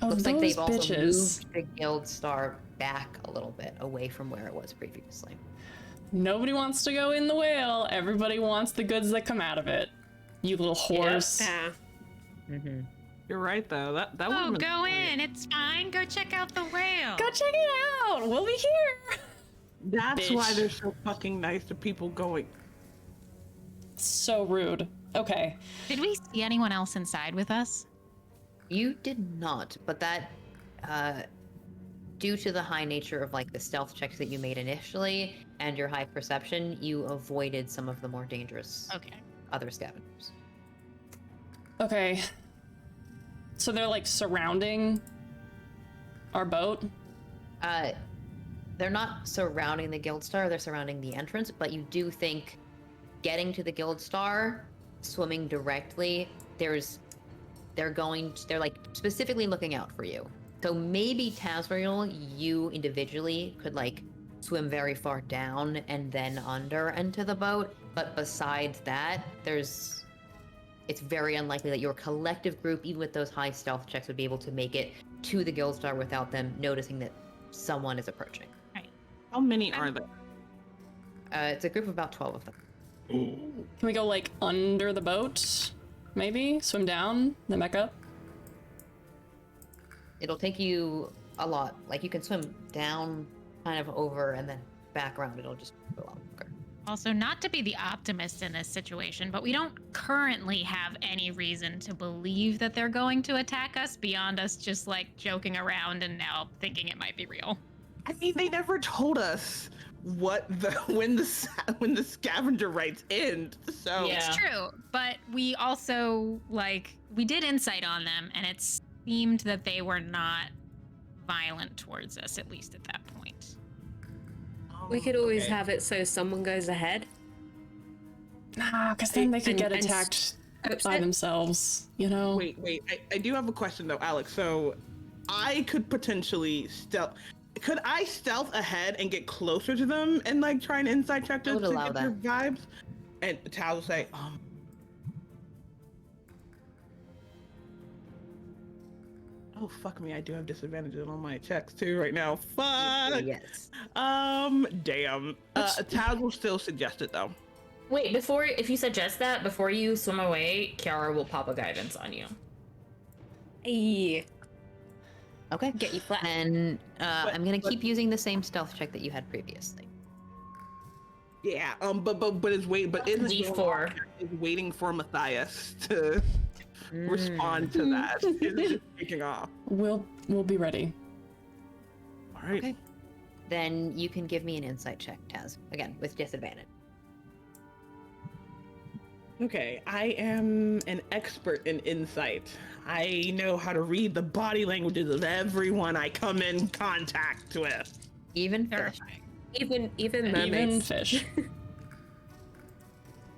Oh, Looks those like they've also bitches. moved the guild star back a little bit away from where it was previously. Nobody wants to go in the whale. Everybody wants the goods that come out of it. You little horse. yeah. Mm-hmm. You're right, though. That Oh, would've been go funny. in. It's fine. Go check out the whale. Go check it out. We'll be here. That's Bitch. why they're so fucking nice to people going. So rude. Okay. Did we see anyone else inside with us? You did not, but that, due to the high nature of like the stealth checks that you made initially and your high perception, you avoided some of the more dangerous Okay. other scavengers. Okay. So they're like surrounding our boat. They're not surrounding the guild star, they're surrounding the entrance, but you do think getting to the guild star, swimming directly, they're like specifically looking out for you. So maybe Tazriel, you individually could like swim very far down and then under into the boat, but besides that, it's very unlikely that your collective group, even with those high stealth checks, would be able to make it to the guild star without them noticing that someone is approaching. How many are there? It's a group of about 12 of them. Can we go like under the boat? Maybe? Swim down, then back up? It'll take you a lot. Like you can swim down, kind of over, and then back around. It'll just go a lot longer. Also, not to be the optimist in this situation, but we don't currently have any reason to believe that they're going to attack us beyond us just like joking around and now thinking it might be real. I mean, they never told us when the scavenger rights end. So Yeah. It's true, but we also we did insight on them, and it seemed that they were not violent towards us, at least at that point. We could always okay. have it so someone goes ahead. Nah, because then they could get And attacked scopes by it. themselves, you know? Wait. I do have a question though, Alex. So I could potentially stealth. Could I stealth ahead and get closer to them and like try an inside check I to would allow get their vibes? And Taz will say, oh fuck me, I do have disadvantages on my checks too right now. Fuck. Yes. Damn. Taz will still suggest it though. Wait, if you suggest that, before you swim away, Kiara will pop a guidance on you. Hey, Okay. get you flat. And I'm gonna keep using the same stealth check that you had previously. Yeah. But isn't D4. is waiting for Matthias to respond to that. It's just taking off. We'll be ready. All right. Okay. Then you can give me an insight check, Taz. Again, with disadvantage. Okay, I am an expert in insight. I know how to read the body languages of everyone I come in contact with. Even fish. Terrifying. Even Even mermaids. fish.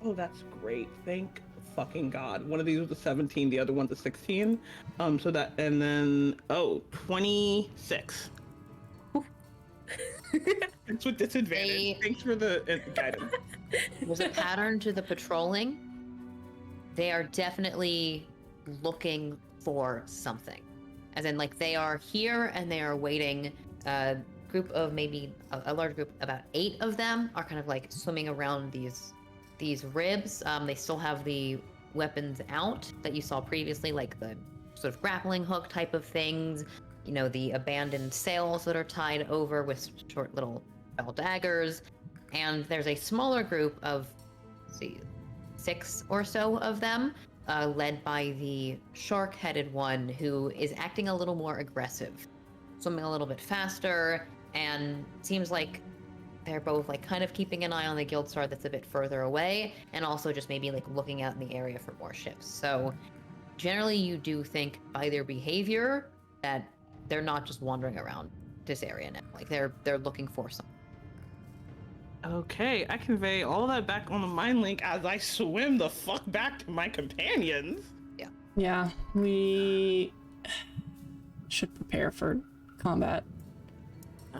Oh, that's great. Thank fucking God. One of these was a 17, the other one's a 16. So that, and then, 26. It's with disadvantage. Thanks for the guidance. There's a pattern to the patrolling. They are definitely looking for something. As in, like, they are here and they are waiting. A group of maybe a large group, about 8 of them, are kind of like swimming around these ribs. They still have the weapons out that you saw previously, like the sort of grappling hook type of things. You know, the abandoned sails that are tied over with short little bell daggers. And there's a smaller group of, let's see, 6 or so of them, led by the shark-headed one, who is acting a little more aggressive, swimming a little bit faster, and seems like they're both like kind of keeping an eye on the guild star that's a bit further away, and also just maybe like looking out in the area for more ships. So generally you do think by their behavior that they're not just wandering around this area now. Like they're looking for something. Okay, I convey all that back on the mind link as I swim the fuck back to my companions. Yeah, we should prepare for combat.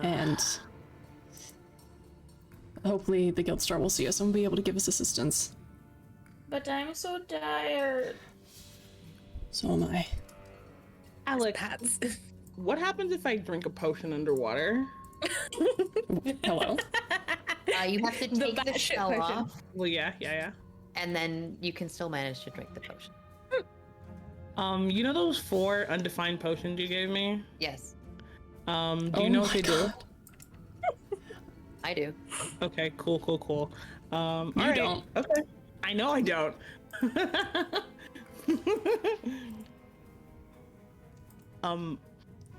And hopefully the guild star will see us and will be able to give us assistance. But I'm so tired. So am I. Alex, what happens if I drink a potion underwater? Hello? You have to take the batshit shell potion. off, Well, yeah. and then you can still manage to drink the potion. You know those 4 undefined potions you gave me? Yes, Do Oh you know my what they do? I do. Okay, cool. All You right. don't. Okay. I know I don't.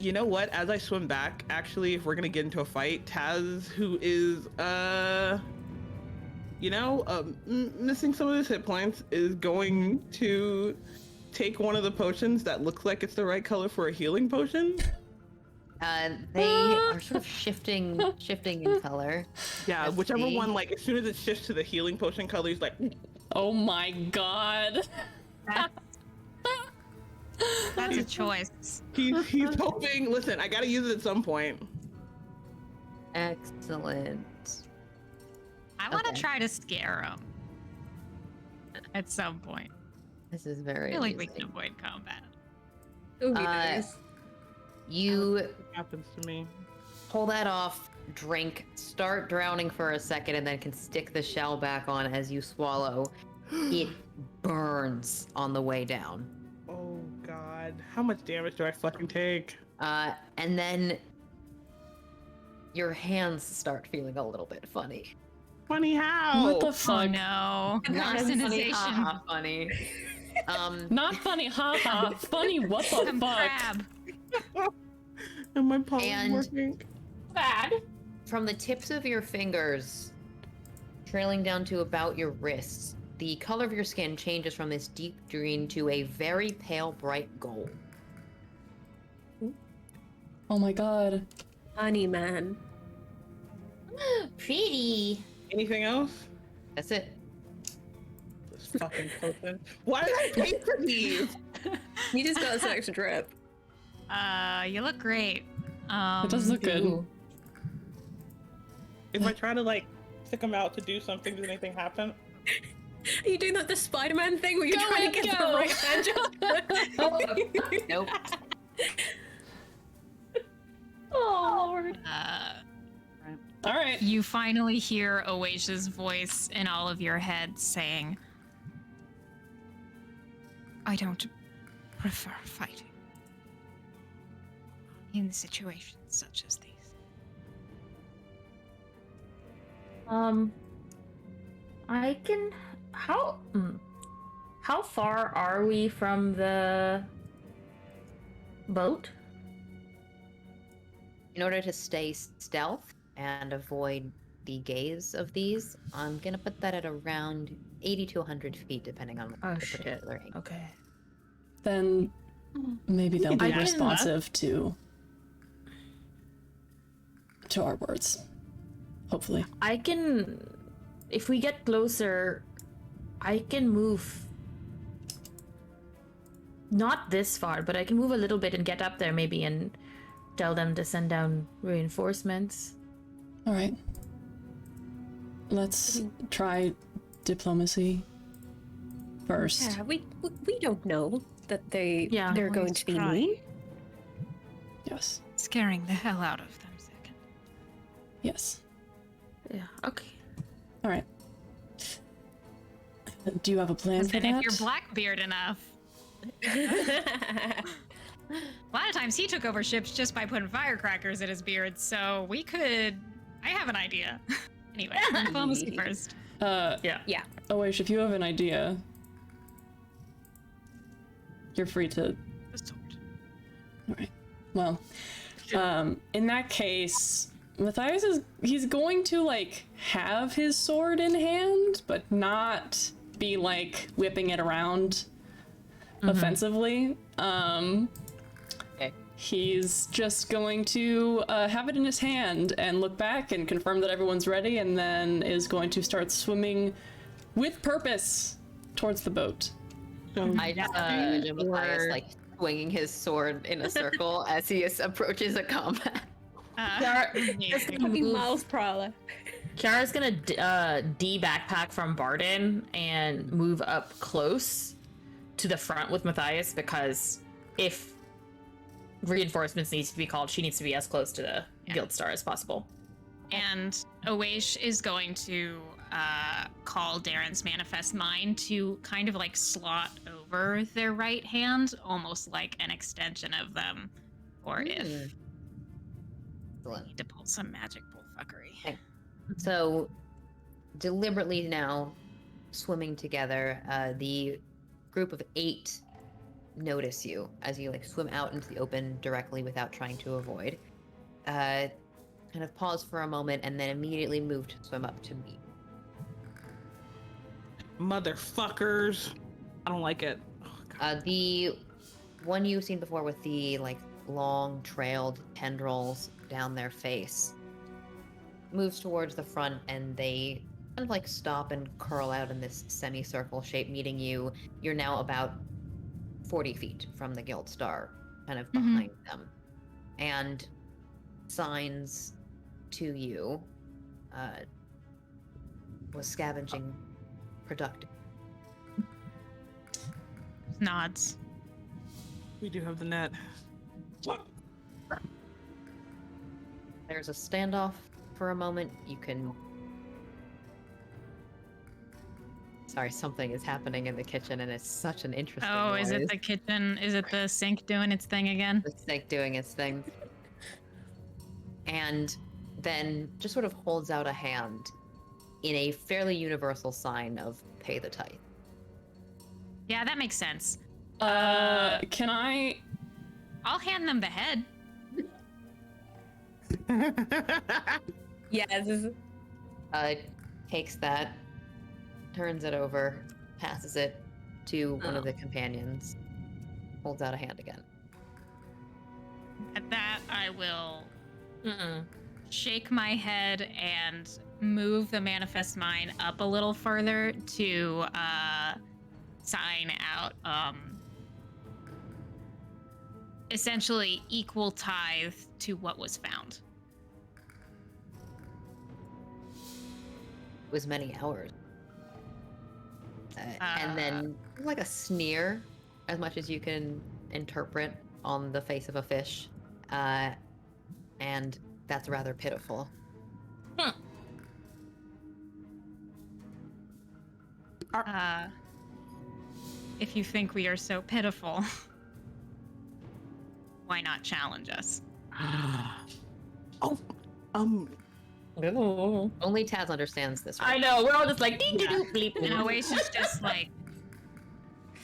You know what? As I swim back, actually, if we're gonna get into a fight, Taz, who is missing some of his hit points, is going to take one of the potions that looks like it's the right color for a healing potion. They are sort of shifting in color. Yeah, Let's whichever see. one, like, as soon as it shifts to the healing potion color, he's like, Oh my god. That's a choice. he's hoping, listen, I gotta use it at some point. Excellent. I want to Okay. try to scare him at some point. This is I very feel like we amusing. can avoid combat. Ooh, Uh, nice. You It happens to me. pull that off, drink, start drowning for a second, and then can stick the shell back on as you swallow. It burns on the way down. Oh god, how much damage do I fucking take? And then your hands start feeling a little bit funny. funny how? What the Oh fuck? no. Not funny, Impersonation. haha, funny. Not funny, haha. Funny, what the Some fuck? crab. And my palm And- working. Bad. From the tips of your fingers, trailing down to about your wrists, the color of your skin changes from this deep green to a very pale, bright gold. Oh my god. Honey man. Pretty. Anything else? That's it. This fucking person. Why did I pay for these? You just got an extra drip. You look great. It does look good. Ooh. If I try to like stick them out to do something, does anything happen? Are you doing like the Spider-Man thing where you're Go trying and to get go. the right hand job? Nope. Oh Lord. All right. You finally hear Oasia's voice in all of your heads saying, I don't prefer fighting in situations such as these. I can. How far are we from the boat? In order to stay stealth and avoid the gaze of these, I'm gonna put that at around 80 to 100 feet, depending on Oh, the shit. particular angle. Okay. Then maybe they'll be I can- responsive to our words. Hopefully. I can. If we get closer, I can move. Not this far, but I can move a little bit and get up there maybe and tell them to send down reinforcements. All right. Let's try diplomacy first. Yeah, we don't know that they're Always going to be try. mean. Yes. Scaring the hell out of them second. Yes. Yeah. Okay. All right. Do you have a plan for And that? if you're Blackbeard enough, a lot of times he took over ships just by putting firecrackers in his beard, so we could. I have an idea. Anyway, diplomacy first. Yeah. Yeah. Oish, if you have an idea, you're free to. The sword. All right. Well, in that case, Matthias he's going to like have his sword in hand, but not be like whipping it around offensively. Okay. He's just going to have it in his hand and look back and confirm that everyone's ready, and then is going to start swimming with purpose towards the boat. I just imagine Matthias like swinging his sword in a circle as he approaches a combat. Fucking Miles Prowler. Kiara's gonna de-backpack from Barden and move up close to the front with Matthias, because if reinforcements needs to be called, she needs to be as close to the Guild Star as possible. And Oaish is going to call Darren's Manifest Mind to kind of like slot over their right hand, almost like an extension of them, or if Excellent. we need to pull some magic bullfuckery. So, deliberately now, swimming together, the group of 8 notice you as you like swim out into the open directly without trying to avoid. Kind of pause for a moment and then immediately move to swim up to meet. Motherfuckers. I don't like it. Oh, God. The one you've seen before with the like long trailed tendrils down their face moves towards the front, and they kind of like stop and curl out in this semicircle shape, meeting you. You're now about 40 feet from the Guild Star, kind of behind them, and signs to you. Was scavenging productive? Nods. We do have the net. There's a standoff for a moment. You can. Sorry, something is happening in the kitchen, and it's such an interesting. Oh, noise. is it the kitchen? Is it the sink doing its thing again? The snake doing its thing. And then just sort of holds out a hand in a fairly universal sign of pay the tithe. Yeah, that makes sense. Can I? I'll hand them the head. Yes. Takes that, turns it over, passes it to one of the companions, holds out a hand again. At that, I will shake my head and move the manifest mind up a little further to sign out essentially equal tithe to what was found. It was many hours. And then like a sneer, as much as you can interpret on the face of a fish. And that's rather pitiful. If you think we are so pitiful, why not challenge us? Only Taz understands this. Right? I know, we're all just like, ding, Yeah. bleep. And Oasis just like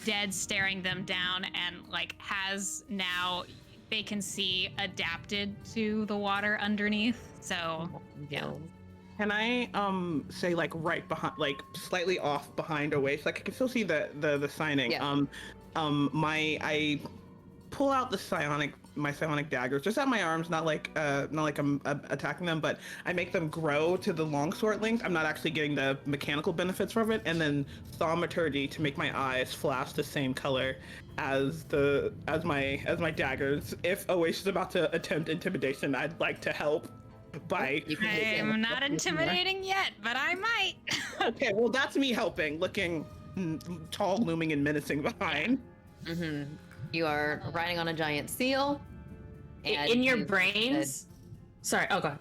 dead staring them down and like has now they can see adapted to the water underneath. So yeah. Can I say like right behind, like slightly off behind Oasis? Like I can still see the signing. Yeah. I pull out my psionic daggers just at my arms, not like I'm attacking them, but I make them grow to the longsword length. I'm not actually getting the mechanical benefits from it, and then thaumaturgy to make my eyes flash the same color as my daggers. If Oasis is about to attempt intimidation, I'd like to help by. I'm not intimidating yet, but I might. Okay, well that's me helping, looking tall, looming, and menacing behind. Mm-hmm. You are riding on a giant seal. And In your you've brains. Sorry. Oh, go ahead.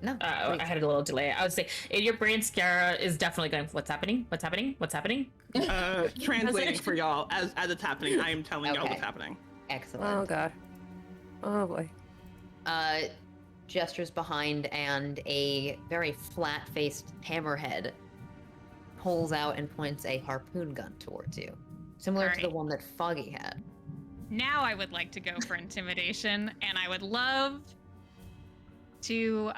No. I had a little delay. I would say in your brain, Scara is definitely going, what's happening? What's happening? What's happening? Translating for y'all as it's happening. I am telling y'all what's happening. Excellent. Oh god. Oh boy. Gestures behind, and a very flat-faced hammerhead pulls out and points a harpoon gun towards you, similar to the one that Foggy had. Now I would like to go for intimidation, and I would love to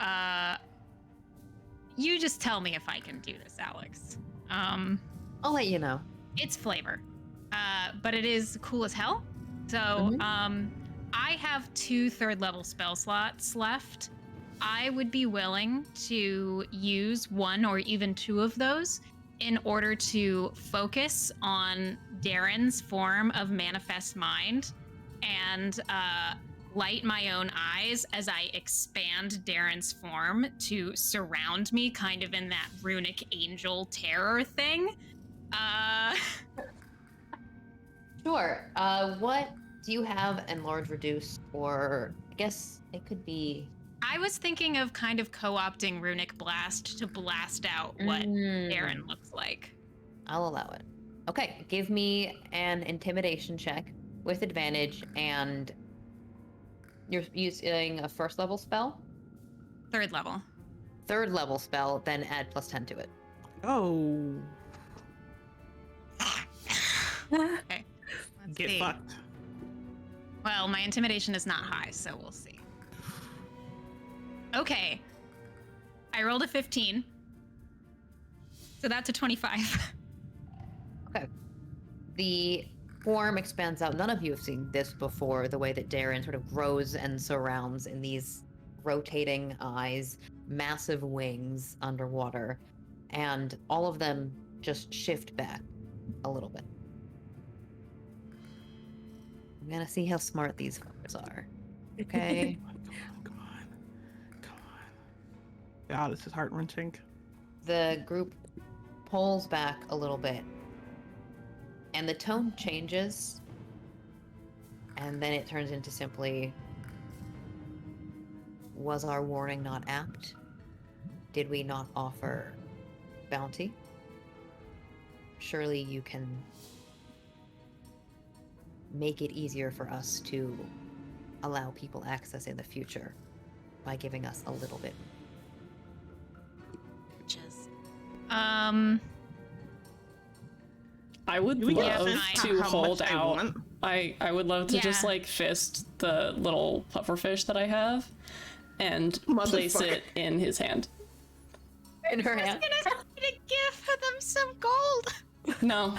you just tell me if I can do this, Alex. I'll let you know. It's flavor. But it is cool as hell. So I have 2 third-level spell slots left. I would be willing to use 1 or even 2 of those in order to focus on Darren's form of manifest mind and light my own eyes as I expand Darren's form to surround me, kind of in that runic angel terror thing. Sure. What do you have? Enlarge, reduce, or I guess it could be. I was thinking of kind of co-opting runic blast to blast out what Darren looks like. I'll allow it. Okay, give me an intimidation check with advantage, and you're using a 1st level spell? 3rd level. 3rd level spell, then add +10 to it. Oh. Okay. Let's Get see. fucked. Well, my intimidation is not high, so we'll see. Okay. I rolled a 15. So that's a 25. Okay. The form expands out. None of you have seen this before, the way that Darren sort of grows and surrounds in these rotating eyes, massive wings underwater, and all of them just shift back a little bit. I'm gonna see how smart these fuckers are. Okay. Come on. God, this is heart-wrenching. The group pulls back a little bit, and the tone changes, and then it turns into simply, was our warning not apt? Did we not offer bounty? Surely you can make it easier for us to allow people access in the future by giving us a little bit. Just I would we get love fine. to how hold much I out. want? I would love to just Yeah. like fist the little pufferfish that I have and place Motherfucker. it in his hand. In her I was hand. gonna try to give them some gold. No.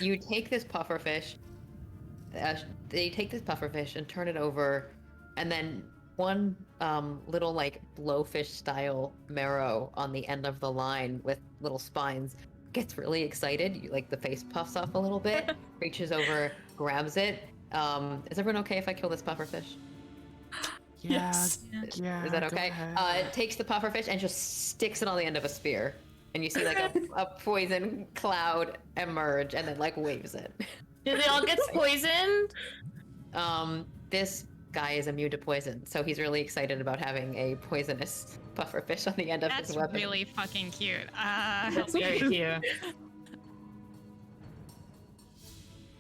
You take this pufferfish. They take this pufferfish and turn it over, and then one little like blowfish style Merrow on the end of the line with little spines gets really excited. Like the face puffs up a little bit, reaches over, grabs it. Is everyone okay if I kill this pufferfish? Yes. Yeah. Is that go okay? ahead. Takes the pufferfish and just sticks it on the end of a spear, and you see like a poison cloud emerge, and then like waves it. Do they all get poisoned? This guy is immune to poison, so he's really excited about having a poisonous pufferfish on the end of That's his weapon. really fucking cute. That's very cute.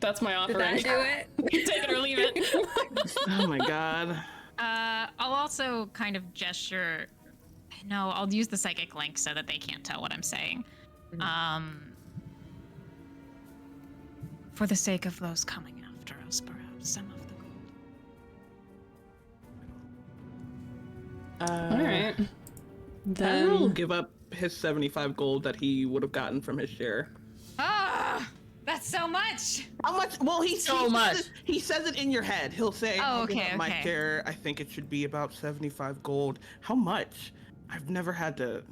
That's my Did that offering. do it? Take it or leave it. Oh my god. I'll also kind of gesture. No, I'll use the psychic link so that they can't tell what I'm saying. For the sake of those coming after us, perhaps some of the gold. All right. I will Then give up his 75 gold that he would have gotten from his share. Ah, that's so much. How much? Well, So much. He says it in your head. He'll say, Oh, "I'll give okay, up my okay. share. I think it should be about 75 gold." How much? I've never had to.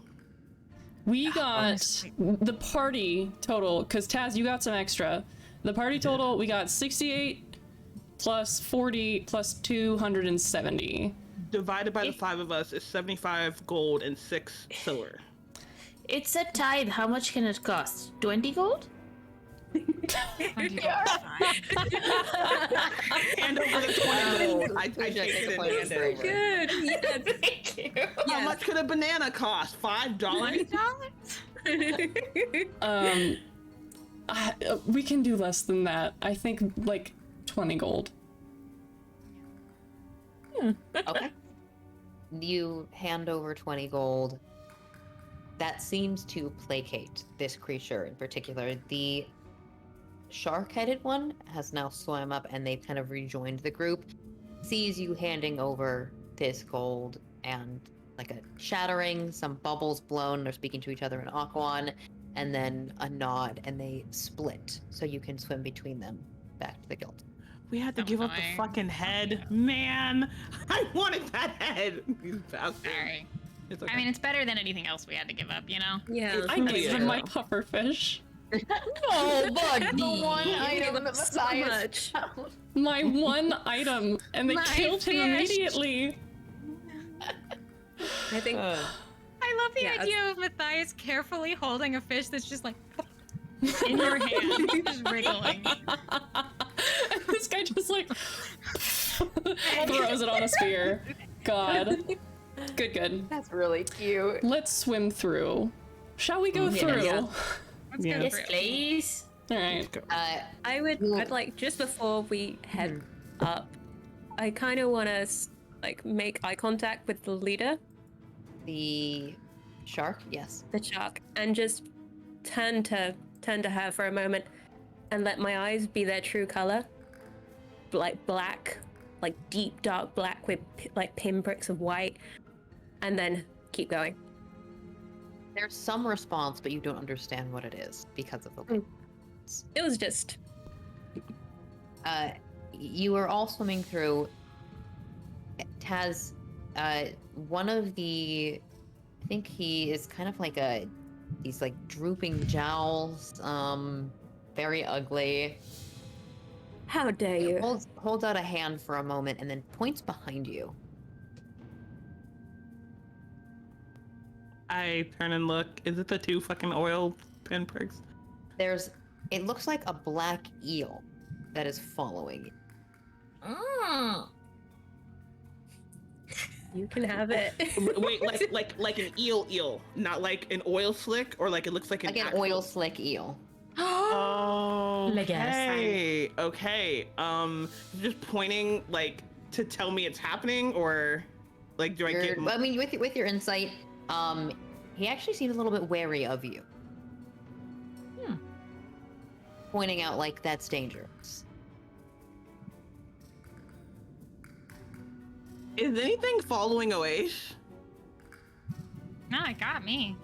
we got honestly. the party total, because Taz, you got some extra. The party total, we got 68 plus 40 plus 270. Divided by the 5 of us is 75 gold and 6 silver. It's a tithe. How much can it cost? 20 gold? Hand over the 20 gold. I take it and hand it over. Good. Yeah. Thank you. How much could a banana cost? $5? We can do less than that. I think like 20 gold. Okay. You hand over 20 gold. That seems to placate this creature in particular. The shark-headed one has now swam up and they've kind of rejoined the group. Sees you handing over this gold and like a shattering, some bubbles blown. They're speaking to each other in Aquan, and then a nod, and they split so you can swim between them back to the guild. We had to So give up the annoying. fucking head. Man, I wanted that head. These bastards. Sorry. It's okay. I mean, it's better than anything else we had to give up, you know? Yeah. I gave him my pufferfish. Oh, buddy! The one item that so much. My one item, and they My killed him fish. immediately. I think I love the Yeah, idea of Matthias carefully holding a fish that's just like in your hand, just wriggling. And this guy just like throws it on a spear. God. Good. That's really cute. Let's swim through. Shall we go Yeah. through? Yeah. Let's Yeah. go Yes, for it. please. All right. I'd like, just before we head up, I kind of want to like make eye contact with the leader, The shark, yes. the shark, and just turn to her for a moment and let my eyes be their true color, like black, like deep dark black with like pinpricks of white, and then keep going. There's some response, but you don't understand what it is because of the. It was just You are all swimming through. Taz, one of the, I think he is kind of like these like drooping jowls, very ugly. how dare you? Holds out a hand for a moment and then points behind you. I turn and look. Is it the 2 fucking oil pinpricks? It looks like a black eel that is following you. Mm. You can have it. Wait, like an eel, not like an oil slick, or like it looks like Like an actual- oil slick eel. Oh, Like a okay. Just pointing like to tell me it's happening, or like do I get? I mean, with your insight, He actually seems a little bit wary of you. Pointing out, like, that's dangerous. Is anything following Oash? No, it got me.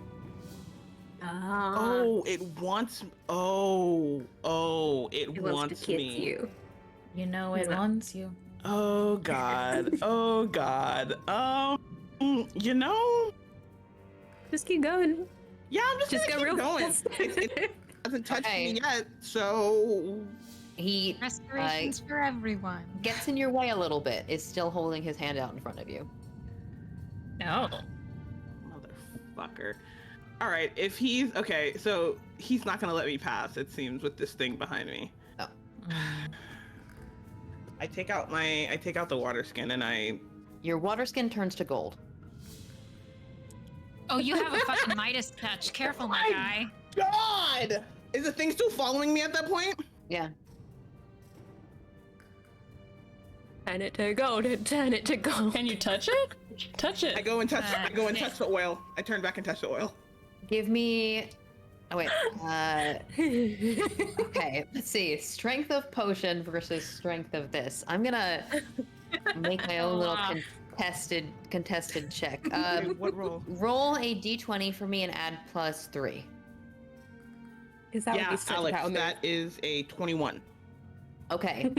Oh, it wants. Oh, it wants to kiss me. you. You know it wants you. Oh God. Oh God. You know. Just keep going. Yeah, I'm just go gonna real keep going. fast. It hasn't touched Okay. me yet, so. He Restorations for everyone. gets in your way a little bit, is still holding his hand out in front of you. No. Motherfucker. All right, if he's okay, so he's not gonna let me pass. It seems with this thing behind me. Oh. I take out the water skin and Your water skin turns to gold. Oh, you have a fucking Midas touch. Careful, my guy. God! Is the thing still following me at that point? Yeah. Turn it to gold and turn it to gold. Can you touch it? Touch it. I go and touch the oil. I turn back and touch the oil. Give me. Oh wait. Okay. Let's see. Strength of potion versus strength of this. I'm gonna make my own little contested check. What roll? Roll a d20 for me and add +3. Is that Yeah, Alex, that is a 21. Okay.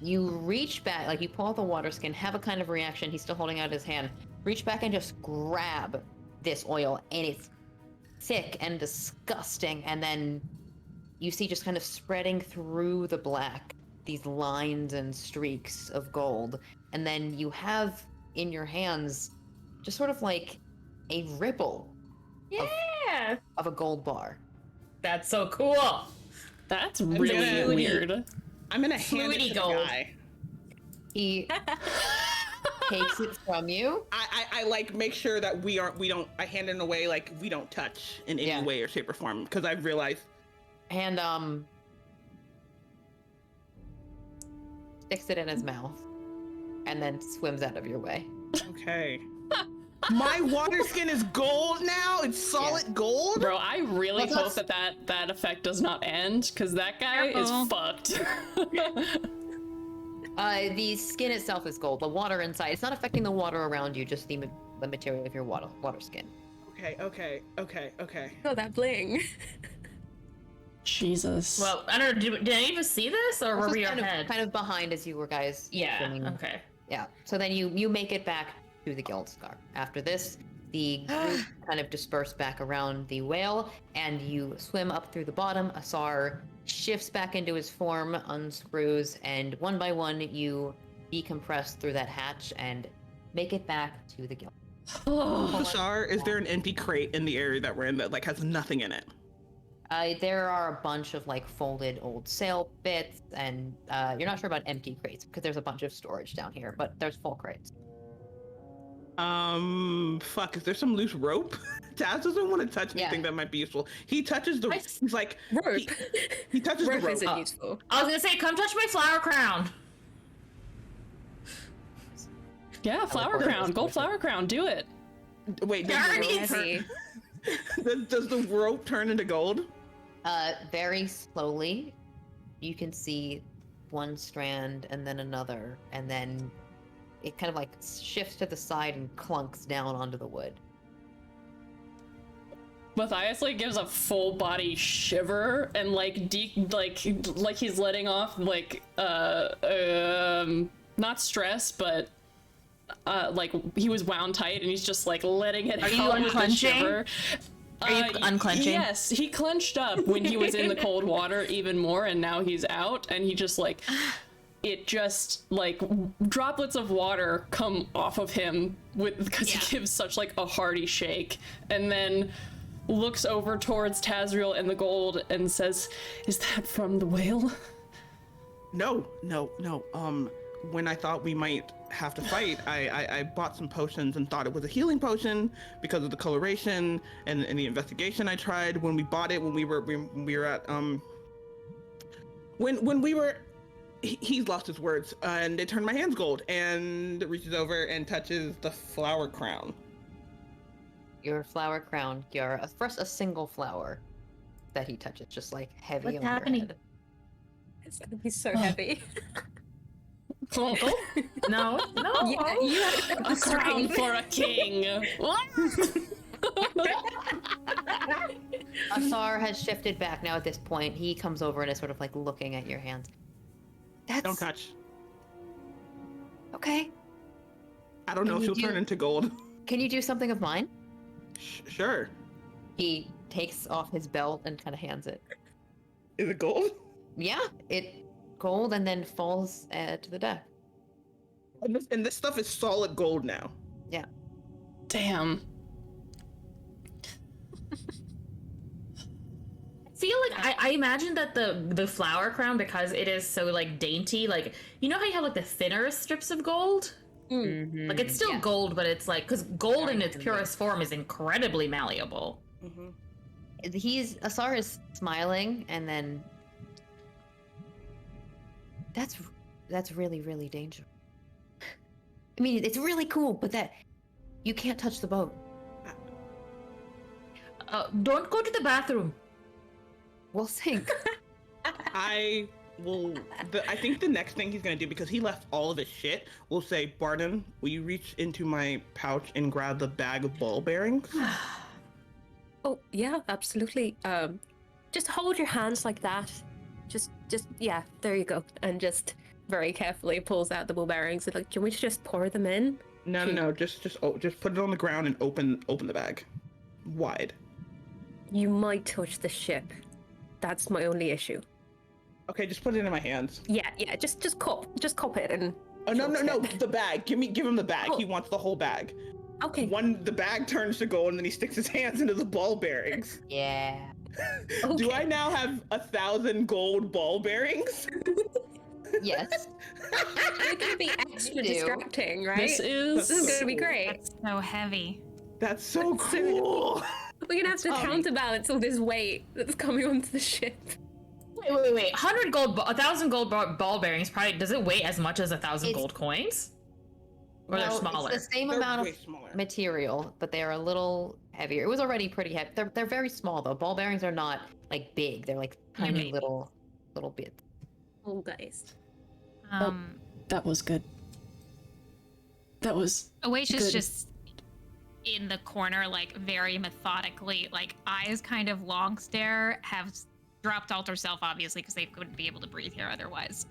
You reach back, like you pull out the water skin, have a kind of reaction. He's still holding out his hand. Reach back and just grab this oil, and it's thick and disgusting. And then you see just kind of spreading through the black these lines and streaks of gold. And then you have in your hands just sort of like a ripple of a gold bar. That's so cool. That's really gonna- weird. I'm gonna hand it Fluidy to gold. the guy. He takes it from you. I like make sure that I hand it in a way like we don't touch in any way or shape or form, because I've realized. And sticks it in his mouth and then swims out of your way. Okay. My water skin is gold now. It's solid gold. Bro, I really hope that effect does not end, because that guy is fucked. The skin itself is gold. The water inside, it's not affecting the water around you, just the material of your water skin. Okay. Oh, that bling. Jesus. Well, I don't know. Did any of us see this, or were This we was ahead? kind of behind as you were guys swimming. Okay. Yeah. So then you make it back to the guild scar. After this, the group kind of disperse back around the whale, and you swim up through the bottom. Asar shifts back into his form, unscrews, and one by one you decompress through that hatch and make it back to the guild. Bashar, is there an empty crate in the area that we're in that like has nothing in it? There are a bunch of like folded old sail bits, and you're not sure about empty crates because there's a bunch of storage down here, but there's full crates. Fuck, is there some loose rope? Taz doesn't want to touch anything that might be useful. He touches the, he's like, rope. He touches Rope the rope. isn't useful. I was gonna say, come touch my flower crown. Yeah, flower crown, gold flower crown, do it. Wait, Easy. does the rope turn into gold? Very slowly, you can see one strand and then another, and then it kind of like shifts to the side and clunks down onto the wood. Matthias like gives a full body shiver and like he's letting off like not stress, but like he was wound tight and he's just like letting it Are you out with the unclenching? shiver. Are you unclenching? Yes, he clenched up when he was in the cold water even more, and now he's out, and he just like it just like droplets of water come off of him because he gives such like a hearty shake, and then looks over towards Tazriel and the gold and says, "Is that from the whale?" No. When I thought we might have to fight, I bought some potions and thought it was a healing potion because of the coloration and the investigation I tried. When we bought it, when we were at when we were, he's lost his words, and it turned my hands gold, and reaches over and touches the flower crown. Your flower crown, Kiara. First, a single flower that he touches, just like heavy What's on happening? your head. It's gonna be so heavy. No, no. Yeah, you have A crown for a king. Asar has shifted back now at this point. He comes over and is sort of like looking at your hands. That's Don't touch. okay. I don't know if Can you she'll turn into gold. Can you do something of mine? Sure. He takes off his belt and kind of hands it. Is it gold? Yeah, it gold and then falls to the deck. And this stuff is solid gold now. Yeah. Damn. I feel like I imagine that the flower crown, because it is so like dainty, like you know how you have like the thinner strips of gold? Mm-hmm. Like it's still gold, but it's like because gold in its purest form is incredibly malleable. Mm-hmm. Asar is smiling and then that's really, really dangerous. I mean, it's really cool, but that you can't touch the boat. Don't go to the bathroom. We'll sink. I think the next thing he's gonna do, because he left all of his shit, will say, Barden, will you reach into my pouch and grab the bag of ball bearings? Oh, yeah, absolutely. Just hold your hands like that. Just, yeah, there you go. And just very carefully pulls out the ball bearings. And like, can we just pour them in? No, just put it on the ground and open the bag. Wide. You might touch the ship. That's my only issue. Okay, just put it in my hands. Yeah, just cup it and... Oh, no, the bag. Give him the bag. Oh. He wants the whole bag. Okay. The bag turns to gold and then he sticks his hands into the ball bearings. Yeah. Okay. Do I now have 1,000 gold ball bearings? Yes. It's gonna be extra You do. distracting, right? This is gonna be great. That's so heavy. That's so cool. We're gonna have to counterbalance all this weight that's coming onto the ship. Wait. 1,000 gold ball bearings probably does it weigh as much as 1,000 gold coins? Or they're smaller? It's the same They're amount way of smaller. material, but they are a little heavier. It was already pretty heavy. They're very small though. Ball bearings are not like big. They're like tiny Maybe. little bits. Oh, guys. That was good. That was Oasis good. just in the corner, like very methodically, like eyes kind of long stare, have dropped alter self, obviously, because they wouldn't be able to breathe here otherwise.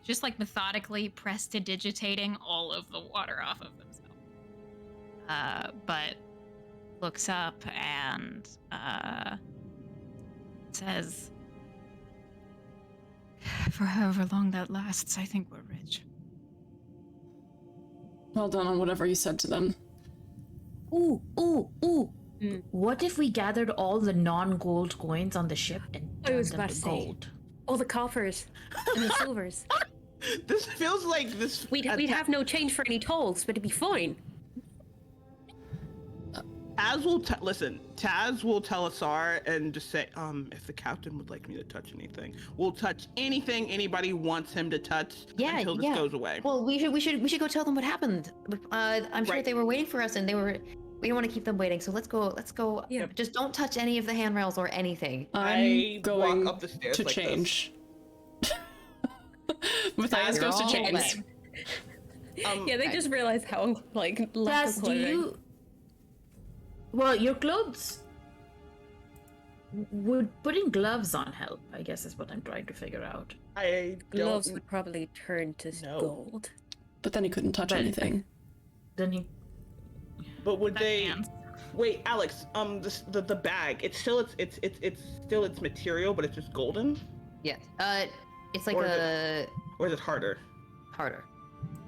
Just like methodically prestidigitating all of the water off of themselves. But looks up and says, for however long that lasts, I think we're rich. well done on whatever you said to them. Ooh. What if we gathered all the non-gold coins on the ship and I turned was them about to to say. gold? All the coppers and the silvers. This feels like this. We'd have no change for any tolls, but it'd be fine. Taz will listen. Taz will tell Asar and just say, if the captain would like me to touch anything, we'll touch anything anybody wants him to touch until this goes away. Well, we should go tell them what happened. I'm sure Right. they were waiting for us, and we don't want to keep them waiting. So let's go. Yeah. Just don't touch any of the handrails or anything. I'm going walk up the stairs to like this. change. Matthias You're goes to all change. wet. Yeah, they just realized how lack of Taz, do clothing. you? Well, your clothes. Would putting gloves on help? I guess is what I'm trying to figure out. I Gloves don't. would probably turn to No. gold. But then he couldn't touch But- anything. Then he. But would they? Hands. Wait, Alex. The bag. It's still its material, but it's just golden. Yes. It's like Or or is it harder? harder.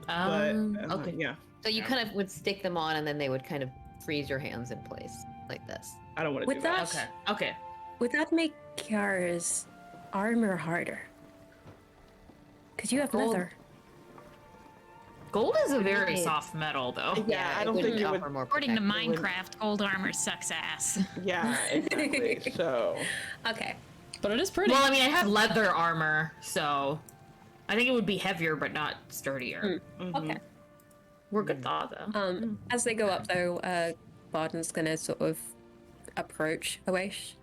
Okay. Yeah. So you kind of would stick them on, and then they would kind of freeze your hands in place like this. I don't want to With do that. that, Okay. would that make Kiara's armor harder? Because you have Gold. leather. Gold is a very It's- soft metal, though. Yeah, I don't would think it offer would. more According to protection. It would- Minecraft, gold armor sucks ass. Yeah, exactly. So. Okay. But it is pretty. Well, I mean, I have leather armor, so I think it would be heavier but not sturdier. Mhm. Okay. We're good thought, though. As they go up, though, Barden's gonna sort of approach Awesh.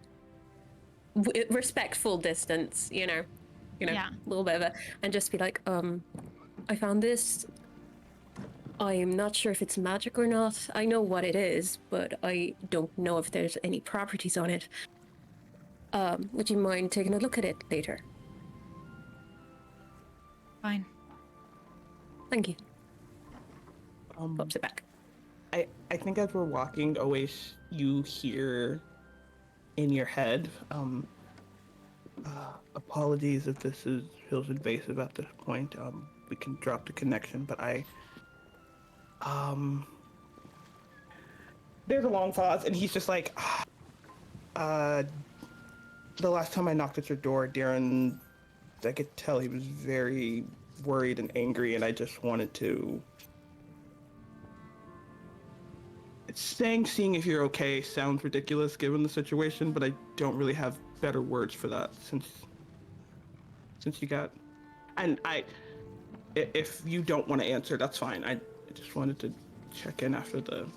Respectful distance, you know, Yeah. a little bit of it, and just be like, I found this. I'm not sure if it's magic or not. I know what it is, but I don't know if there's any properties on it. Would you mind taking a look at it later? Fine. Thank you. Pops it back. I think as we're walking, always you hear in your head, apologies if this feels invasive at this point. We can drop the connection, but there's a long pause, and he's just like, the last time I knocked at your door, Darren, I could tell he was very worried and angry, and I just wanted to... seeing if you're okay sounds ridiculous given the situation, but I don't really have better words for that since you got... And if you don't want to answer, that's fine. I just wanted to check in after the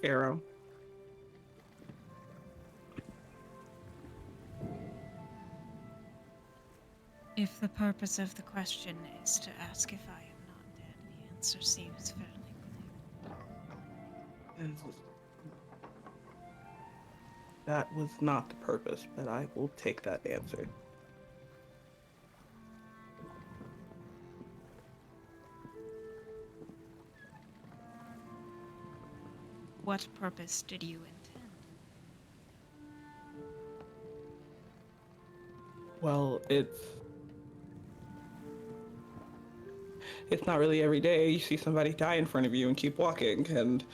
arrow. If the purpose of the question is to ask if I am not dead, the answer seems fairly clear. That was not the purpose, but I will take that answer. What purpose did you intend? Well, it's not really every day you see somebody die in front of you and keep walking, and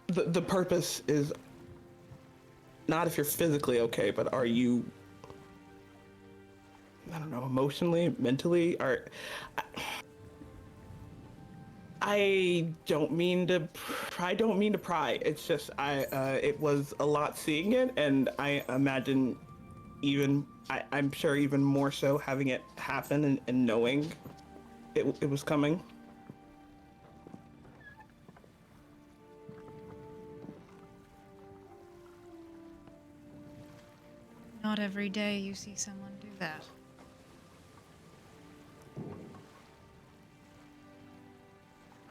the purpose is not if you're physically okay, but are you, I don't know, emotionally, mentally, I don't mean to pry. It's just it was a lot seeing it, and I imagine I'm sure even more so having it happen and knowing it was coming. Not every day you see someone do that.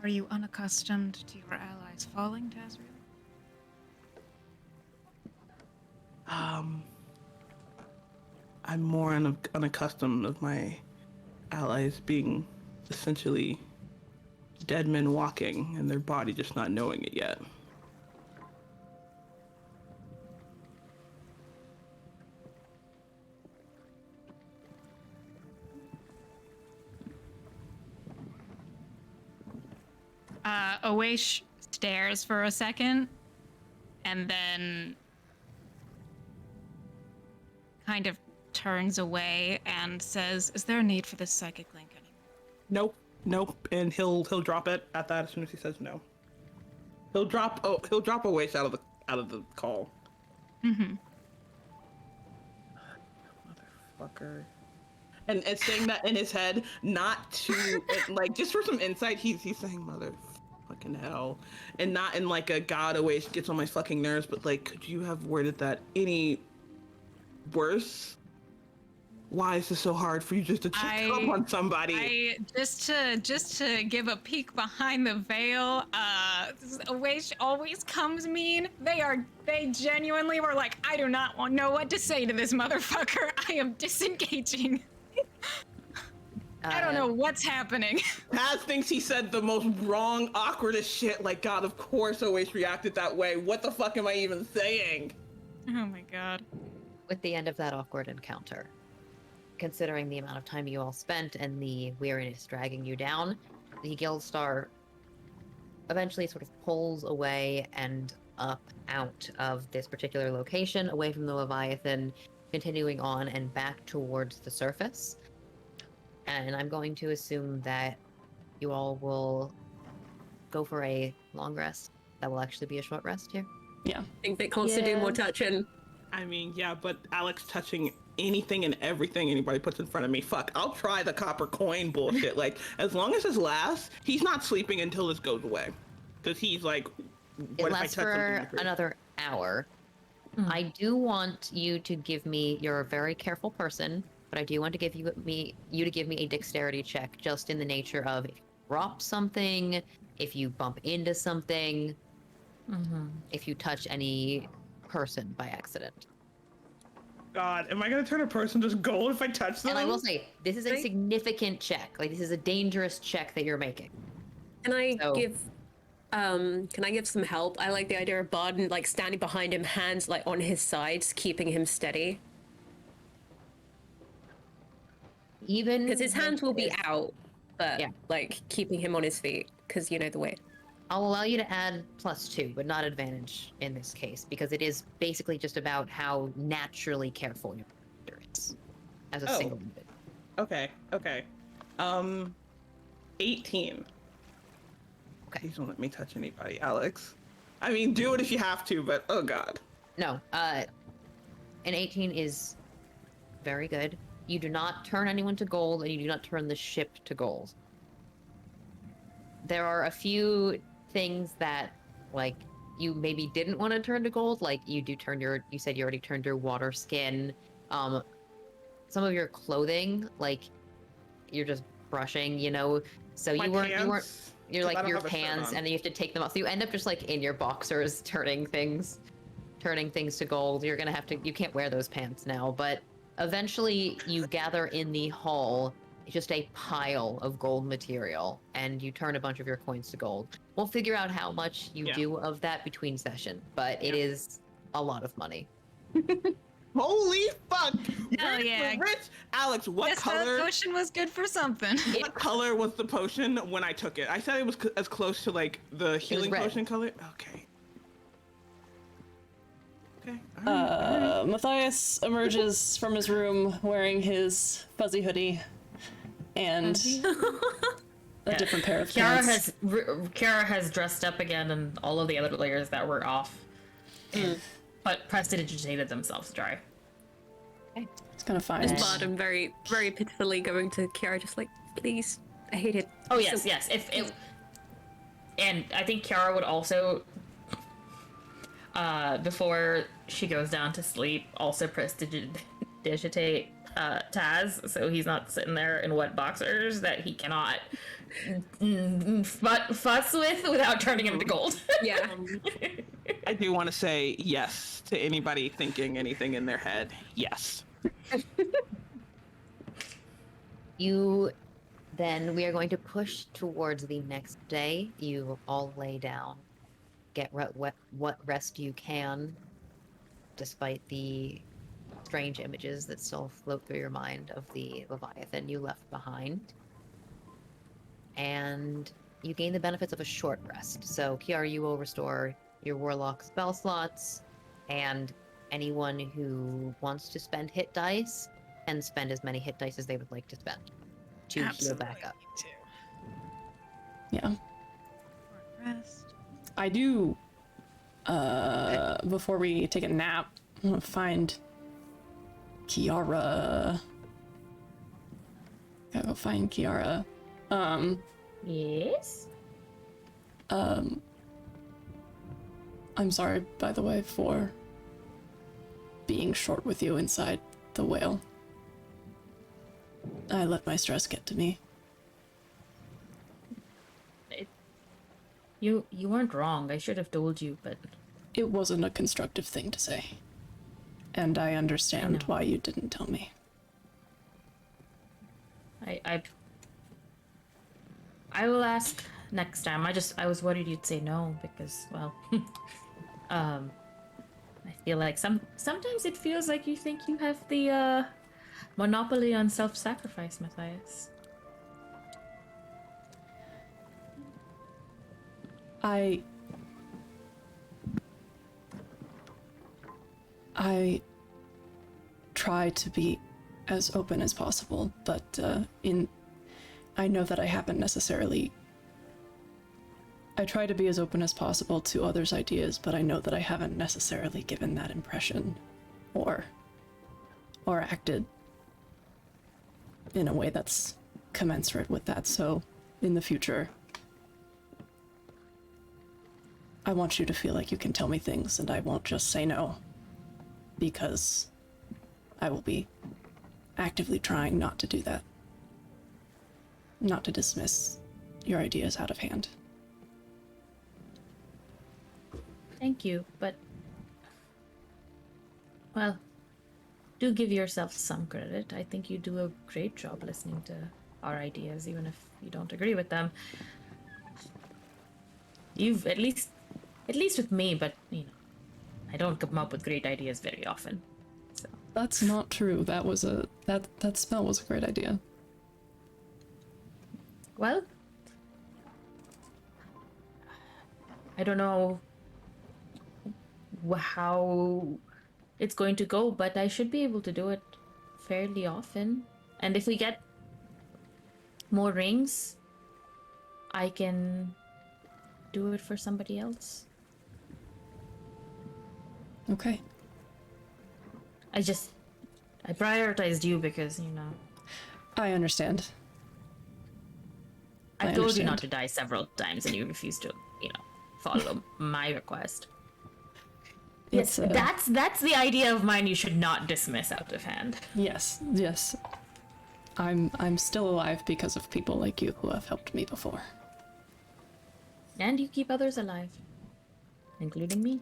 Are you unaccustomed to your allies falling, Tazriel? I'm more unaccustomed of my allies being essentially dead men walking and their body just not knowing it yet. Owesh stares for a second and then kind of turns away and says, "Is there a need for this psychic link anymore?" Nope. And he'll drop it at that as soon as he says no. He'll drop Owesh out of the call. Mm-hmm. Motherfucker. And saying that in his head, not to like, just for some insight, he's saying motherfucking hell, and not in like a god away gets on my fucking nerves, but like, could you have worded that any worse? Why is this so hard for you just to check up on somebody? Just to give a peek behind the veil, Owesh always comes mean. They genuinely were like, I do not know what to say to this motherfucker. I am disengaging. I don't know what's happening. Taz thinks he said the most wrong, awkwardest shit. Like, God, of course Owesh reacted that way. What the fuck am I even saying? Oh my god. With the end of that awkward encounter, considering the amount of time you all spent and the weariness dragging you down, the Guildstar eventually sort of pulls away and up out of this particular location, away from the Leviathan, continuing on and back towards the surface. And I'm going to assume that you all will go for a long rest. That will actually be a short rest here. Yeah. I think Vic wants to do more touching. I mean, yeah, but Alex touching anything and everything anybody puts in front of me. Fuck, I'll try the copper coin bullshit. Like, as long as this lasts, he's not sleeping until this goes away. Because he's like, It what if I lasts touch something for like this? another hour. I do want you to give me. You're a very careful person, but I do want to give you to give me a dexterity check, just in the nature of if you drop something, if you bump into something, if you touch any person by accident. God, am I gonna turn a person just gold if I touch them? And I will say, this is a significant check. Like, this is a dangerous check that you're making. Can I give some help? I like the idea of Barden like standing behind him, hands like on his sides, keeping him steady. Even because his hands will be with- out, but like keeping him on his feet, because you know the way. I'll allow you to add +2, but not advantage in this case, because it is basically just about how naturally careful your character is as a single individual. Okay. 18. Okay. Please don't let me touch anybody, Alex. I mean, do it if you have to, but oh god. No, an 18 is very good. You do not turn anyone to gold, and you do not turn the ship to gold. There are a few things that, like, you maybe didn't want to turn to gold, like you said you already turned your water skin. Some of your clothing, like, you're just brushing, you know, so My you weren't, pants, you're 'cause I like don't your have a shirt pants, on. and then you have to take them off. So you end up just like in your boxers, turning things to gold. You're gonna have to, you can't wear those pants now, but eventually you gather in the hall just a pile of gold material, and you turn a bunch of your coins to gold. We'll figure out how much you do of that between session, but it is a lot of money. Holy fuck! Oh, yeah. We're rich! Alex, what This color? potion was good for something. What color was the potion when I took it? I said it was as close to like the healing red. potion color. Okay. Okay. Matthias emerges from his room wearing his fuzzy hoodie and a different pair of pants. Kiara has dressed up again, and all of the other layers that were off, but prestidigitated themselves dry. It's kind of fine. Is Barden very, very pitifully going to Kiara, just like, please, I hate it. Oh yes, yes. And I think Kiara would also, before she goes down to sleep, also prestidigitate Taz, so he's not sitting there in wet boxers that he cannot fuss with without turning him to gold. Yeah. I do want to say yes to anybody thinking anything in their head. Yes. We are going to push towards the next day. You all lay down, get what rest you can, despite the strange images that still float through your mind of the Leviathan you left behind. And you gain the benefits of a short rest. So, Kiara, you will restore your Warlock spell slots, and anyone who wants to spend hit dice can spend as many hit dice as they would like to spend to heal back up. Yeah. Rest. I do, before we take a nap, I'm gonna find Kiara. Gotta go find Kiara. Yes? I'm sorry, by the way, for being short with you inside the whale. I let my stress get to me. You weren't wrong. I should have told you, but It wasn't a constructive thing to say. And I understand why you didn't tell me. I will ask next time. I was worried you'd say no because, well, I feel like sometimes it feels like you think you have the monopoly on self-sacrifice, Matthias. I try to be as open as possible, but I know that I haven't necessarily. I try to be as open as possible to others' ideas, but I know that I haven't necessarily given that impression or or acted in a way that's commensurate with that. So in the future, I want you to feel like you can tell me things and I won't just say no, because I will be actively trying not to do that. Not to dismiss your ideas out of hand. Thank you, but... Well, do give yourself some credit. I think you do a great job listening to our ideas, even if you don't agree with them. You've, at least with me, but, you know, I don't come up with great ideas very often. So. That's not true. That was that spell was a great idea. Well, I don't know how it's going to go, but I should be able to do it fairly often. And if we get more rings, I can do it for somebody else. Okay. I prioritized you because, you know. I understand. I told you not to die several times and you refused to, you know, follow my request. Yes, that's the idea of mine you should not dismiss out of hand. Yes. I'm still alive because of people like you who have helped me before. And you keep others alive, including me.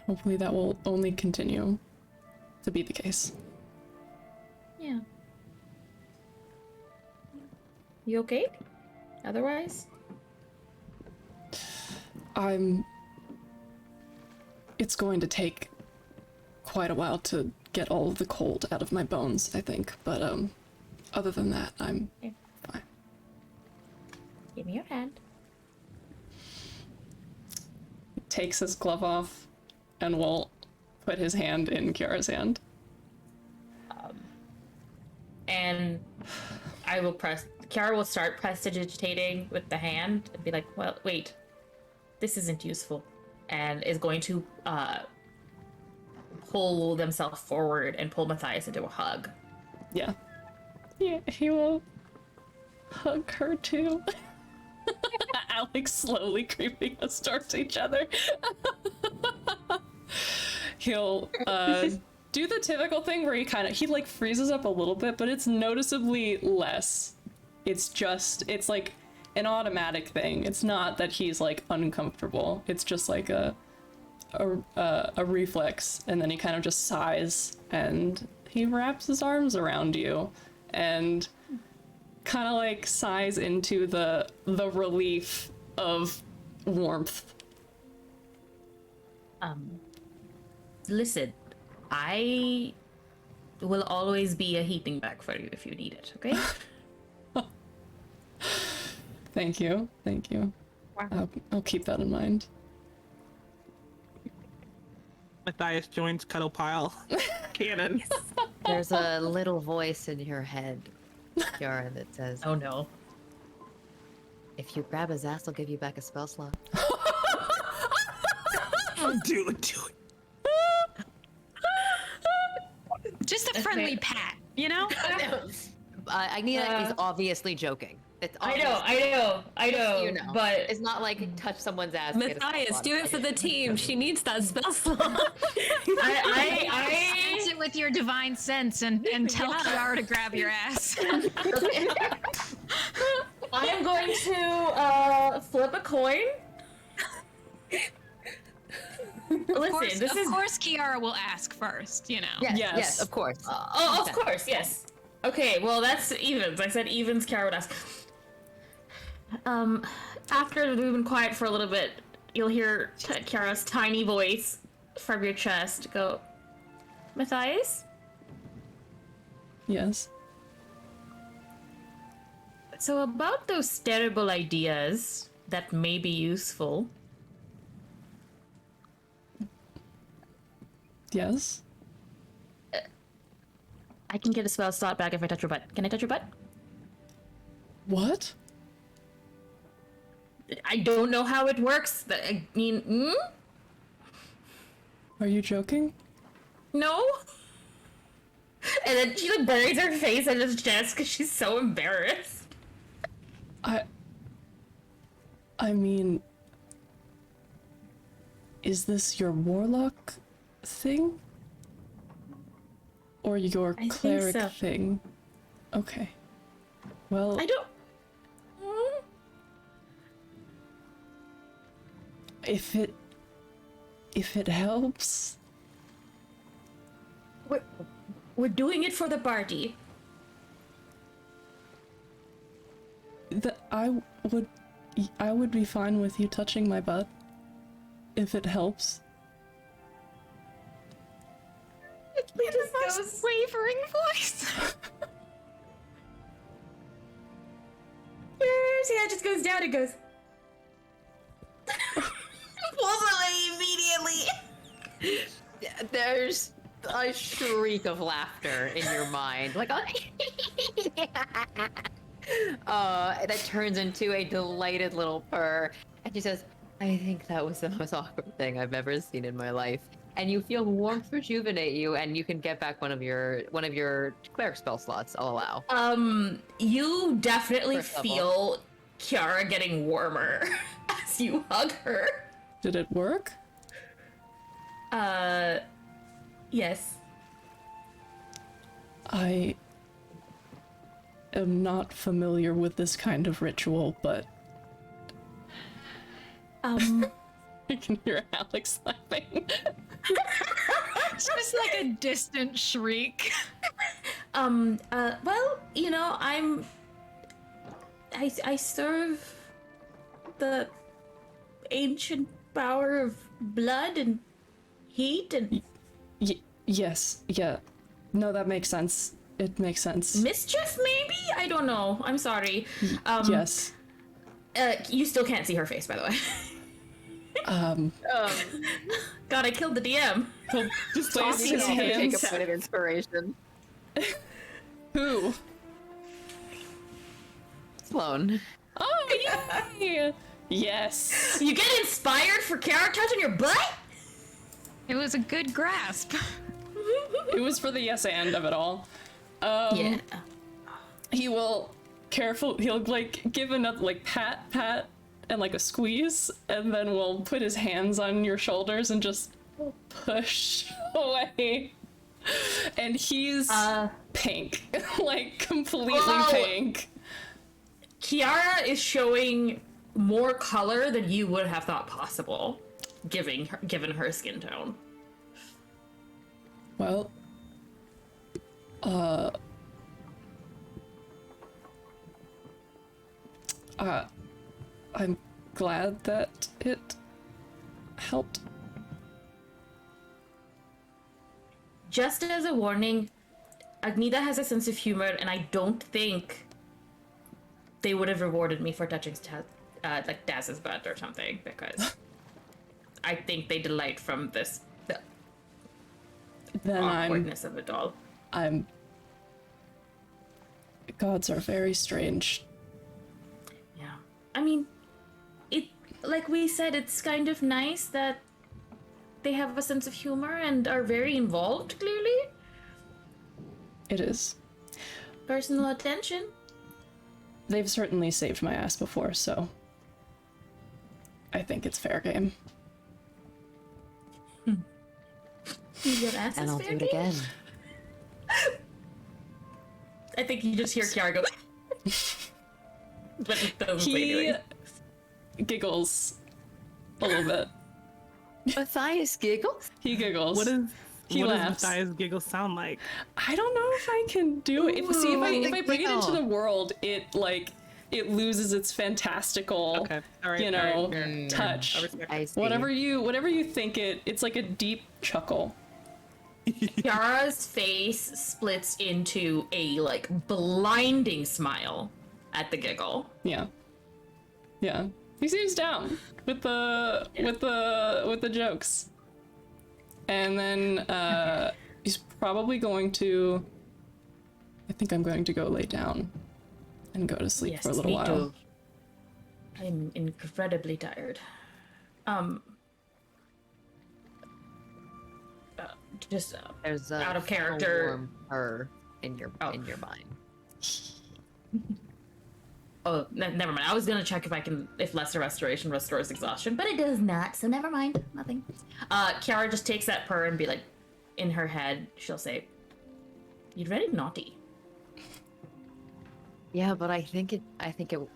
Hopefully that will only continue to be the case. Yeah. You okay? Otherwise? It's going to take quite a while to get all of the cold out of my bones, I think. But other than that, I'm fine. Give me your hand. He takes his glove off and will put his hand in Kiara's hand. And I will Kiara will start prestidigitating with the hand and be like, well, wait, this isn't useful. And is going to pull themselves forward and pull Matthias into a hug. Yeah, he will hug her too. Alex slowly creeping us towards each other. He'll do the typical thing where he like freezes up a little bit, but it's noticeably less. It's like an automatic thing. It's not that he's like uncomfortable. It's just like a reflex, and then he kind of just sighs and he wraps his arms around you and kind of like sighs into the relief of warmth. Listen, I will always be a heating bag for you if you need it, okay? Thank you. Wow. I'll keep that in mind. Matthias joins Cuddle Pile. Canon. Yes. There's a little voice in your head, Kiara, that says, "Oh no! If you grab his ass, I'll give you back a spell slot." Do it. Just a friendly pat, you know? Agneta is obviously joking. It's I know. So you know. But it's not like touch someone's ass. Matthias, do it for the team. She needs that spell slot. I sense it with your divine sense and tell Kiara to grab your ass. I am going to flip a coin. Listen, of course Kiara will ask first, you know. Yes, of course. Of course, yes. Okay, well that's evens. I said evens, Kiara would ask. After we've been quiet for a little bit, you'll hear Kiara's tiny voice from your chest go, Matthias? Yes. So about those terrible ideas that may be useful. Yes. I can get a spell slot back if I touch your butt. Can I touch your butt? What? I don't know how it works. I mean, Are you joking? No. And then she like buries her face in his chest because she's so embarrassed. I mean, is this your warlock thing? Or your I think cleric so. thing? Okay. Well, I don't. if it helps, We're doing it for the party. I would be fine with you touching my butt if it helps. The most wavering voice. See, that just goes down and goes. Pulls away immediately. There's a shriek of laughter in your mind, like, that turns into a delighted little purr, and she says, "I think that was the most awkward thing I've ever seen in my life." And you feel warmth rejuvenate you, and you can get back one of your cleric spell slots. I'll allow. You definitely First level. feel Kiara getting warmer as you hug her. Did it work? Yes. I am not familiar with this kind of ritual, but I can hear Alex laughing. It's just like a distant shriek. Well, you know, I serve the ancient power of blood and heat and Yes, yeah. No, that makes sense. It makes sense. mischief, maybe? I don't know. I'm sorry. Yes. You still can't see her face, by the way. God, I killed the DM. Just You place can his also take a hands. point of inspiration. Who? Sloan. Oh, yay! Yes. You get inspired for Kiara touching your butt? It was a good grasp. It was for the yes and of it all. Yeah. He will he'll like give another like pat, and like a squeeze, and then we'll put his hands on your shoulders and just push away. And he's pink, like completely pink. Kiara is showing more color than you would have thought possible, given her skin tone. Well, I'm glad that it helped. Just as a warning, Agnida has a sense of humor, and I don't think they would have rewarded me for touching like Daz's butt or something, because I think they delight from the Then awkwardness of it all. Gods are very strange. Yeah. I mean, it, like we said, it's kind of nice that they have a sense of humor and are very involved, clearly. It is. Personal attention. They've certainly saved my ass before, so I think it's fair game. Your ass And is I'll fair do it game? again. I think you just hear Kiara go. But it doesn't say He anything. giggles a little bit. Matthias giggles? He giggles. What does He laughs. Matthias giggle sound like? I don't know if I can do it. If I bring it into giggle. the world, it loses its fantastical, Okay, all right, you know, all right, fair. touch. I respect I it. see. Whatever you think it's like a deep chuckle. Kiara's face splits into a like blinding smile at the giggle. Yeah. Yeah. He seems down with the jokes. And then he's probably going to I think I'm going to go lay down and go to sleep for a little me while. too. I'm incredibly tired. just There's a out of final character. warm purr in your Oh. mind. Oh, never mind. I was gonna check if lesser restoration restores exhaustion, but it does not. So never mind. Nothing. Kiara just takes that purr and be like, in her head, she'll say, "You're very naughty." Yeah, but I think it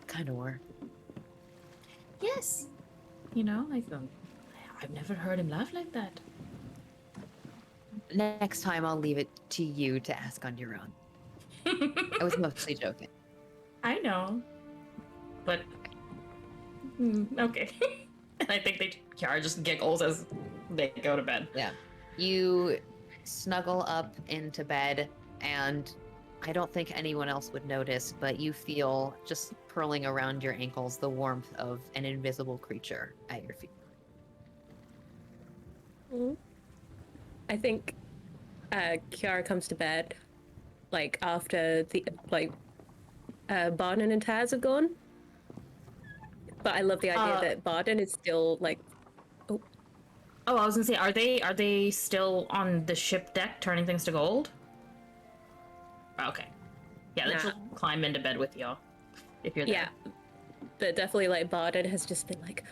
kind of worked. Yes. You know, I've never heard him laugh like that. Next time, I'll leave it to you to ask on your own. I was mostly joking. I know, but okay. And I think Kiara just giggles as they go to bed. Yeah. You snuggle up into bed, and I don't think anyone else would notice, but you feel just curling around your ankles the warmth of an invisible creature at your feet. I think Kiara comes to bed like after the Barden and Taz have gone. But I love the idea that Barden is still like. Oh, I was gonna say, are they still on the ship deck turning things to gold? Okay. Yeah, let's climb into bed with y'all if you're there. Yeah, but definitely like Barden has just been like,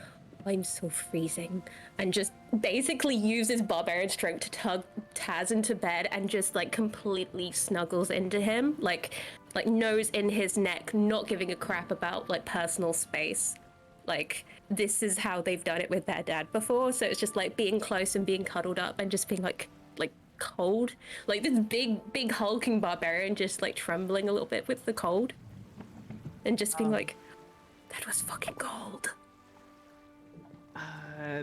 I'm so freezing, and just basically uses barbarian strength to tug Taz into bed and just like completely snuggles into him, like nose in his neck, not giving a crap about like personal space. Like this is how they've done it with their dad before, so it's just like being close and being cuddled up and just being like cold, like this big hulking barbarian just like trembling a little bit with the cold and just being like, that was fucking cold.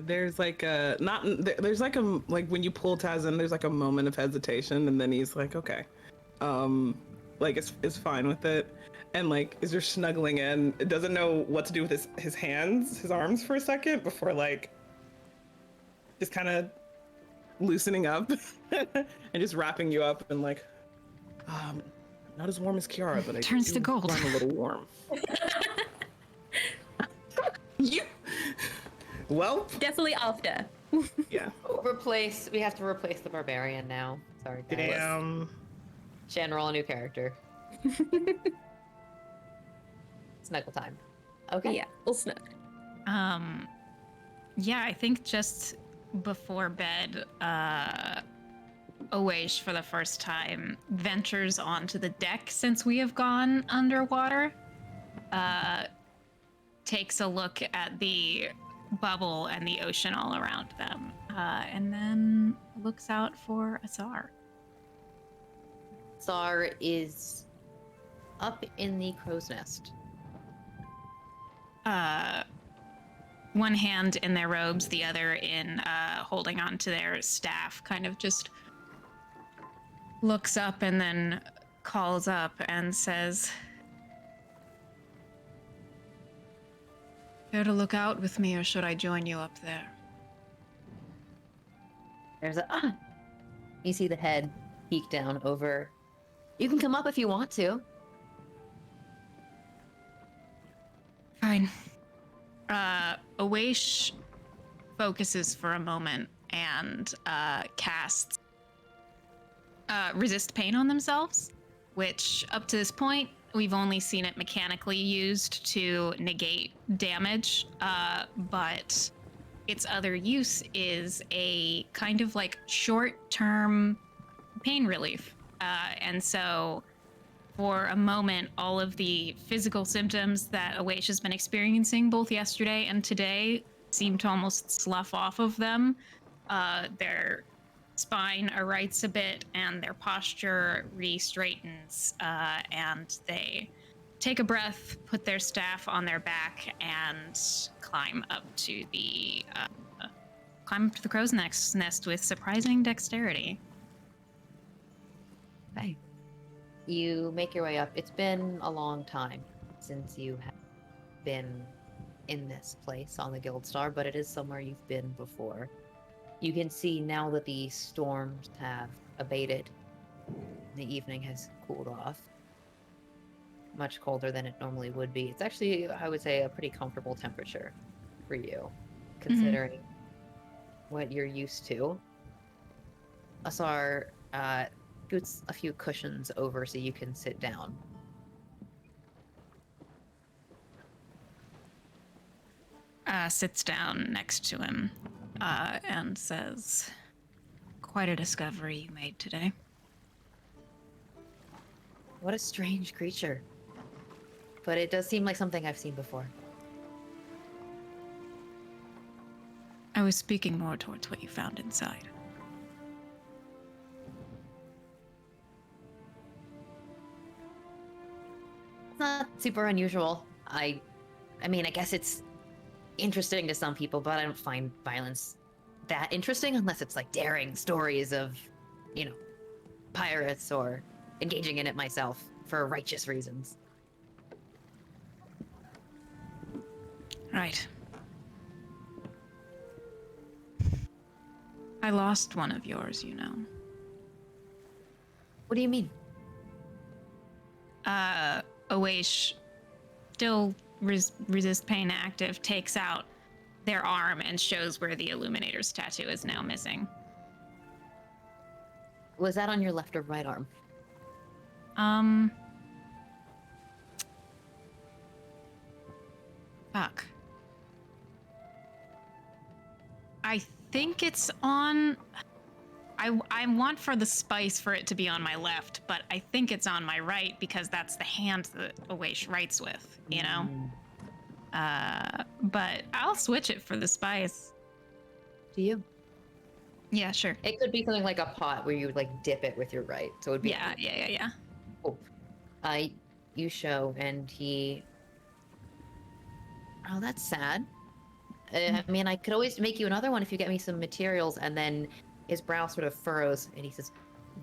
There's like a there's like when you pull Taz in, there's like a moment of hesitation, and then he's like, okay, like is fine with it, and like is just snuggling in. It doesn't know what to do with his hands, his arms for a second before like just kind of loosening up and just wrapping you up and like, not as warm as Kiara, but I Turns to gold. I'm a little warm. You. Well, definitely after. Yeah. We have to replace the barbarian now. Sorry, guys. Damn. General, a new character. Snuggle time. Okay. Yeah, we'll snuggle. Yeah, I think just before bed, Owesh for the first time ventures onto the deck since we have gone underwater. Takes a look at the bubble and the ocean all around them, and then looks out for Azar. Azar is up in the crow's nest. One hand in their robes, the other in holding on to their staff, kind of just looks up and then calls up and says, "Care to look out with me, or should I join you up there?" There's you see the head peek down over. You can come up if you want to. Fine. Owesh focuses for a moment and casts resist pain on themselves, which up to this point we've only seen it mechanically used to negate damage, but its other use is a kind of like short-term pain relief. And so for a moment, all of the physical symptoms that Owesh has been experiencing both yesterday and today seem to almost slough off of them. Their spine arights a bit and their posture re-straightens, and they take a breath, put their staff on their back, and climb up to the crow's nest with surprising dexterity. Okay. You make your way up. It's been a long time since you have been in this place on the Guild Star, but it is somewhere you've been before. You can see now that the storms have abated. The evening has cooled off. Much colder than it normally would be. It's actually, I would say, a pretty comfortable temperature for you, considering what you're used to. Asar scoots a few cushions over so you can sit down. Sits down next to him and says, "Quite a discovery you made today." What a strange creature. But it does seem like something I've seen before. I was speaking more towards what you found inside. It's not super unusual. I mean, I guess it's interesting to some people, but I don't find violence that interesting unless it's like daring stories of, you know, pirates or engaging in it myself for righteous reasons. Right. I lost one of yours, you know. What do you mean? Awaish, still resist pain active, takes out their arm and shows where the Illuminator's tattoo is now missing. Was that on your left or right arm? Fuck. I think it's on... I want for the spice for it to be on my left, but I think it's on my right because that's the hand that Awaish writes with, you know? But I'll switch it for the spice. Do you? Yeah, sure. It could be something like a pot where you would like dip it with your right. So it would be Yeah. Cool. You show and he... Oh, that's sad. I mean, I could always make you another one if you get me some materials. And then his brow sort of furrows and he says,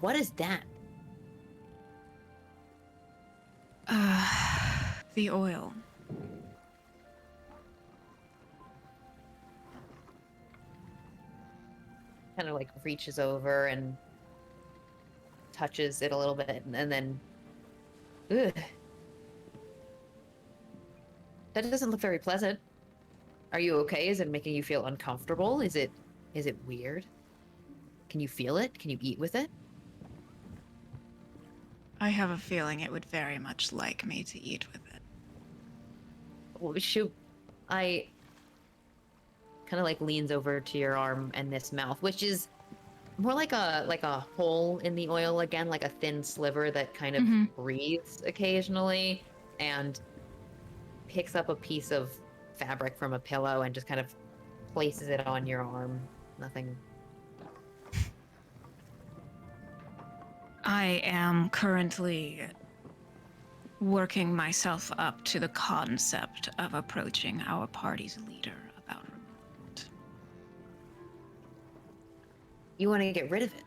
"What is that?" The oil. Kind of like reaches over and touches it a little bit and then... Ugh. That doesn't look very pleasant. Are you okay? Is it making you feel uncomfortable? Is it weird? Can you feel it? Can you eat with it? I have a feeling it would very much like me to eat with it. Oh, shoot. I kind of like leans over to your arm and this mouth, which is more like a hole in the oil again, like a thin sliver that kind of breathes occasionally, and picks up a piece of fabric from a pillow and just kind of places it on your arm. Nothing. I am currently working myself up to the concept of approaching our party's leader about removal. You want to get rid of it?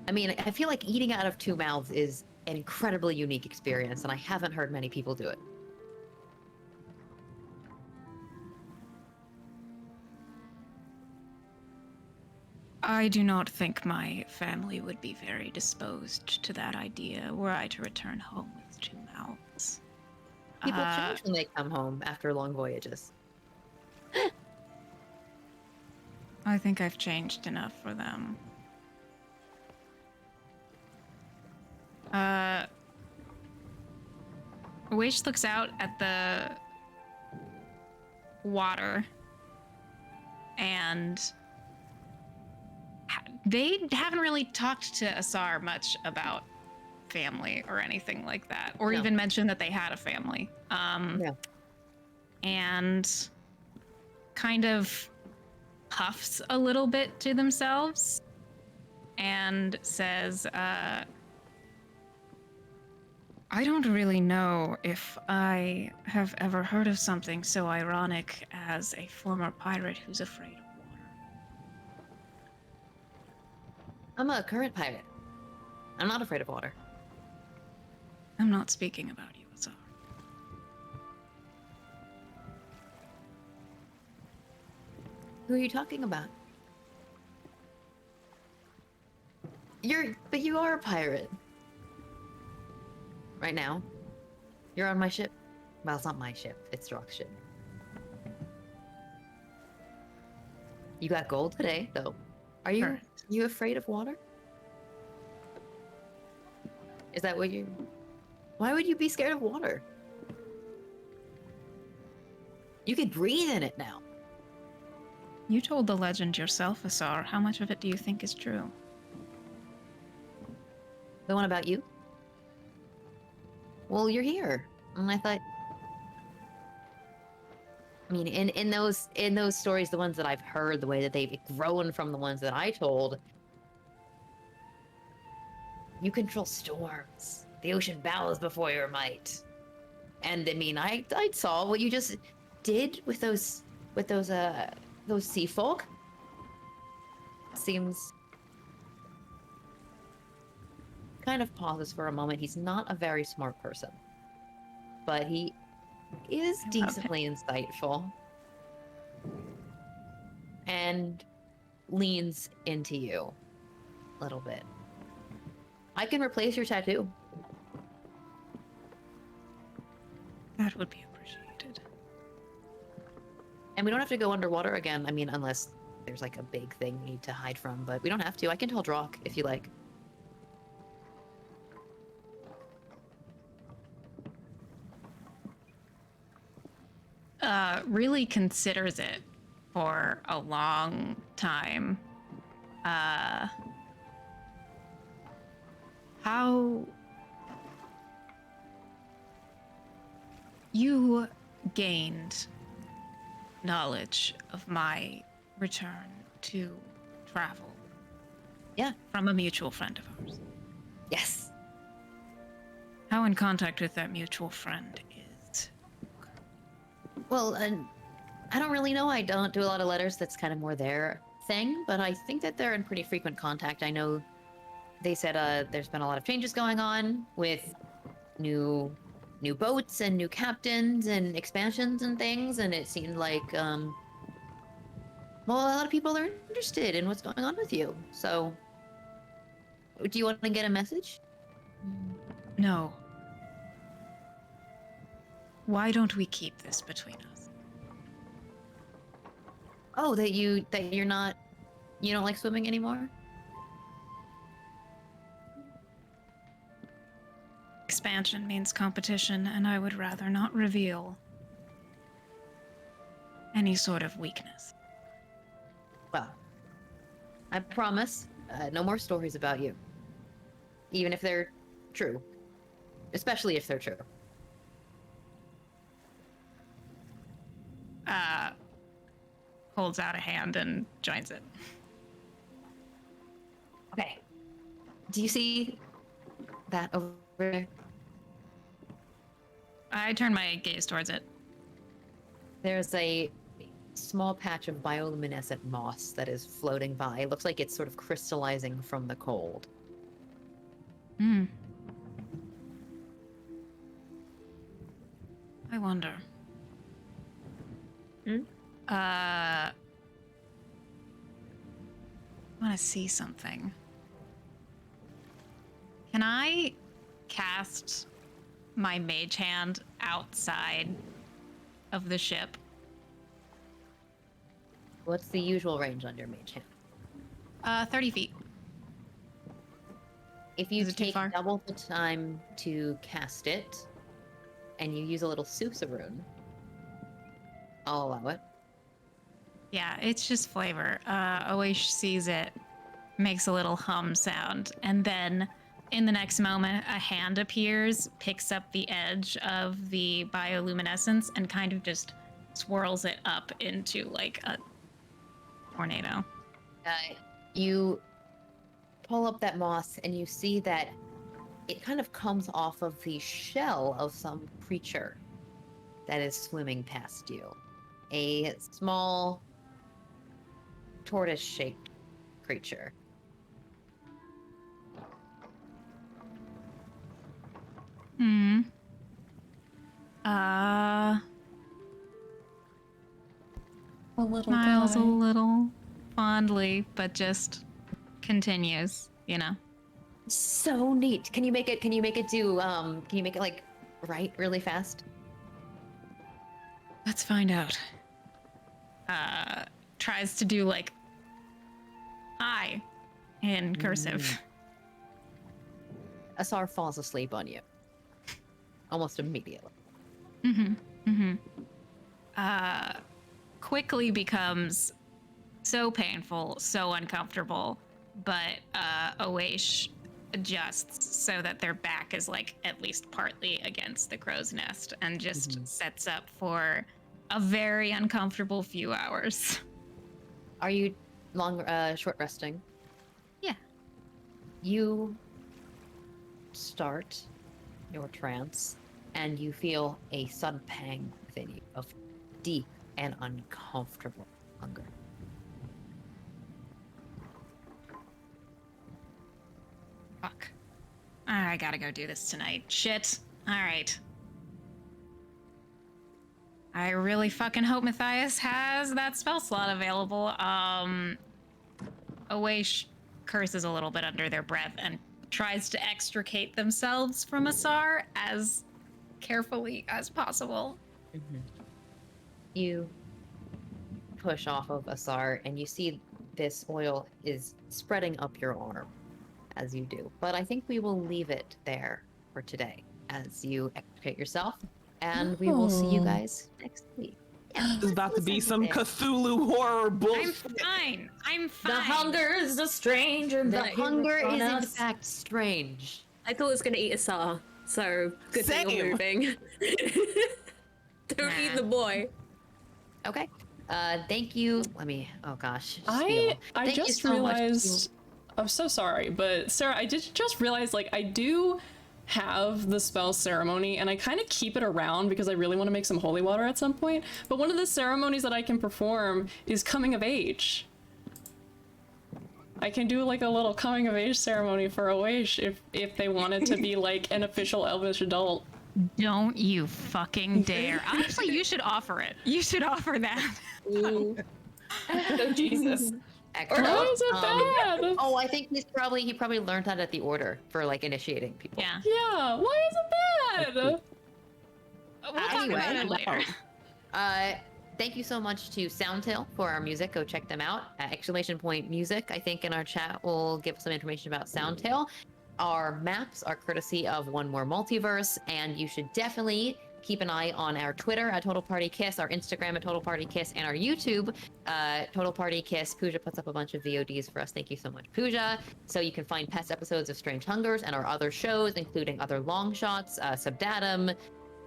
I mean, I feel like eating out of two mouths is an incredibly unique experience, and I haven't heard many people do it. I do not think my family would be very disposed to that idea were I to return home with two mouths. People change when they come home after long voyages. I think I've changed enough for them. Wish looks out at the water and they haven't really talked to Asar much about family or anything like that, or even mentioned that they had a family. And kind of huffs a little bit to themselves and says, I don't really know if I have ever heard of something so ironic as a former pirate who's afraid of water. I'm a current pirate. I'm not afraid of water. I'm not speaking about you, Asar. Who are you talking about? But you are a pirate. Right now. You're on my ship. Well, it's not my ship. It's Rock's ship. You got gold today, though. Are you Current. you afraid of water? Is that what you? Why would you be scared of water? You could breathe in it now. You told the legend yourself, Asar. How much of it do you think is true? The one about you? Well, you're here. And I thought, I mean, in those stories, the ones that I've heard, the way that they've grown from the ones that I told, you control storms. The ocean bows before your might. And I mean, I saw what you just did with those sea folk. Seems kind of pauses for a moment. He's not a very smart person, but he is decently insightful and leans into you a little bit. I can replace your tattoo. That would be appreciated. And we don't have to go underwater again. I mean, unless there's like a big thing we need to hide from, but we don't have to. I can tell Drock if you like. Really considers it for a long time. How you gained knowledge of my return to travel. Yeah. From a mutual friend of ours. Yes. How in contact with that mutual friend is? Well, and I don't really know. I don't do a lot of letters. That's kind of more their thing, but I think that they're in pretty frequent contact. I know they said there's been a lot of changes going on with new boats and new captains and expansions and things, and it seemed like well, a lot of people are interested in what's going on with you. So, do you want to get a message? No. Why don't we keep this between us? Oh, that you don't like swimming anymore? Expansion means competition, and I would rather not reveal any sort of weakness. Well, I promise, no more stories about you. Even if they're true. Especially if they're true. Holds out a hand and joins it. Okay. Do you see that over there? I turn my gaze towards it. There's a small patch of bioluminescent moss that is floating by. It looks like it's sort of crystallizing from the cold. Hmm. I wonder. I want to see something. Can I cast my mage hand outside of the ship? What's the usual range on your mage hand? 30 feet. If you Is it too take far? double the time to cast it, and you use a little Susaroon, I'll allow it. Yeah, it's just flavor. Oish sees it, makes a little hum sound, and then in the next moment, a hand appears, picks up the edge of the bioluminescence, and kind of just swirls it up into like a tornado. You pull up that moss, and you see that it kind of comes off of the shell of some creature that is swimming past you. A small tortoise-shaped creature. A little Smiles a guy. little fondly, but just continues, you know. So neat. Can you make it like right really fast? Let's find out. Tries to do like I in cursive. Asar falls asleep on you. Almost immediately. Quickly becomes so painful, so uncomfortable, but Oesh adjusts so that their back is like at least partly against the crow's nest and just sets up for a very uncomfortable few hours. Are you short resting? Yeah. You start your trance and you feel a sudden pang within you of deep and uncomfortable hunger. Fuck. I gotta go do this tonight. Shit. Alright. I really fucking hope Matthias has that spell slot available. Oesh curses a little bit under their breath and tries to extricate themselves from Asar as carefully as possible. You push off of Asar and you see this oil is spreading up your arm as you do. But I think we will leave it there for today as you extricate yourself, and we will see you guys next week. Yeah, There's about to be some Cthulhu horror bullshit. I'm fine. The hunger is a stranger. The hunger is in fact strange. I thought it was gonna eat Asar, so good thing you're moving. Don't eat the boy. Okay. Thank you. Oh gosh. I Thank you just so much realized. I'm so sorry, but Sarah, I did just realize, like, I do have the spell ceremony, and I kind of keep it around because I really want to make some holy water at some point. But one of the ceremonies that I can perform is coming of age. I can do like a little coming of age ceremony for Oesh if they wanted to be like an official elvish adult. Don't you fucking dare. Honestly, you should offer it. You should offer that. Oh, Jesus. Excellent. Why is it bad? Oh, I think he probably learned that at the order for like initiating people. Yeah. Yeah, why is it bad? We'll talk about it later. Thank you so much to Soundtail for our music. Go check them out. Exclamation point music, I think in our chat will give some information about Soundtail. Our maps are courtesy of One More Multiverse, and you should definitely keep an eye on our Twitter at Total Party Kiss, our Instagram at Total Party Kiss, and our YouTube, Total Party Kiss. Pooja puts up a bunch of VODs for us. Thank you so much, Pooja. So you can find past episodes of Strange Hungers and our other shows, including other long shots, Subdatum,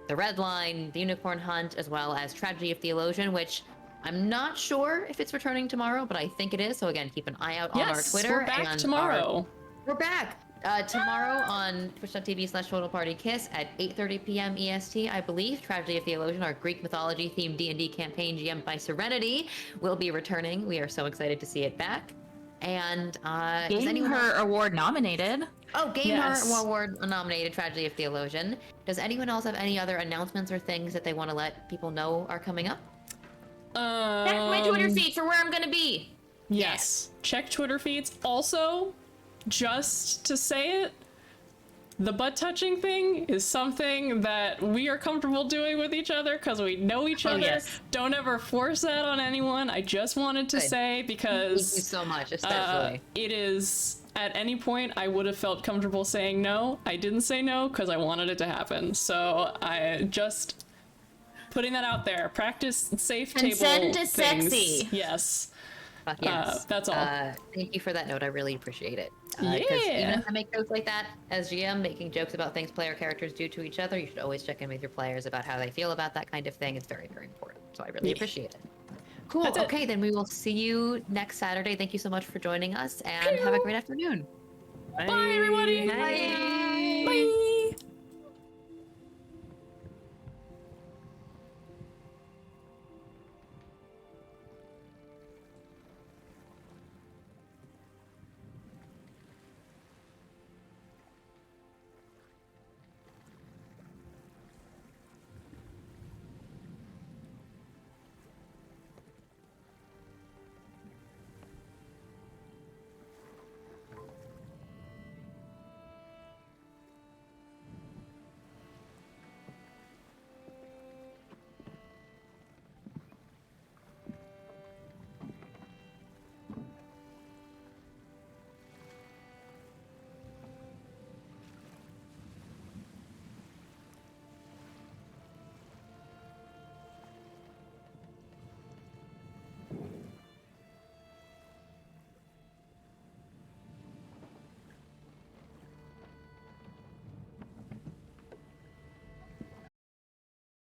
The Red Line, The Unicorn Hunt, as well as Tragedy of Theologian, which I'm not sure if it's returning tomorrow, but I think it is. So again, keep an eye out on our Twitter. We're back tomorrow. We're back. Tomorrow on twitch.tv/TotalPartyKiss at 8:30 p.m. EST, I believe, Tragedy of Theologian, our Greek mythology-themed D&D campaign GM by Serenity, will be returning. We are so excited to see it back. And Game Her Award nominated. Oh, Game Her Award nominated Tragedy of Theologian. Does anyone else have any other announcements or things that they want to let people know are coming up? Check my Twitter feed for where I'm gonna be. Yes. Check Twitter feeds. Also, just to say it, the butt touching thing is something that we are comfortable doing with each other because we know each other. Yes. Don't ever force that on anyone. I just wanted to say because thank you so much, especially. It is at any point I would have felt comfortable saying no. I didn't say no because I wanted it to happen. So I just putting that out there. Practice safe Consent table is things. sexy. Yes. Yes. That's all. Thank you for that note. I really appreciate it. Yeah. Even if I make jokes like that, as GM, making jokes about things player characters do to each other, you should always check in with your players about how they feel about that kind of thing. It's very, very important. So I really appreciate it. Cool. That's it. Okay, then we will see you next Saturday. Thank you so much for joining us, and have a great afternoon. Bye everybody. Bye.